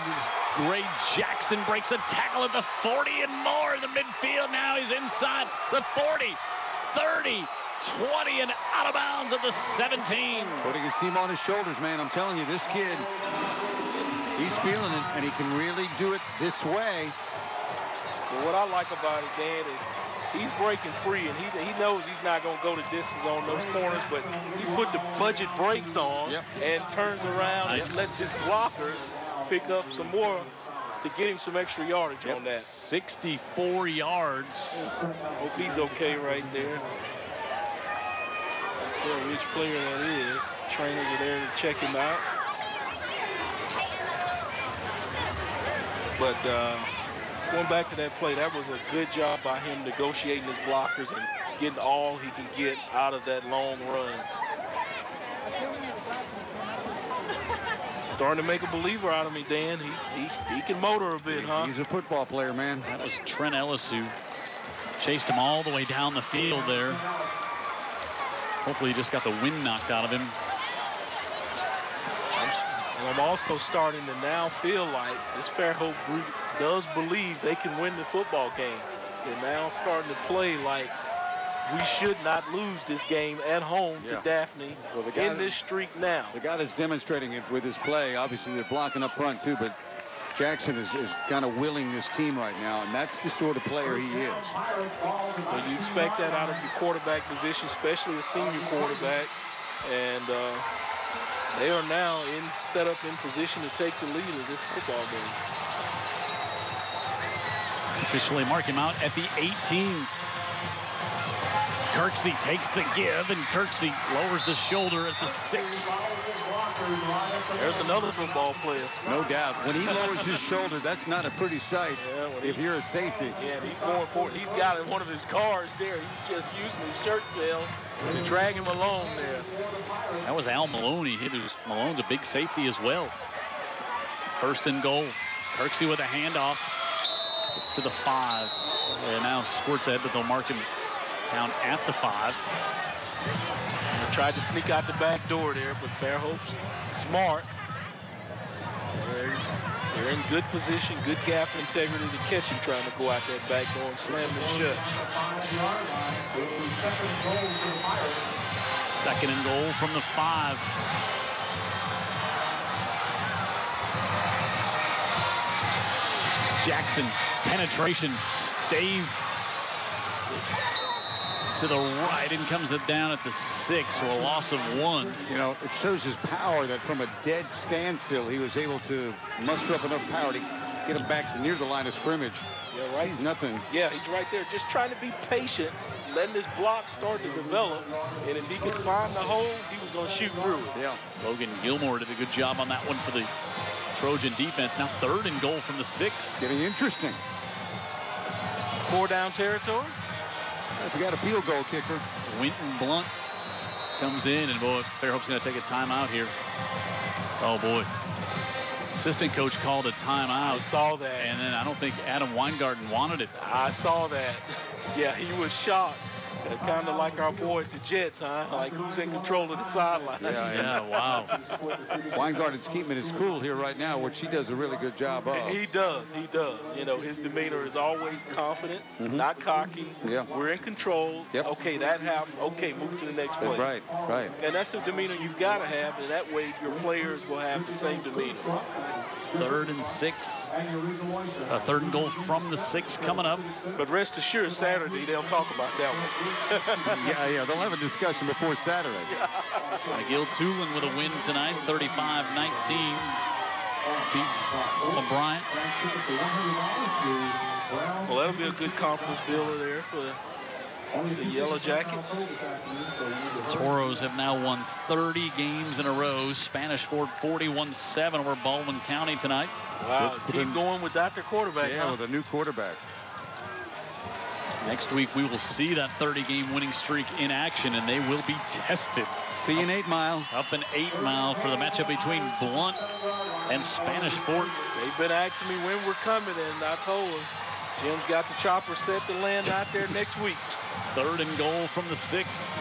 S2: Gray Jackson breaks a tackle at the 40 and more in the midfield. Now he's inside the 40, 30, 20, and out of bounds at the 17.
S3: Putting his team on his shoulders, man. I'm telling you, this kid, he's feeling it, and he can really do it this way.
S4: Well, what I like about it, Dan, is he's breaking free, and he knows he's not going to go the distance on those corners, but he put the budget brakes on and turns around and lets his blockers pick up some more to get him some extra yardage on that.
S2: 64 yards.
S4: Hope he's okay right there. Tell which player that is. Trainers are there to check him out. But going back to that play, that was a good job by him negotiating his blockers and getting all he can get out of that long run. Starting to make a believer out of me, Dan. He can motor a bit, huh?
S3: He's a football player, man.
S2: That was Trent Ellis who chased him all the way down the field there. Hopefully he just got the wind knocked out of him.
S4: I'm also starting to now feel like this Fairhope group does believe they can win the football game. They're now starting to play like we should not lose this game at home to Daphne in this streak now.
S3: The guy that's demonstrating it with his play, obviously they're blocking up front too, but Jackson is kind of willing this team right now, and that's the sort of player he is.
S4: Well, you expect that out of your quarterback position, especially a senior quarterback, and they are now set up in position to take the lead of this football game.
S2: Officially mark him out at the 18. Kirksey takes the give, and Kirksey lowers the shoulder at the 6.
S4: There's another football player.
S3: No doubt. When he lowers his shoulder, that's not a pretty sight if you're a safety.
S4: Yeah, he's going for it. He's got in one of his cars there. He's just using his shirt tail to drag him along there.
S2: That was Al Maloney. Malone's a big safety as well. First and goal. Kirksey with a handoff. Gets to the 5. And now squirts ahead, but they'll mark him down at the 5.
S4: They tried to sneak out the back door there, but Fairhope's smart. They're in good position, good gap integrity to catch him trying to go out that back door and slam him shut.
S2: Second and goal from the 5. Jackson, penetration, stays to the right and comes it down at the 6 for a loss of 1.
S3: You know, it shows his power that from a dead standstill, he was able to muster up enough power to get him back to near the line of scrimmage.
S4: Yeah, right.
S3: Sees nothing.
S4: Yeah, he's right there, just trying to be patient, letting his block start to develop, and if he could find the hole, he was going to shoot through it.
S3: Yeah.
S2: Logan Gilmore did a good job on that one for the Trojan defense. Now third and goal from the 6.
S3: Getting interesting.
S4: 4 down territory.
S3: If we got a field goal kicker.
S2: Winton Blunt comes in, and boy, Fairhope's going to take a timeout here. Oh boy. Assistant coach called a timeout.
S4: I saw that.
S2: And then I don't think Adam Weingarten wanted it.
S4: I saw that. Yeah, he was shocked. Kind of like our boy at the Jets, huh? Like who's in control of the sidelines.
S2: Yeah, wow.
S3: Weingarten's keeping his cool here right now, which he does a really good job of.
S4: He does. You know, his demeanor is always confident, not cocky.
S3: Yeah.
S4: We're in control.
S3: Yep.
S4: Okay, that happened. Okay, move to the next play.
S3: Right, right.
S4: And that's the demeanor you've got to have, and that way your players will have the same demeanor.
S2: Third and 6. A third and goal from the 6 coming up.
S4: But rest assured, Saturday they'll talk about that one.
S3: yeah, they'll have a discussion before Saturday.
S2: McGill Tulin with a win tonight, 35-19. Beat Bryant.
S4: Well, that'll be a good confidence builder there for The Yellow Jackets.
S2: Toros have now won 30 games in a row. Spanish Fort 41-7 over Baldwin County tonight.
S4: Wow, keep going without their quarterback.
S3: Yeah, with a new quarterback.
S2: Next week, we will see that 30-game winning streak in action, and they will be tested.
S3: See you in 8 Mile.
S2: Up in 8 Mile for the matchup between Blunt and Spanish Fort.
S4: They've been asking me when we're coming, and I told them Jim's got the chopper set to land out there next week.
S2: 3rd and goal from the 6.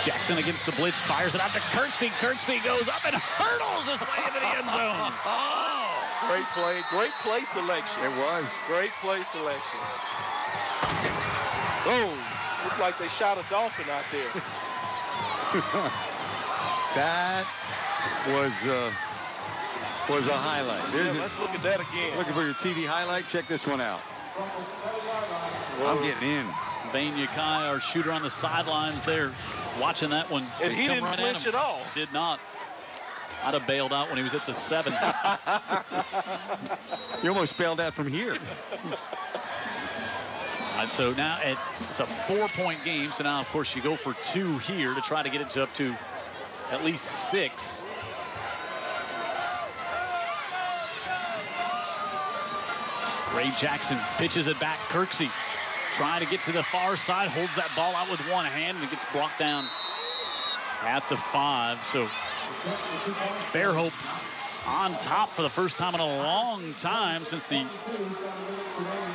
S2: Jackson against the blitz, fires it out to Kirksey. Kirksey goes up and hurdles his way into the end zone.
S4: Great play selection.
S3: It was.
S4: Great play selection. Oh, looked like they shot a dolphin out there.
S3: That was a highlight.
S4: Let's look at that again.
S3: Looking for your TV highlight? Check this one out. I'm getting in.
S2: Vane Yakai, our shooter on the sidelines there, watching that one.
S4: And he didn't flinch at all.
S2: Did not. I'd have bailed out when he was at the 7.
S3: You almost bailed out from here.
S2: All right, so now it's a 4-point game. So now, of course, you go for 2 here to try to get it to up to at least 6. Ray Jackson pitches it back. Kirksey trying to get to the far side, holds that ball out with one hand, and it gets brought down at the 5. So Fairhope on top for the first time in a long time since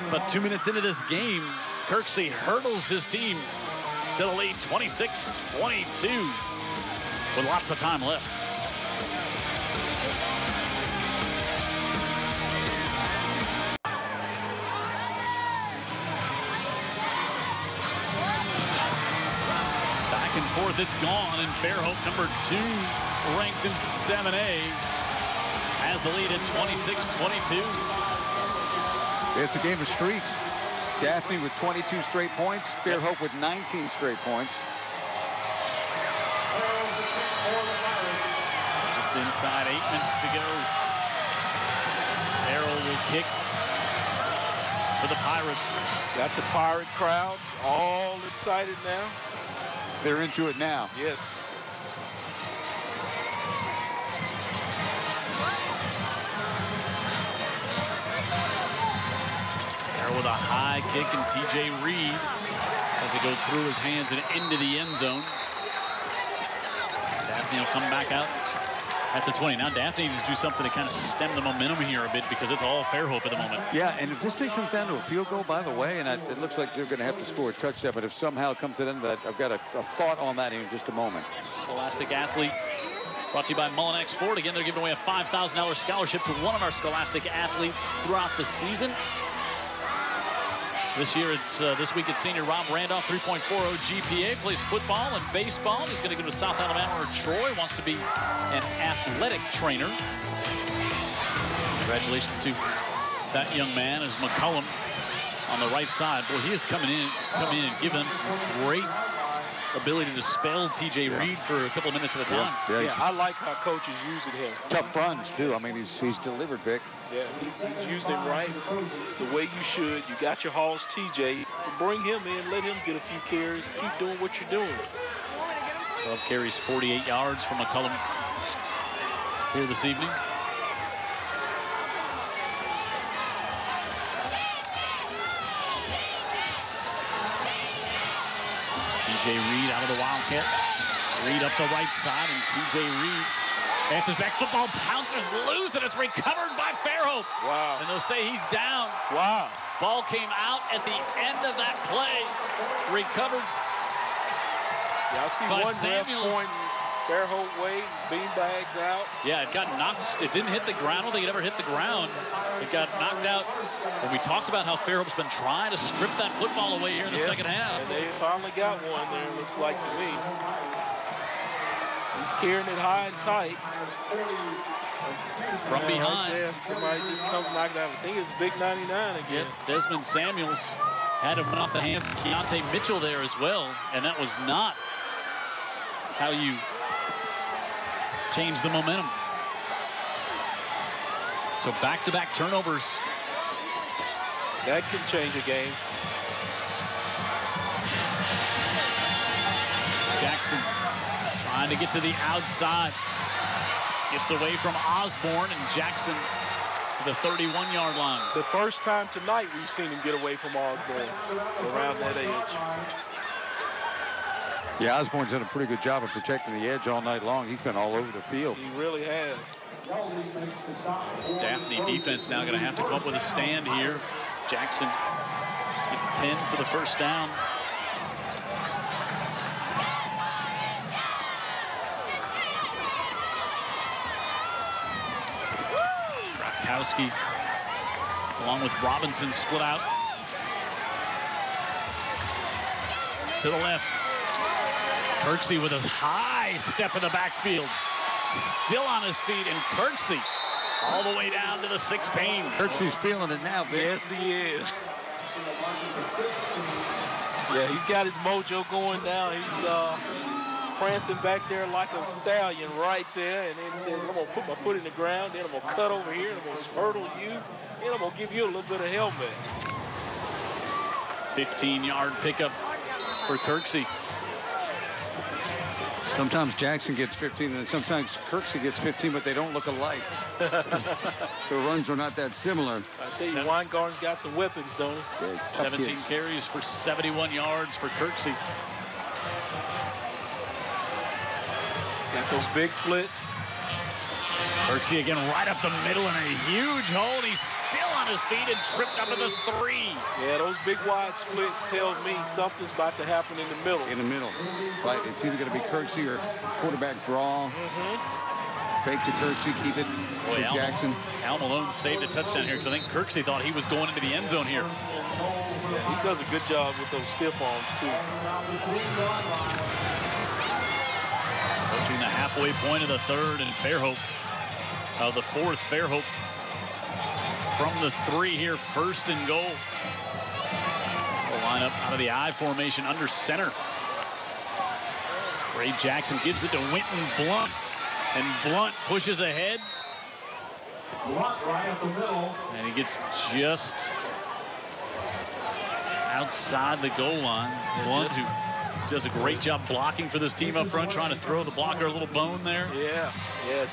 S2: about 2 minutes into this game. Kirksey hurdles his team to the lead, 26-22, with lots of time left. Back and forth, it's gone, and Fairhope, number 2, ranked in 7A, has the lead at 26-22.
S3: It's a game of streaks. Daphne with 22 straight points. Fairhope with 19 straight points.
S2: Just inside 8 minutes to go. Terrell will kick for the Pirates.
S4: Got the Pirate crowd all excited now.
S3: They're into it now.
S4: Yes.
S2: With a high kick, and TJ Reed as it goes through his hands and into the end zone. Daphne will come back out at the 20. Now Daphne needs to do something to kind of stem the momentum here a bit, because it's all Fairhope at the moment.
S3: Yeah, and if this thing comes down to a field goal, by the way, and it looks like they're going to have to score a touchdown, but if somehow it comes to the end of that, I've got a thought on that in just a moment.
S2: Scholastic Athlete brought to you by Mullinax Ford. Again, they're giving away a $5,000 scholarship to one of our Scholastic athletes throughout the season. This year, this week it's senior Rob Randolph, 3.40 GPA, plays football and baseball. He's going to go to South Alabama or Troy, wants to be an athletic trainer. Congratulations to that young man as McCullum on the right side. Boy, he is coming in and giving them some great ability to spell TJ Reed for a couple of minutes at a time.
S4: Yeah, I like how coach is using him.
S3: Tough runs, too. I mean, he's delivered, Vic.
S4: Yeah, he's using him right the way you should. You got your Halls TJ. Bring him in, let him get a few carries. Keep doing what you're doing.
S2: 12 carries, 48 yards from McCullum here this evening. TJ Reed out of the Wildcat. Reed up the right side, and TJ Reed answers back. Football pounces loose, and it's recovered by Fairhope.
S4: Wow.
S2: And they'll say he's down.
S4: Wow.
S2: Ball came out at the end of that play. Recovered.
S4: Yeah, I see
S2: by
S4: one ref
S2: Samuels.
S4: pointing Fairhope way, beanbags out.
S2: Yeah, it got knocked. It didn't hit the ground. I don't think it ever hit the ground. It got knocked out. And we talked about how Fairhope's been trying to strip that football away here in the second half.
S4: And they finally got one there, it looks like to me. He's carrying it high and tight.
S2: From behind.
S4: Right there, somebody just comes knocking out. I think it's Big 99 again.
S2: Yeah, Desmond Samuels had him off the hands of Keontae Mitchell there as well. And that was not how you change the momentum. So back-to-back turnovers
S4: That can change a game.
S2: Jackson trying to get to the outside. Gets away from Osborne, and Jackson to the 31-yard line.
S4: The first time tonight we've seen him get away from Osborne around that edge.
S3: Yeah, Osborne's done a pretty good job of protecting the edge all night long. He's been all over the field.
S4: He really has.
S2: This Daphne defense now going to have to come up with a stand here. Jackson gets 10 for the first down. Rakowski along with Robinson split out to the left. Kirksey with a high step in the backfield. Still on his feet, and Kirksey all the way down to the 16.
S3: Kirksey's feeling it now, Vic.
S4: Yes, he is. Yeah, he's got his mojo going now. He's prancing back there like a stallion right there, and then says, I'm going to put my foot in the ground, then I'm going to cut over here, and I'm going to hurdle you, and I'm going to give you a little bit of helmet.
S2: 15-yard pickup for Kirksey.
S3: Sometimes Jackson gets 15, and sometimes Kirksey gets 15, but they don't look alike. Their runs are not that similar.
S4: I tell you, Weingarten's got some weapons, don't he?
S3: Yeah,
S2: 17 carries for 71 yards for Kirksey.
S4: Got those big splits.
S2: Kirksey again right up the middle in a huge hole. He's still on his feet and tripped up at the 3.
S4: Yeah, those big wide splits tell me something's about to happen in the middle.
S3: In the middle. Right, it's either going to be Kirksey or quarterback draw. Fake to Kirksey, keep it for Jackson.
S2: Al Malone saved a touchdown here because I think Kirksey thought he was going into the end zone here.
S4: Yeah, he does a good job with those stiff arms, too.
S2: Approaching the halfway point of the third, and Fairhope, the fourth, Fairhope from the 3 here, first and goal. The lineup out of the I formation under center. Ray Jackson gives it to Winton Blunt, and Blunt pushes ahead.
S6: Blunt right up the middle.
S2: And he gets just outside the goal line. Blunt, who does a great job blocking for this team up front, trying to throw the blocker a little bone there.
S4: Yeah,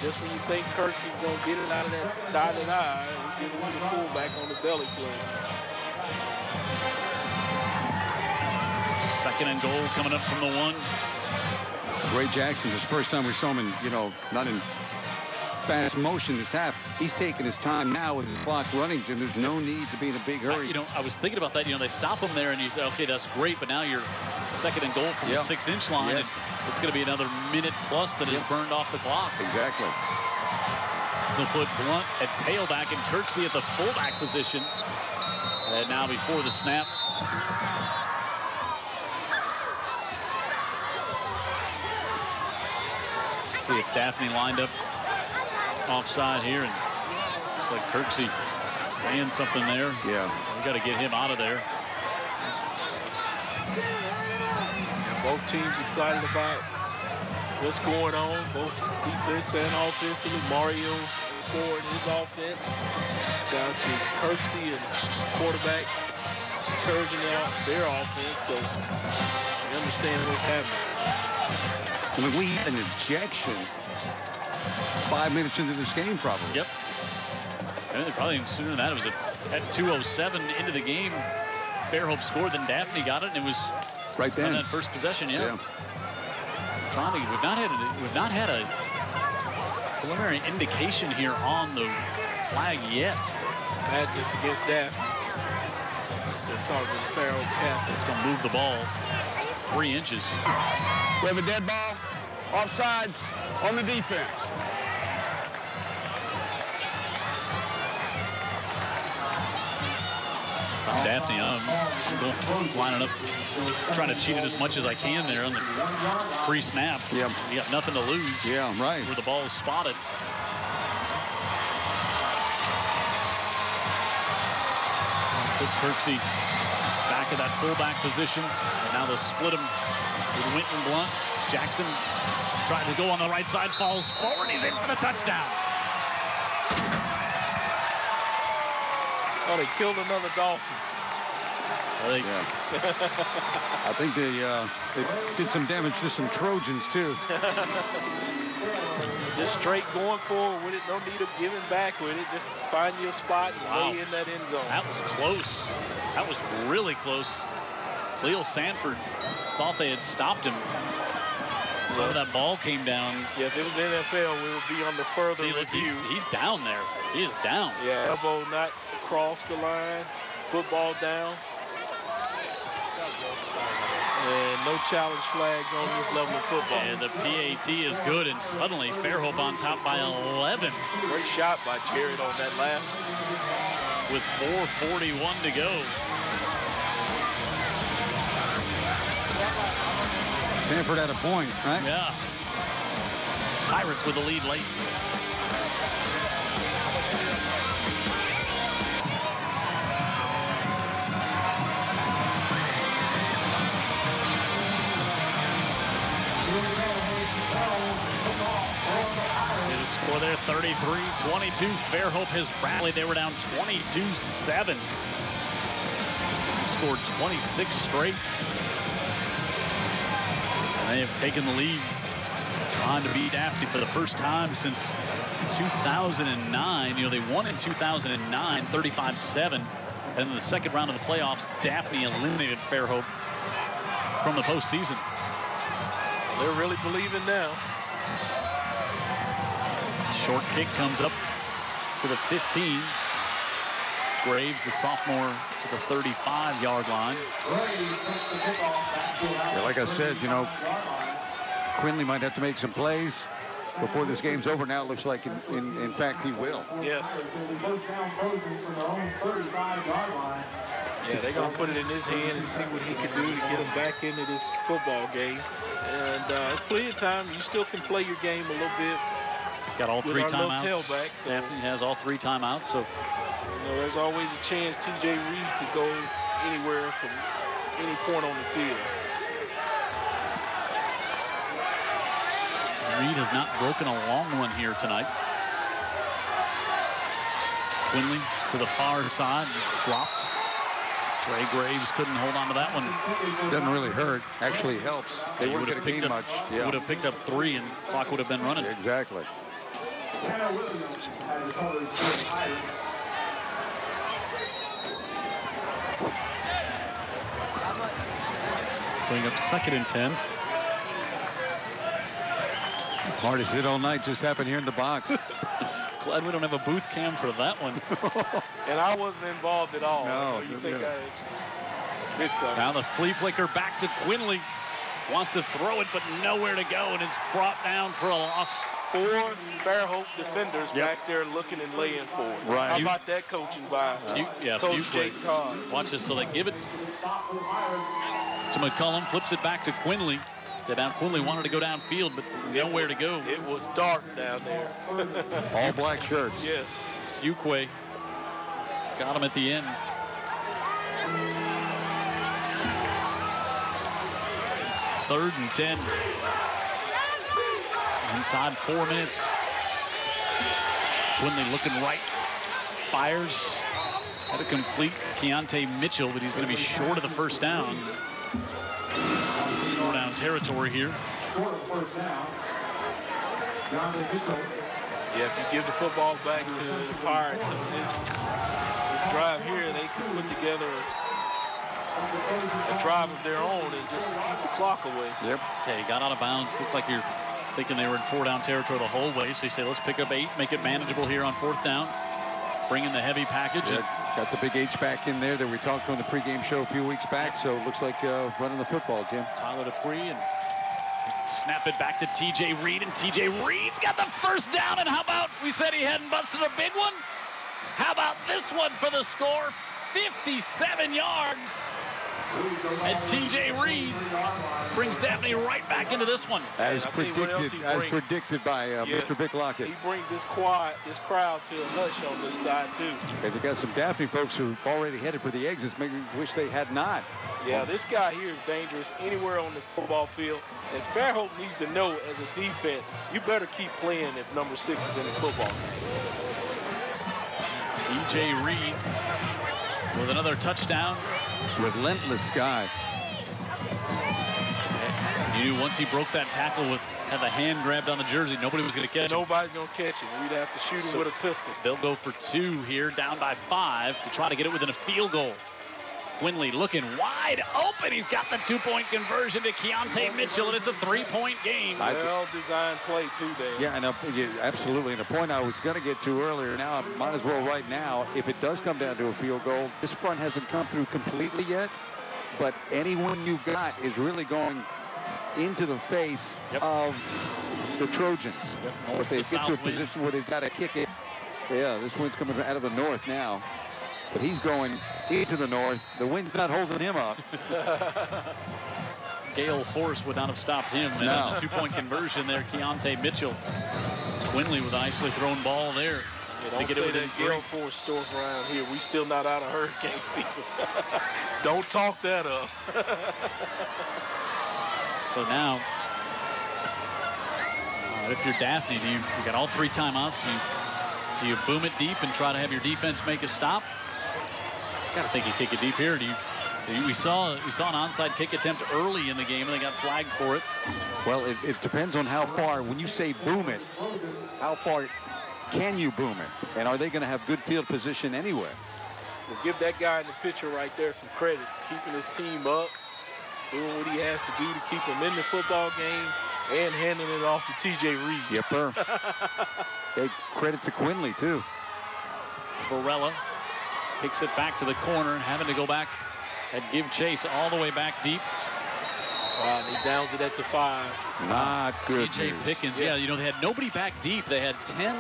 S4: just when you think Kirksey's going to get it out of that dotted eye, he gives it to the fullback on the belly play.
S2: Second and goal coming up from the 1.
S3: Ray Jackson, it's the first time we saw him in, not in fast motion this half. He's taking his time now with his clock running, Jim. There's no need to be in a big hurry.
S2: I was thinking about that. They stop him there, and you say, okay, that's great, but now you're second and goal from the 6-inch line.
S3: Yes.
S2: It's going to be another minute plus that is burned off the clock.
S3: Exactly.
S2: They'll put Blunt at tailback and Kirksey at the fullback position. And now before the snap. See if Daphne lined up offside here, and looks like Kirksey saying something there.
S3: Yeah.
S2: We got to get him out of there.
S4: Both teams excited about what's going on, both defense and offensively. Mario forward his offense. Got the Kirksey and quarterback encouraging out their offense, so they understand what's happening.
S3: I mean, we had an ejection 5 minutes into this game, probably.
S2: Yep. And probably even sooner than that. It was at 2:07 into the game. Fairhope scored, then Daphne got it, and it was
S3: right then
S2: on that first possession. Yeah. We've not had a preliminary indication here on the flag yet.
S4: Madness against Daphne. They're talking to the Fairhope captain.
S2: It's going to move the ball 3 inches.
S7: We have a dead ball. Offsides on the defense.
S2: Daphne, I'm lining up, trying to cheat it as much as I can there on the pre-snap.
S3: Yep.
S2: You got nothing to lose.
S3: Yeah, right.
S2: Where the ball is spotted. Put Kirksey back at that fullback position. And now they'll split him with Winton Blunt. Jackson trying to go on the right side, falls forward. He's in for the touchdown.
S4: Oh, they killed another dolphin.
S3: I think they did some damage to some Trojans, too.
S4: Just straight going forward with it. No need of giving back with it. Just find your spot and lay in that end zone.
S2: That was close. That was really close. Cleo Sanford thought they had stopped him. So that ball came down.
S4: Yeah, if it was the NFL, we would be on the further review.
S2: He's down there. He is down.
S4: Yeah, elbow not across the line. Football down. And no challenge flags on this level of football.
S2: And the PAT is good, and suddenly Fairhope on top by 11.
S4: Great shot by Jared on that last one.
S2: With 4:41 to go.
S3: Sanford had a point, right?
S2: Yeah. Pirates with the lead late. See the score there, 33-22. Fairhope has rallied. They were down 22-7. Scored 26 straight. They have taken the lead, trying to beat Daphne for the first time since 2009. You know, they won in 2009, 35-7. And in the second round of the playoffs, Daphne eliminated Fairhope from the postseason.
S4: They're really believing now.
S2: Short kick comes up to the 15. Graves, the sophomore, to the 35-yard line.
S3: Yeah, like I said, you know, Quinley might have to make some plays before this game's over. Now it looks like, in fact, he will.
S4: Yes. Yeah, they're going to put it in his hand and see what he can do to get him back into this football game. And it's plenty of time. You still can play your game a little bit.
S2: Got all three timeouts.
S4: Tailback, so.
S2: Daphne has all three timeouts, so.
S4: You know, there's always a chance T.J. Reed could go anywhere from any point on the field.
S2: Reed has not broken a long one here tonight. Quinley to the far side, dropped. Trey Graves couldn't hold on to that one.
S3: Doesn't really hurt. Actually helps. They
S2: would
S3: wouldn't
S2: have
S3: get a game much. Yeah.
S2: Would have picked up 3 and clock would have been running.
S3: Exactly.
S2: Bring up 2nd and 10.
S3: Hardest hit all night just happened here in the box.
S2: Glad we don't have a booth cam for that one.
S4: And I wasn't involved at all.
S3: No.
S4: You think I did something.
S2: Now the flea flicker back to Quinley. Wants to throw it, but nowhere to go, and it's brought down for a loss.
S4: 4 Fairhope defenders back there looking and laying for it.
S3: Right.
S4: How about that coaching by Coach Jake Todd?
S2: Watch this. So they give it to McCullum, flips it back to Quinley. Now Quinley wanted to go downfield, but nowhere to go.
S4: It was dark down there.
S3: All black shirts.
S4: Yes.
S2: Fuqua got him at the end. Third and 10. Inside 4 minutes. Quinley looking right. Fires. Had to complete Keontae Mitchell, but he's going to be short of the first down. 4 down territory here.
S4: Yeah, if you give the football back to the Pirates on this drive here, they could put together a drive of their own and just keep the clock away.
S3: Yep.
S2: Okay, got out of bounds. Looks like you're thinking they were in 4 down territory the whole way. So you say, let's pick up 8, make it manageable here on 4th down. Bring in the heavy package.
S3: Yeah, got the big H back in there that we talked on the pregame show a few weeks back. So it looks like running the football, Jim.
S2: Tyler Dupree, and snap it back to T.J. Reed, and T.J. Reed's got the first down. And how about, we said he hadn't busted a big one? How about this one for the score? 57 yards. And T.J. Reed brings Daphne right back into this one.
S3: As predicted by Mr. Vic Lockett.
S4: He brings this crowd to a hush on this side, too.
S3: And you got some Daphne folks who already headed for the exits, maybe wish they had not.
S4: Yeah, this guy here is dangerous anywhere on the football field. And Fairhope needs to know as a defense, you better keep playing if number 6 is in the football game.
S2: T.J. Reed with another touchdown.
S3: Relentless guy.
S2: You knew once he broke that tackle had the hand grabbed on the jersey, nobody was going to catch him.
S4: Nobody's going to catch him. We'd have to shoot him with a pistol.
S2: They'll go for 2 here, down by 5 to try to get it within a field goal. Quinley looking wide open. He's got the 2-point conversion to Keontae Mitchell, and it's a 3-point game.
S4: Well-designed play, too, Dan.
S3: Yeah, and absolutely. And a point I was going to get to earlier, now I might as well right now, if it does come down to a field goal, this front hasn't come through completely yet, but anyone you got is really going into the face of the Trojans. Or if they get to a position where they've got to kick it. Yeah, this wind's coming out of the north now. But he's going into the north. The wind's not holding him up.
S2: Gale Force would not have stopped him. And on the 2-point conversion there, Keontae Mitchell. Quinley with a nicely thrown ball there.
S4: To get it within Gale Force stuff around here. We still not out of hurricane season. Don't talk that up.
S2: So now, if you're Daphne, you got all 3 timeouts. Do you boom it deep and try to have your defense make a stop? Got to think you kick it deep here. We saw an onside kick attempt early in the game, and they got flagged for it.
S3: Well, it depends on how far. When you say boom it, how far can you boom it? And are they going to have good field position anyway?
S4: Well, give that guy in the picture right there some credit, keeping his team up, doing what he has to do to keep him in the football game, and handing it off to T.J. Reed.
S3: Yepper. Hey, credit to Quinley, too.
S2: Varela kicks it back to the corner, having to go back and give chase all the way back deep.
S4: Wow, and he downs it at the 5.
S3: Not good.
S2: C.J. Pickens, yeah, you know, they had nobody back deep. They had 10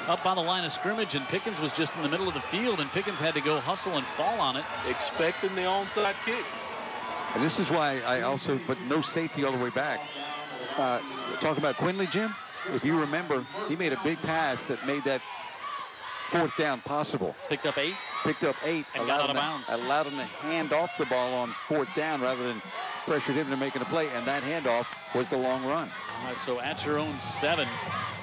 S2: up on the line of scrimmage, and Pickens was just in the middle of the field, and Pickens had to go hustle and fall on it.
S4: Expecting the onside kick.
S3: And this is why I also, but no safety all the way back. Talk about Quinley, Jim. If you remember, he made a big pass that made that 4th down possible.
S2: Picked up 8?
S3: Picked up 8.
S2: And got out of bounds.
S3: Allowed him to hand off the ball on 4th down rather than pressured him into making a play, and that handoff was the long run.
S2: All right, so at your own 7,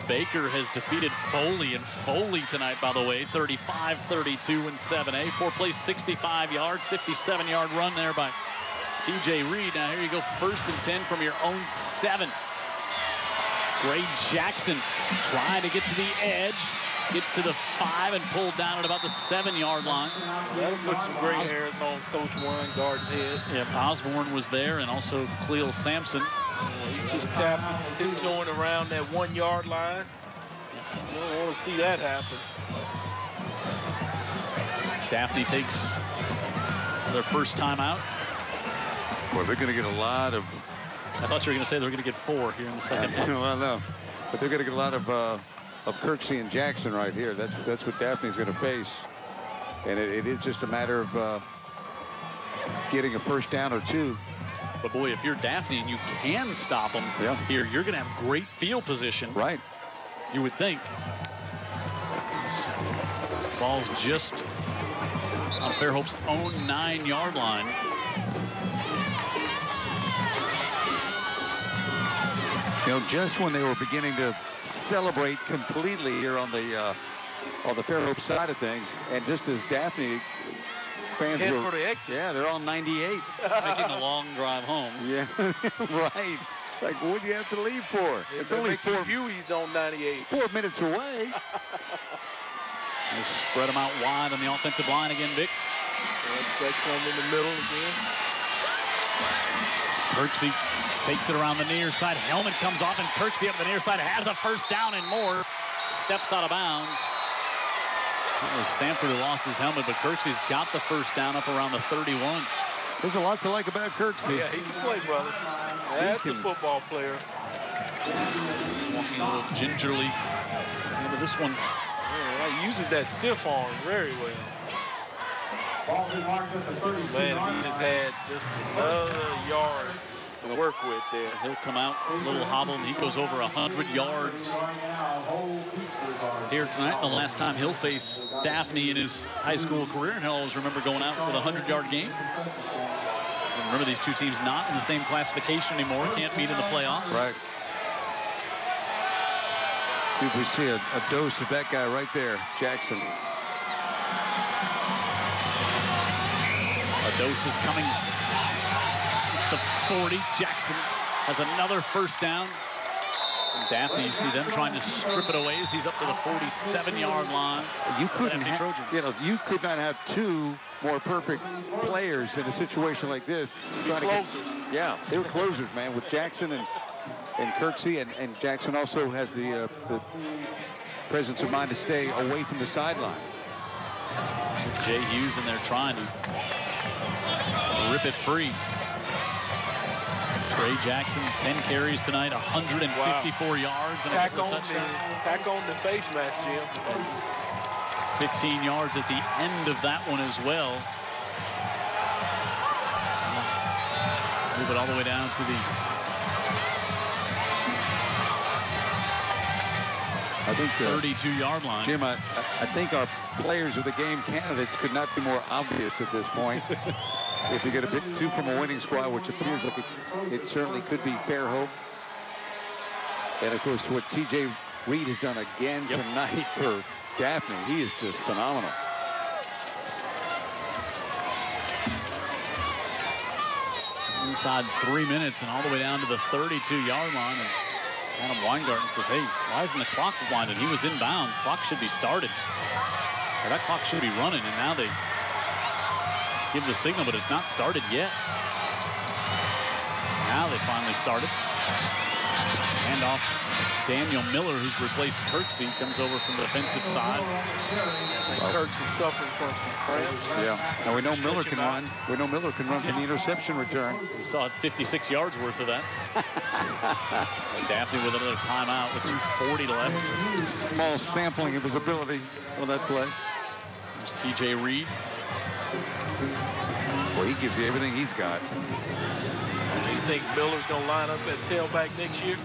S2: Baker has defeated Foley, and Foley tonight, by the way, 35-32 in 7A. 4 plays, 65 yards, 57-yard run there by T.J. Reed. Now here you go, 1st and 10 from your own 7. Gray Jackson trying to get to the edge. Gets to the 5 and pulled down at about the 7-yard line.
S4: That'll put some gray hairs on Coach Warren, guard's head.
S2: Yep, Osborne was there, and also Cleel Sampson.
S4: He's just tapping, tiptoeing around that 1-yard line. You don't want to see that happen.
S2: Daphne takes their first timeout.
S3: Well, they're going to get a lot of...
S2: I thought you were going to say they were going to get 4 here in the second half.
S3: Well, no. But they're going to get a lot of Kirksey and Jackson right here. That's what Daphne's going to face. And it is just a matter of getting a 1st down or 2.
S2: But, boy, if you're Daphne and you can stop them here, you're going to have great field position.
S3: Right.
S2: You would think. This ball's just on Fairhope's own 9-yard line.
S3: You know, just when they were beginning to celebrate completely here on the Fairhope side of things, and just as Daphne fans
S4: head
S3: were,
S4: for the exits.
S3: Yeah, they're on 98,
S2: making the long drive home.
S3: Yeah, right. Like, what do you have to leave for? It's only 4.
S4: Huey's on 98.
S3: 4 minutes away.
S2: They spread them out wide on the offensive line again, Vic.
S4: Expect some in the middle again.
S2: Kirksey takes it around the near side. Helmet comes off, and Kirksey up the near side has a 1st down and more. Steps out of bounds. It was Sanford who lost his helmet, but Kirksey's got the 1st down up around the 31.
S3: There's a lot to like about Kirksey.
S4: Yeah, he can play, brother. That's a football player.
S2: Walking a little gingerly into this one.
S4: Yeah, he uses that stiff arm very well. Man, he just had just another yard to work with there.
S2: He'll come out a little hobbled, and he goes over 100 yards here tonight. The last time he'll face Daphne in his high school career, and he'll always remember going out with a 100-yard game. And remember, these 2 teams not in the same classification anymore, can't meet in the playoffs.
S3: Right. See if we see a dose of that guy right there, Jackson.
S2: Mendoza's coming. The 40. Jackson has another first down. And Daphne, you see them trying to strip it away as he's up to the 47-yard line.
S3: You couldn't have, you could not have two more perfect players in a situation like this.
S4: Closers.
S3: Yeah, they were closers, man, with Jackson and Kirksey, and Jackson also has the presence of mind to stay away from the sideline.
S2: Jay Hughes in there trying to rip it free. Ray Jackson, 10 carries tonight, 154 yards and a touchdown.
S4: Tack on the face mask, Jim.
S2: 15 yards at the end of that one as well. Move it all the way down to the 32-yard line.
S3: Jim, I think our players of the game candidates could not be more obvious at this point. If you get a bit two from a winning squad, which appears like it certainly could be Fairhope. And of course, what TJ Reed has done again tonight for Daphne, he is just phenomenal.
S2: Inside 3 minutes and all the way down to the 32-yard line. And Adam Weingarten says, hey, why isn't the clock winding? He was in bounds. Clock should be started. Or that clock should be running, and now they give the signal, but it's not started yet. Now they finally started. Hand off Daniel Miller, who's replaced Kirksey, comes over from the defensive side.
S4: Kirksey suffering from some cramps.
S3: Yeah. Now we know Miller can run. We know Miller can run from the interception return.
S2: We saw 56 yards worth of that. Daphne with another timeout with 2:40 left.
S3: Small sampling of his ability on that play.
S2: There's TJ Reed.
S3: Well, he gives you everything he's got.
S4: Do you think Miller's going to line up at tailback next year?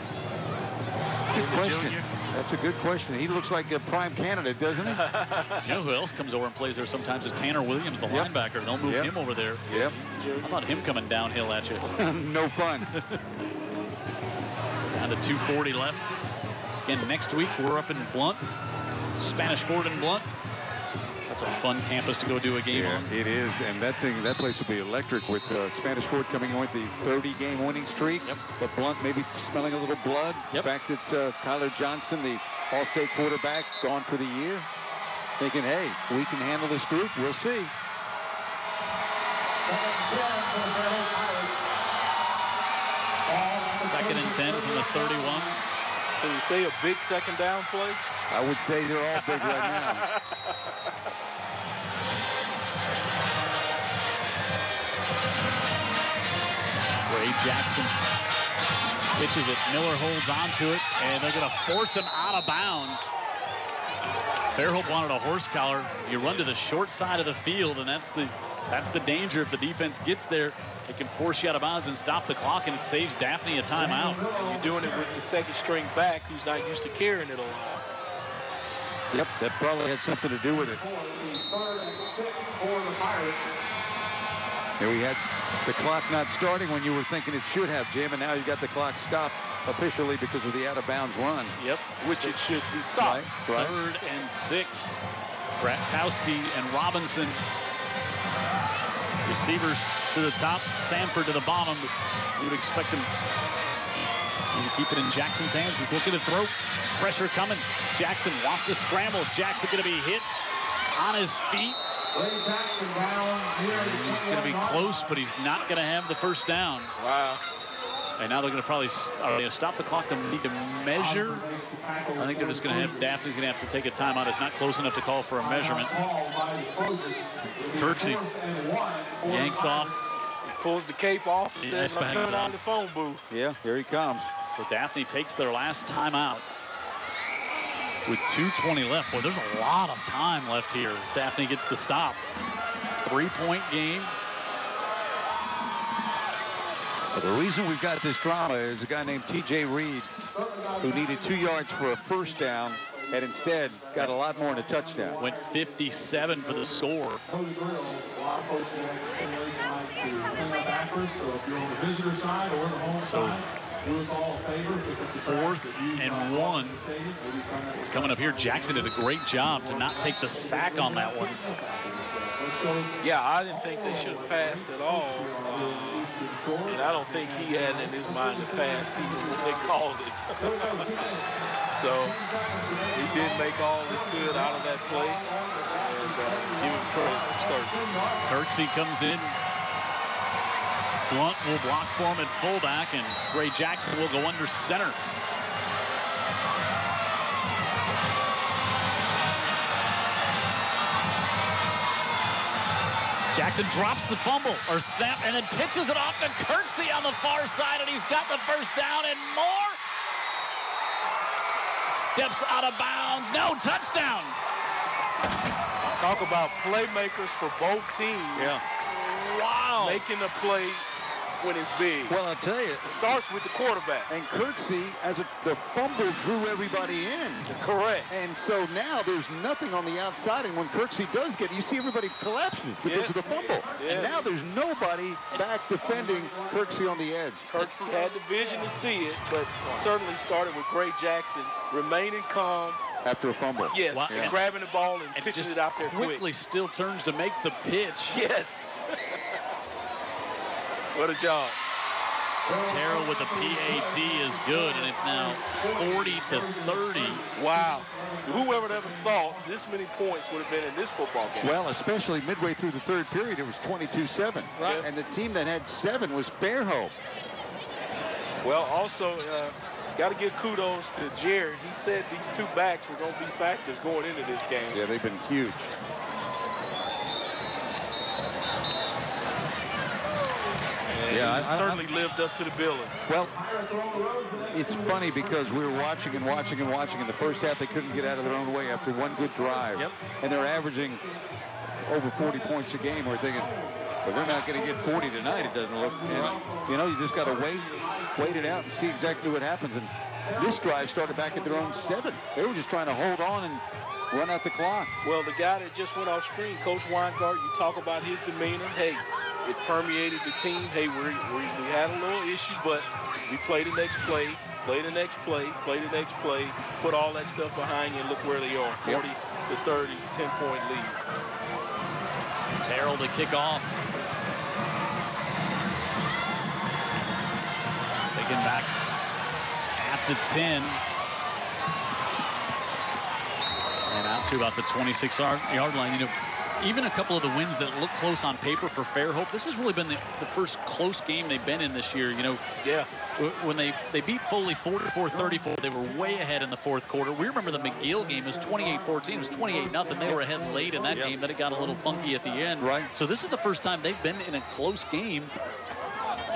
S3: Good question. That's a good question. He looks like a prime candidate, doesn't he?
S2: You know who else comes over and plays there sometimes is Tanner Williams, the linebacker. They'll move him over there.
S3: Yep.
S2: How about him coming downhill at you?
S3: No fun.
S2: Down to 2:40 left. Again, next week we're up in Blunt, Spanish Ford in Blunt. That's a fun campus to go do a game on.
S3: It is, and that place will be electric with Spanish Ford coming on with the 30-game winning streak. But Blunt maybe smelling a little blood. The fact that Tyler Johnston, the All-State quarterback, gone for the year, thinking, hey, we can handle this group. We'll see.
S2: Second and 10 from the 31.
S4: Can you say a big second down play?
S3: I would say they're all big right now.
S2: Ray Jackson pitches it. Miller holds on to it, and they're going to force him out of bounds. Fairhope wanted a horse collar. You run to the short side of the field, and that's the danger if the defense gets there. It can force you out of bounds and stop the clock, and it saves Daphne a timeout.
S4: And you're doing it with the second string back who's not used to carrying it a lot.
S3: Yep, that probably had something to do with it. And we had the clock not starting when you were thinking it should have, Jim, and now you got the clock stopped officially because of the out-of-bounds run.
S2: Yep,
S4: which it should be stopped.
S3: Right.
S2: 3rd and 6. Bratkowski and Robinson. Receivers to the top, Sanford to the bottom. You would expect him to keep it in Jackson's hands. He's looking to throw. Pressure coming. Jackson wants to scramble. Jackson going to be hit on his feet. He's going to be close, but he's not going to have the first down.
S4: Wow.
S2: And now they're going to probably stop the clock to need to measure. I think they're just going to have, Daphne's going to have to take a timeout. It's not close enough to call for a measurement. Kirksey yanks off.
S4: He pulls the cape off and says, I'm coming out of the phone booth.
S3: Yeah, here he comes.
S2: So Daphne takes their last timeout with 2:20 left. Boy, there's a lot of time left here. Daphne gets the stop. 3-point game.
S3: But the reason we've got this drama is a guy named TJ Reed who needed 2 yards for a first down and instead got a lot more in a touchdown.
S2: Went 57 for the score. So 4th and 1 coming up here. Jackson did a great job to not take the sack on that one.
S4: Yeah, I didn't think they should have passed at all. And I don't think he had in his mind to pass even when they called it. So he did make all he could out of that play. And give him credit for searching.
S2: Kirksey comes in. Blunt will block for him at fullback, and Gray Jackson will go under center. Jackson drops the fumble, or snap, and then pitches it off to Kirksey on the far side, and he's got the first down and more. Steps out of bounds. No, touchdown.
S4: Talk about playmakers for both teams.
S3: Yeah.
S2: Wow.
S4: Making a play when it's big.
S3: Well, I'll tell you.
S4: It starts with the quarterback.
S3: And Kirksey, the fumble drew everybody in.
S4: Correct.
S3: And so now there's nothing on the outside. And when Kirksey does get it, you see everybody collapses because of the fumble.
S4: Yes.
S3: And now there's nobody back defending Kirksey on the edge.
S4: Kirksey had the vision to see it, but certainly started with Gray Jackson remaining calm.
S3: After a fumble.
S4: Yes,
S2: Wow.
S4: and grabbing the ball and pitching it out there
S2: quickly still turns to make the pitch.
S4: Yes. What a job.
S2: Terrell with the PAT is good, and it's now 40-30.
S4: Wow. Whoever ever thought this many points would have been in this football game.
S3: Well, especially midway through the third period, it was 22-7.
S4: Right.
S3: And the team that had 7 was Fairhope.
S4: Well, also, got to give kudos to Jared. He said these two backs were going to be factors going into this game.
S3: Yeah, they've been huge.
S4: Yeah, certainly lived up to the billing.
S3: Well, it's funny because we were watching and watching and watching. In the first half, they couldn't get out of their own way after one good drive.
S2: Yep.
S3: And they're averaging over 40 points a game. We're thinking, well, they're not going to get 40 tonight, it doesn't look. And, you know, you just got to wait it out and see exactly what happens. And this drive started back at their own 7. They were just trying to hold on and run out the clock.
S4: Well, the guy that just went off screen, Coach Weingart, you talk about his demeanor. Hey, it permeated the team. Hey, we had a little issue, but we play the next play, play the next play, play the next play, put all that stuff behind you, and look where they are, 40-30, 10-point lead.
S2: Terrell to kick off. Taken back at the 10. And out to about the 26-yard line. You know, even a couple of the wins that look close on paper for Fairhope, this has really been the first close game they've been in this year. You know, when they beat Foley 44-34, they were way ahead in the fourth quarter. We remember the McGill game. It was 28-14. It was 28-0. They were ahead late in that game. Then it got a little funky at the end. Right. So this is the first time they've been in a close game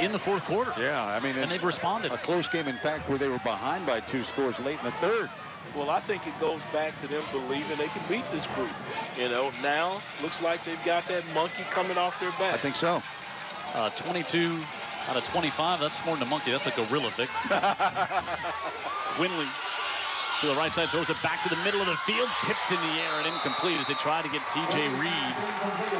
S2: in the fourth quarter.
S3: Yeah, I mean,
S2: and they've responded.
S3: A close game, in fact, where they were behind by 2 scores late in the third.
S4: Well, I think it goes back to them believing they can beat this group. You know, now looks like they've got that monkey coming off their back.
S3: I think so.
S2: 22 out of 25. That's more than a monkey. That's a gorilla, Vic. Quinley to the right side, throws it back to the middle of the field, tipped in the air and incomplete as they try to get T.J. Reed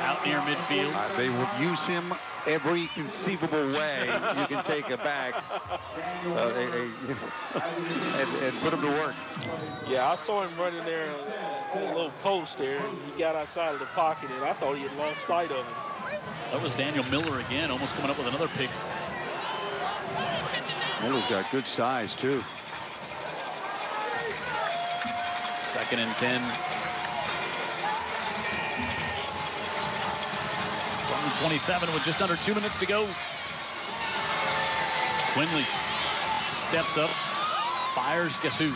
S2: out near midfield.
S3: They will use him every conceivable way you can take it back and put him to work.
S4: Yeah, I saw him running there, a little post there, and he got outside of the pocket, and I thought he had lost sight of him.
S2: That was Daniel Miller again, almost coming up with another pick.
S3: Miller's got good size, too.
S2: 2nd and 10. From the 27 with just under 2 minutes to go. Quinley steps up, fires, guess who?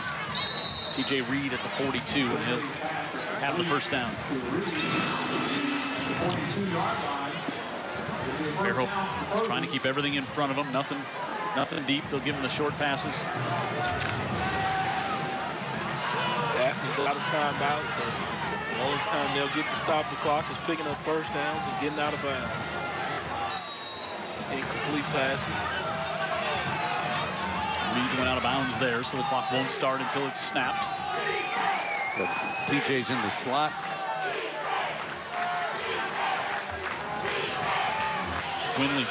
S2: T.J. Reed at the 42, and he'll have the first down. Fairhope is trying to keep everything in front of them. Nothing deep. They'll give him the short passes.
S4: Daphne's out of timeout, so the only time they'll get to stop the clock is picking up first downs and getting out of bounds. Incomplete passes.
S2: Reed went out of bounds there, so the clock won't start until it's snapped.
S3: But TJ's in the slot.
S2: Quinley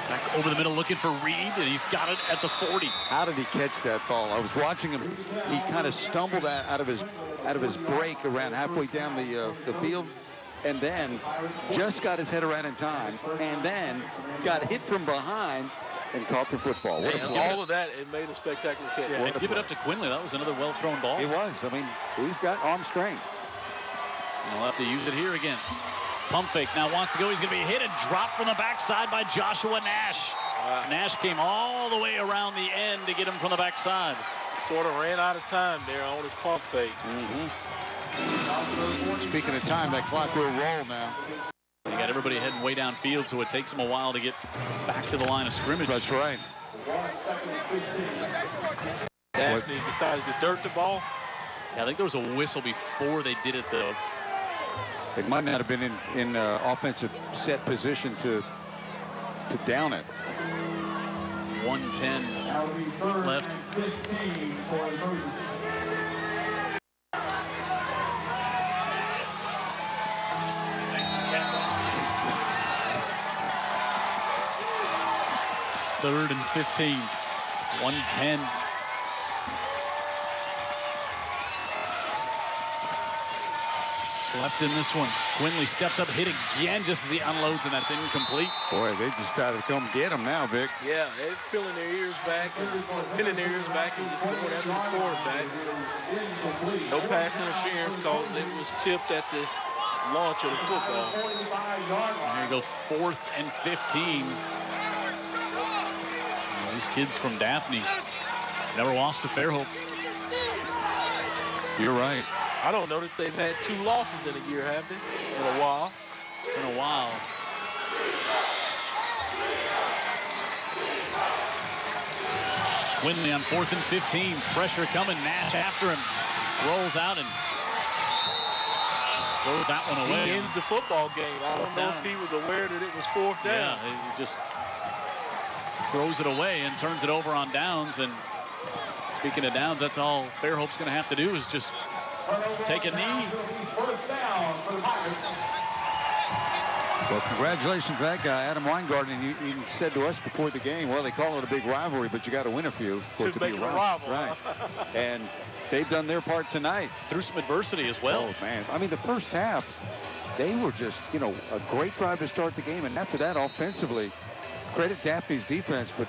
S2: back over the middle looking for Reed, and he's got it at the 40.
S3: How did he catch that ball? I was watching him. He kind of stumbled out of his break around halfway down the field, and then just got his head around in time, and then got hit from behind and caught the football. What a play.
S4: All of that, it made a spectacular catch.
S2: Yeah, and give it up to Quinley. That was another well-thrown ball.
S3: It was. I mean, he's got arm strength.
S2: And he'll have to use it here again. Pump fake now wants to go. He's going to be hit and dropped from the backside by Joshua Nash. Nash came all the way around the end to get him from the backside.
S4: Sort of ran out of time there on his pump fake.
S3: Speaking of time, that clock will roll now.
S2: You got everybody heading way downfield, so it takes them a while to get back to the line of scrimmage.
S3: That's right.
S4: Daphne decided to dirt the ball.
S2: Yeah, I think there was a whistle before they did it, though.
S3: It might not have been in offensive set position to down it.
S2: 1:10 left.
S6: 15 for emergency.
S2: Third and 15. 1:10. Left in this one. Quinley steps up, hit again just as he unloads, and that's incomplete.
S3: Boy, they just started to come get him now, Vic.
S4: Yeah, they're peeling their ears back and pinning their ears back and just going after the quarterback. No pass interference because it was tipped at the launch of the football.
S2: And here you go, 4th and 15. Well, these kids from Daphne never lost to Fairhope.
S3: You're right.
S4: I don't know that they've had 2 losses in a year, have they? In a while.
S2: It's been a while. Quinley on 4th and 15. Pressure coming. Nash after him. Rolls out and throws that one away.
S4: He ends the football game. I don't know if he was aware that it was 4th down.
S2: Yeah, he just throws it away and turns it over on downs. And speaking of downs, that's all Fairhope's going to have to do is just take a knee.
S3: Well, congratulations to that guy, Adam Weingarten. And he said to us before the game, well, they call it a big rivalry, but you got to win a few for it to be a rival. Right. And they've done their part tonight.
S2: Through some adversity as well.
S3: Oh, man. I mean, the first half, they were just, you know, a great drive to start the game. And after that, offensively, credit Daphne's defense, but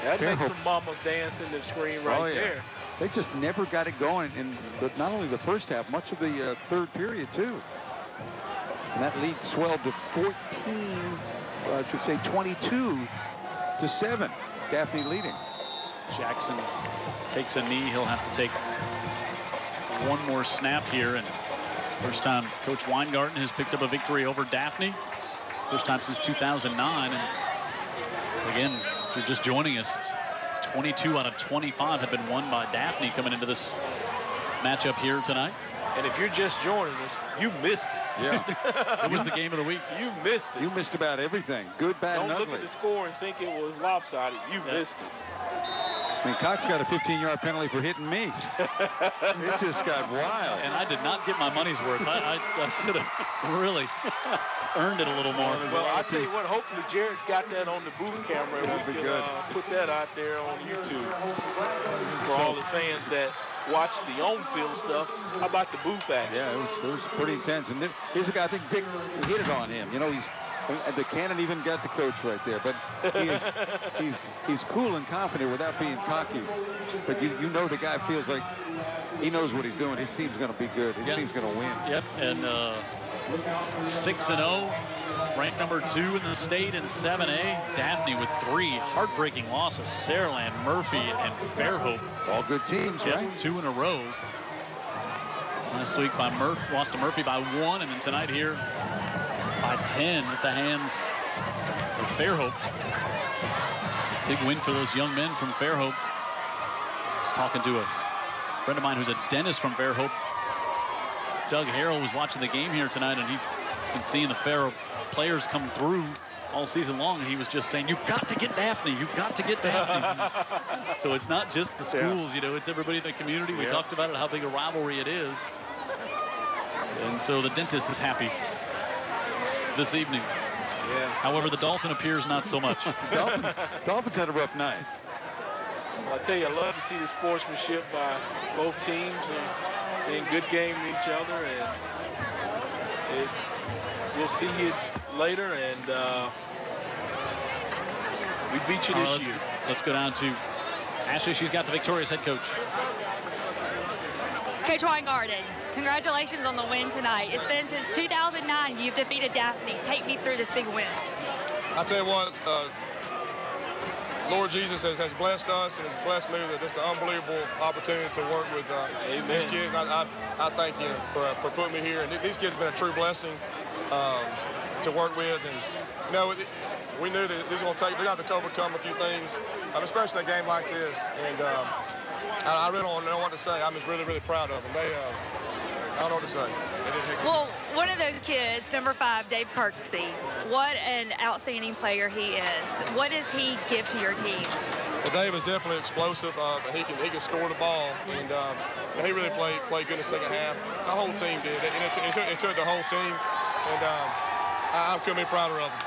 S4: that makes some mamas dance in the screen right there.
S3: They just never got it going in not only the first half, much of the third period, too. And that lead swelled to 14, I should say 22-7. Daphne leading.
S2: Jackson takes a knee. He'll have to take one more snap here. And first time Coach Weingarten has picked up a victory over Daphne. First time since 2009. And again, if you're just joining us, 22 out of 25 have been won by Daphne coming into this matchup here tonight.
S4: And if you're just joining us, you missed it.
S3: Yeah.
S2: It was the game of the week.
S4: You missed it.
S3: You missed about everything. Good, bad, and ugly.
S4: Don't look at the score and think it was lopsided. You missed it.
S3: I mean, Cox got a 15-yard penalty for hitting me. It just got wild.
S2: And I did not get my money's worth. I should have really earned it a little more.
S4: Well, I'll tell you what, hopefully Jared's got that on the booth camera. And we can put that out there on YouTube for all the fans that watch the on-field stuff. How about the booth action?
S3: Yeah, it was pretty intense. And here's a guy, I think Vic hit it on him. You know, the cannon even got the coach right there, but he's cool and confident without being cocky. But you know the guy feels like he knows what he's doing. His team's going to be good. His team's going to win.
S2: Yep, and 6-0, ranked number 2 in the state in 7A. Daphne with 3 heartbreaking losses. Saraland, Murphy, and Fairhope.
S3: All good teams, right?
S2: 2 in a row. Last week by lost to Murphy by 1, and then tonight here by 10 at the hands of Fairhope. Big win for those young men from Fairhope. I was talking to a friend of mine who's a dentist from Fairhope. Doug Harrell was watching the game here tonight, and he's been seeing the Fairhope players come through all season long, and he was just saying, you've got to get Daphne. You've got to get Daphne. So it's not just the schools, you know, it's everybody in the community. We talked about it, how big a rivalry it is. And so the dentist is happy this evening.
S4: Yeah.
S2: However, the Dolphin appears not so much.
S3: Dolphins had a rough night.
S4: Well, I tell you, I love to see the sportsmanship by both teams and seeing good game in each other. And We'll see it later, and we beat you this year.
S2: Let's go down to Ashley. She's got the victorious head coach.
S5: Coach Weingarten, congratulations on the win tonight. It's been since 2009 you've defeated Daphne. Take me through this big win.
S13: I tell you what, Lord Jesus has blessed us and has blessed me with just an unbelievable opportunity to work with these kids. I thank you for putting me here. And these kids have been a true blessing to work with. And you know, we knew that they're going to overcome a few things, especially a game like this. And I really don't know what to say. I'm just really, really proud of them. I don't know what to say.
S5: Well, one of those kids, number 5, Dave Kirksey, what an outstanding player he is. What does he give to your team?
S13: Well, Dave is definitely explosive, and he can score the ball. And he really played good in the second half. The whole team did, and it took the whole team. And I couldn't be prouder of them.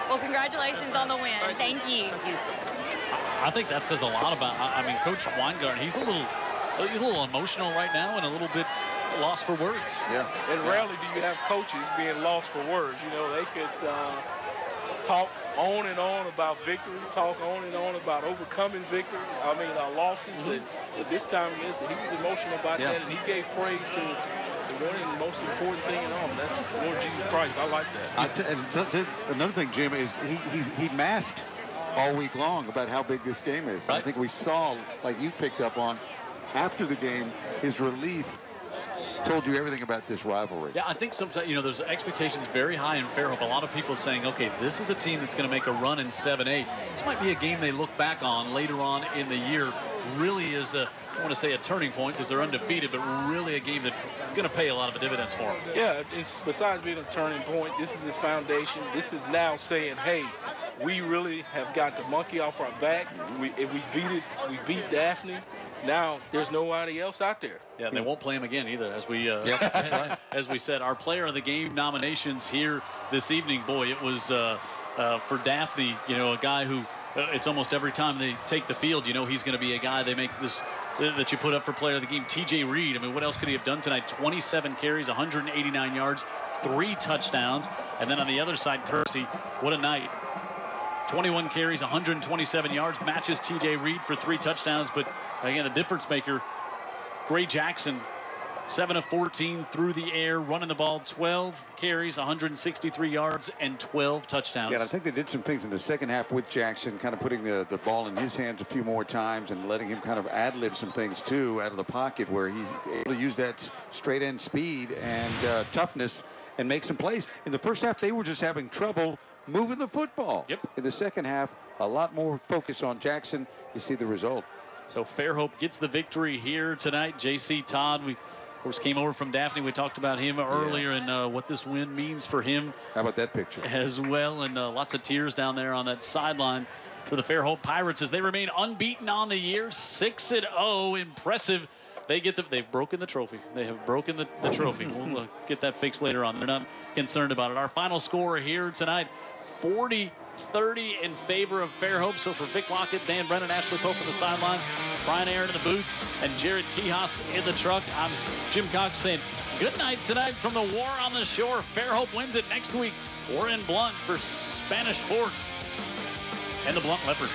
S5: Well, congratulations on the win. Thank you.
S13: Thank you.
S2: I think that says a lot about. I mean, Coach Weingarten. He's a little emotional right now and a little bit lost for words.
S3: Yeah.
S4: And rarely do you have coaches being lost for words. You know, they could talk on and on about victories, talk on and on about overcoming victory. I mean, losses. And this time, he was emotional about that, and he gave praise to the one and the most important thing in all. That's Lord Jesus Christ. I like that.
S3: Another thing, Jim, is he masked all week long about how big this game is. Right. I think we saw, like you picked up on, after the game, his relief told you everything about this rivalry.
S2: Yeah, I think sometimes, you know, there's expectations very high in Fairhope. A lot of people saying, okay, this is a team that's going to make a run in 7-8. This might be a game they look back on later on in the year. Really is I want to say a turning point because they're undefeated, but really a game that's going to pay a lot of dividends for them.
S4: Yeah, it's besides being a turning point, this is a foundation. This is now saying, hey, we really have got the monkey off our back. If we beat Daphne. Now there's nobody else out there.
S2: Yeah, they won't play him again either. As we as we said, our player of the game nominations here this evening. Boy, it was for Daphne. You know, a guy who it's almost every time they take the field, you know, he's going to be a guy they make this that you put up for player of the game. TJ Reed. I mean, what else could he have done tonight? 27 carries, 189 yards, 3 touchdowns, and then on the other side, Kirksey. What a night. 21 carries, 127 yards, matches TJ Reed for 3 touchdowns. But again, the difference maker, Gray Jackson, 7 of 14 through the air, running the ball, 12 carries, 163 yards, and 12 touchdowns.
S3: Yeah, I think they did some things in the second half with Jackson, kind of putting the ball in his hands a few more times and letting him kind of ad-lib some things, too, out of the pocket where he's able to use that straight-end speed and toughness and make some plays. In the first half, they were just having trouble moving the football.
S2: Yep.
S3: In the second half, a lot more focus on Jackson. You see the result.
S2: So Fairhope gets the victory here tonight. J.C. Todd, we, of course, came over from Daphne. We talked about him earlier and what this win means for him.
S3: How about that picture?
S2: As well, and lots of tears down there on that sideline for the Fairhope Pirates as they remain unbeaten on the year, 6-0. Impressive. They've broken the trophy. They have broken the trophy. We'll get that fixed later on. They're not concerned about it. Our final score here tonight, 40-30 in favor of Fairhope. So for Vic Lockett, Dan Brennan, Ashley Pope on the sidelines, Brian Aaron in the booth, and Jared Kihas in the truck, I'm Jim Cox saying good night tonight from the War on the Shore. Fairhope wins it next week. We're in Blunt for Spanish Fork and the Blunt Leopards.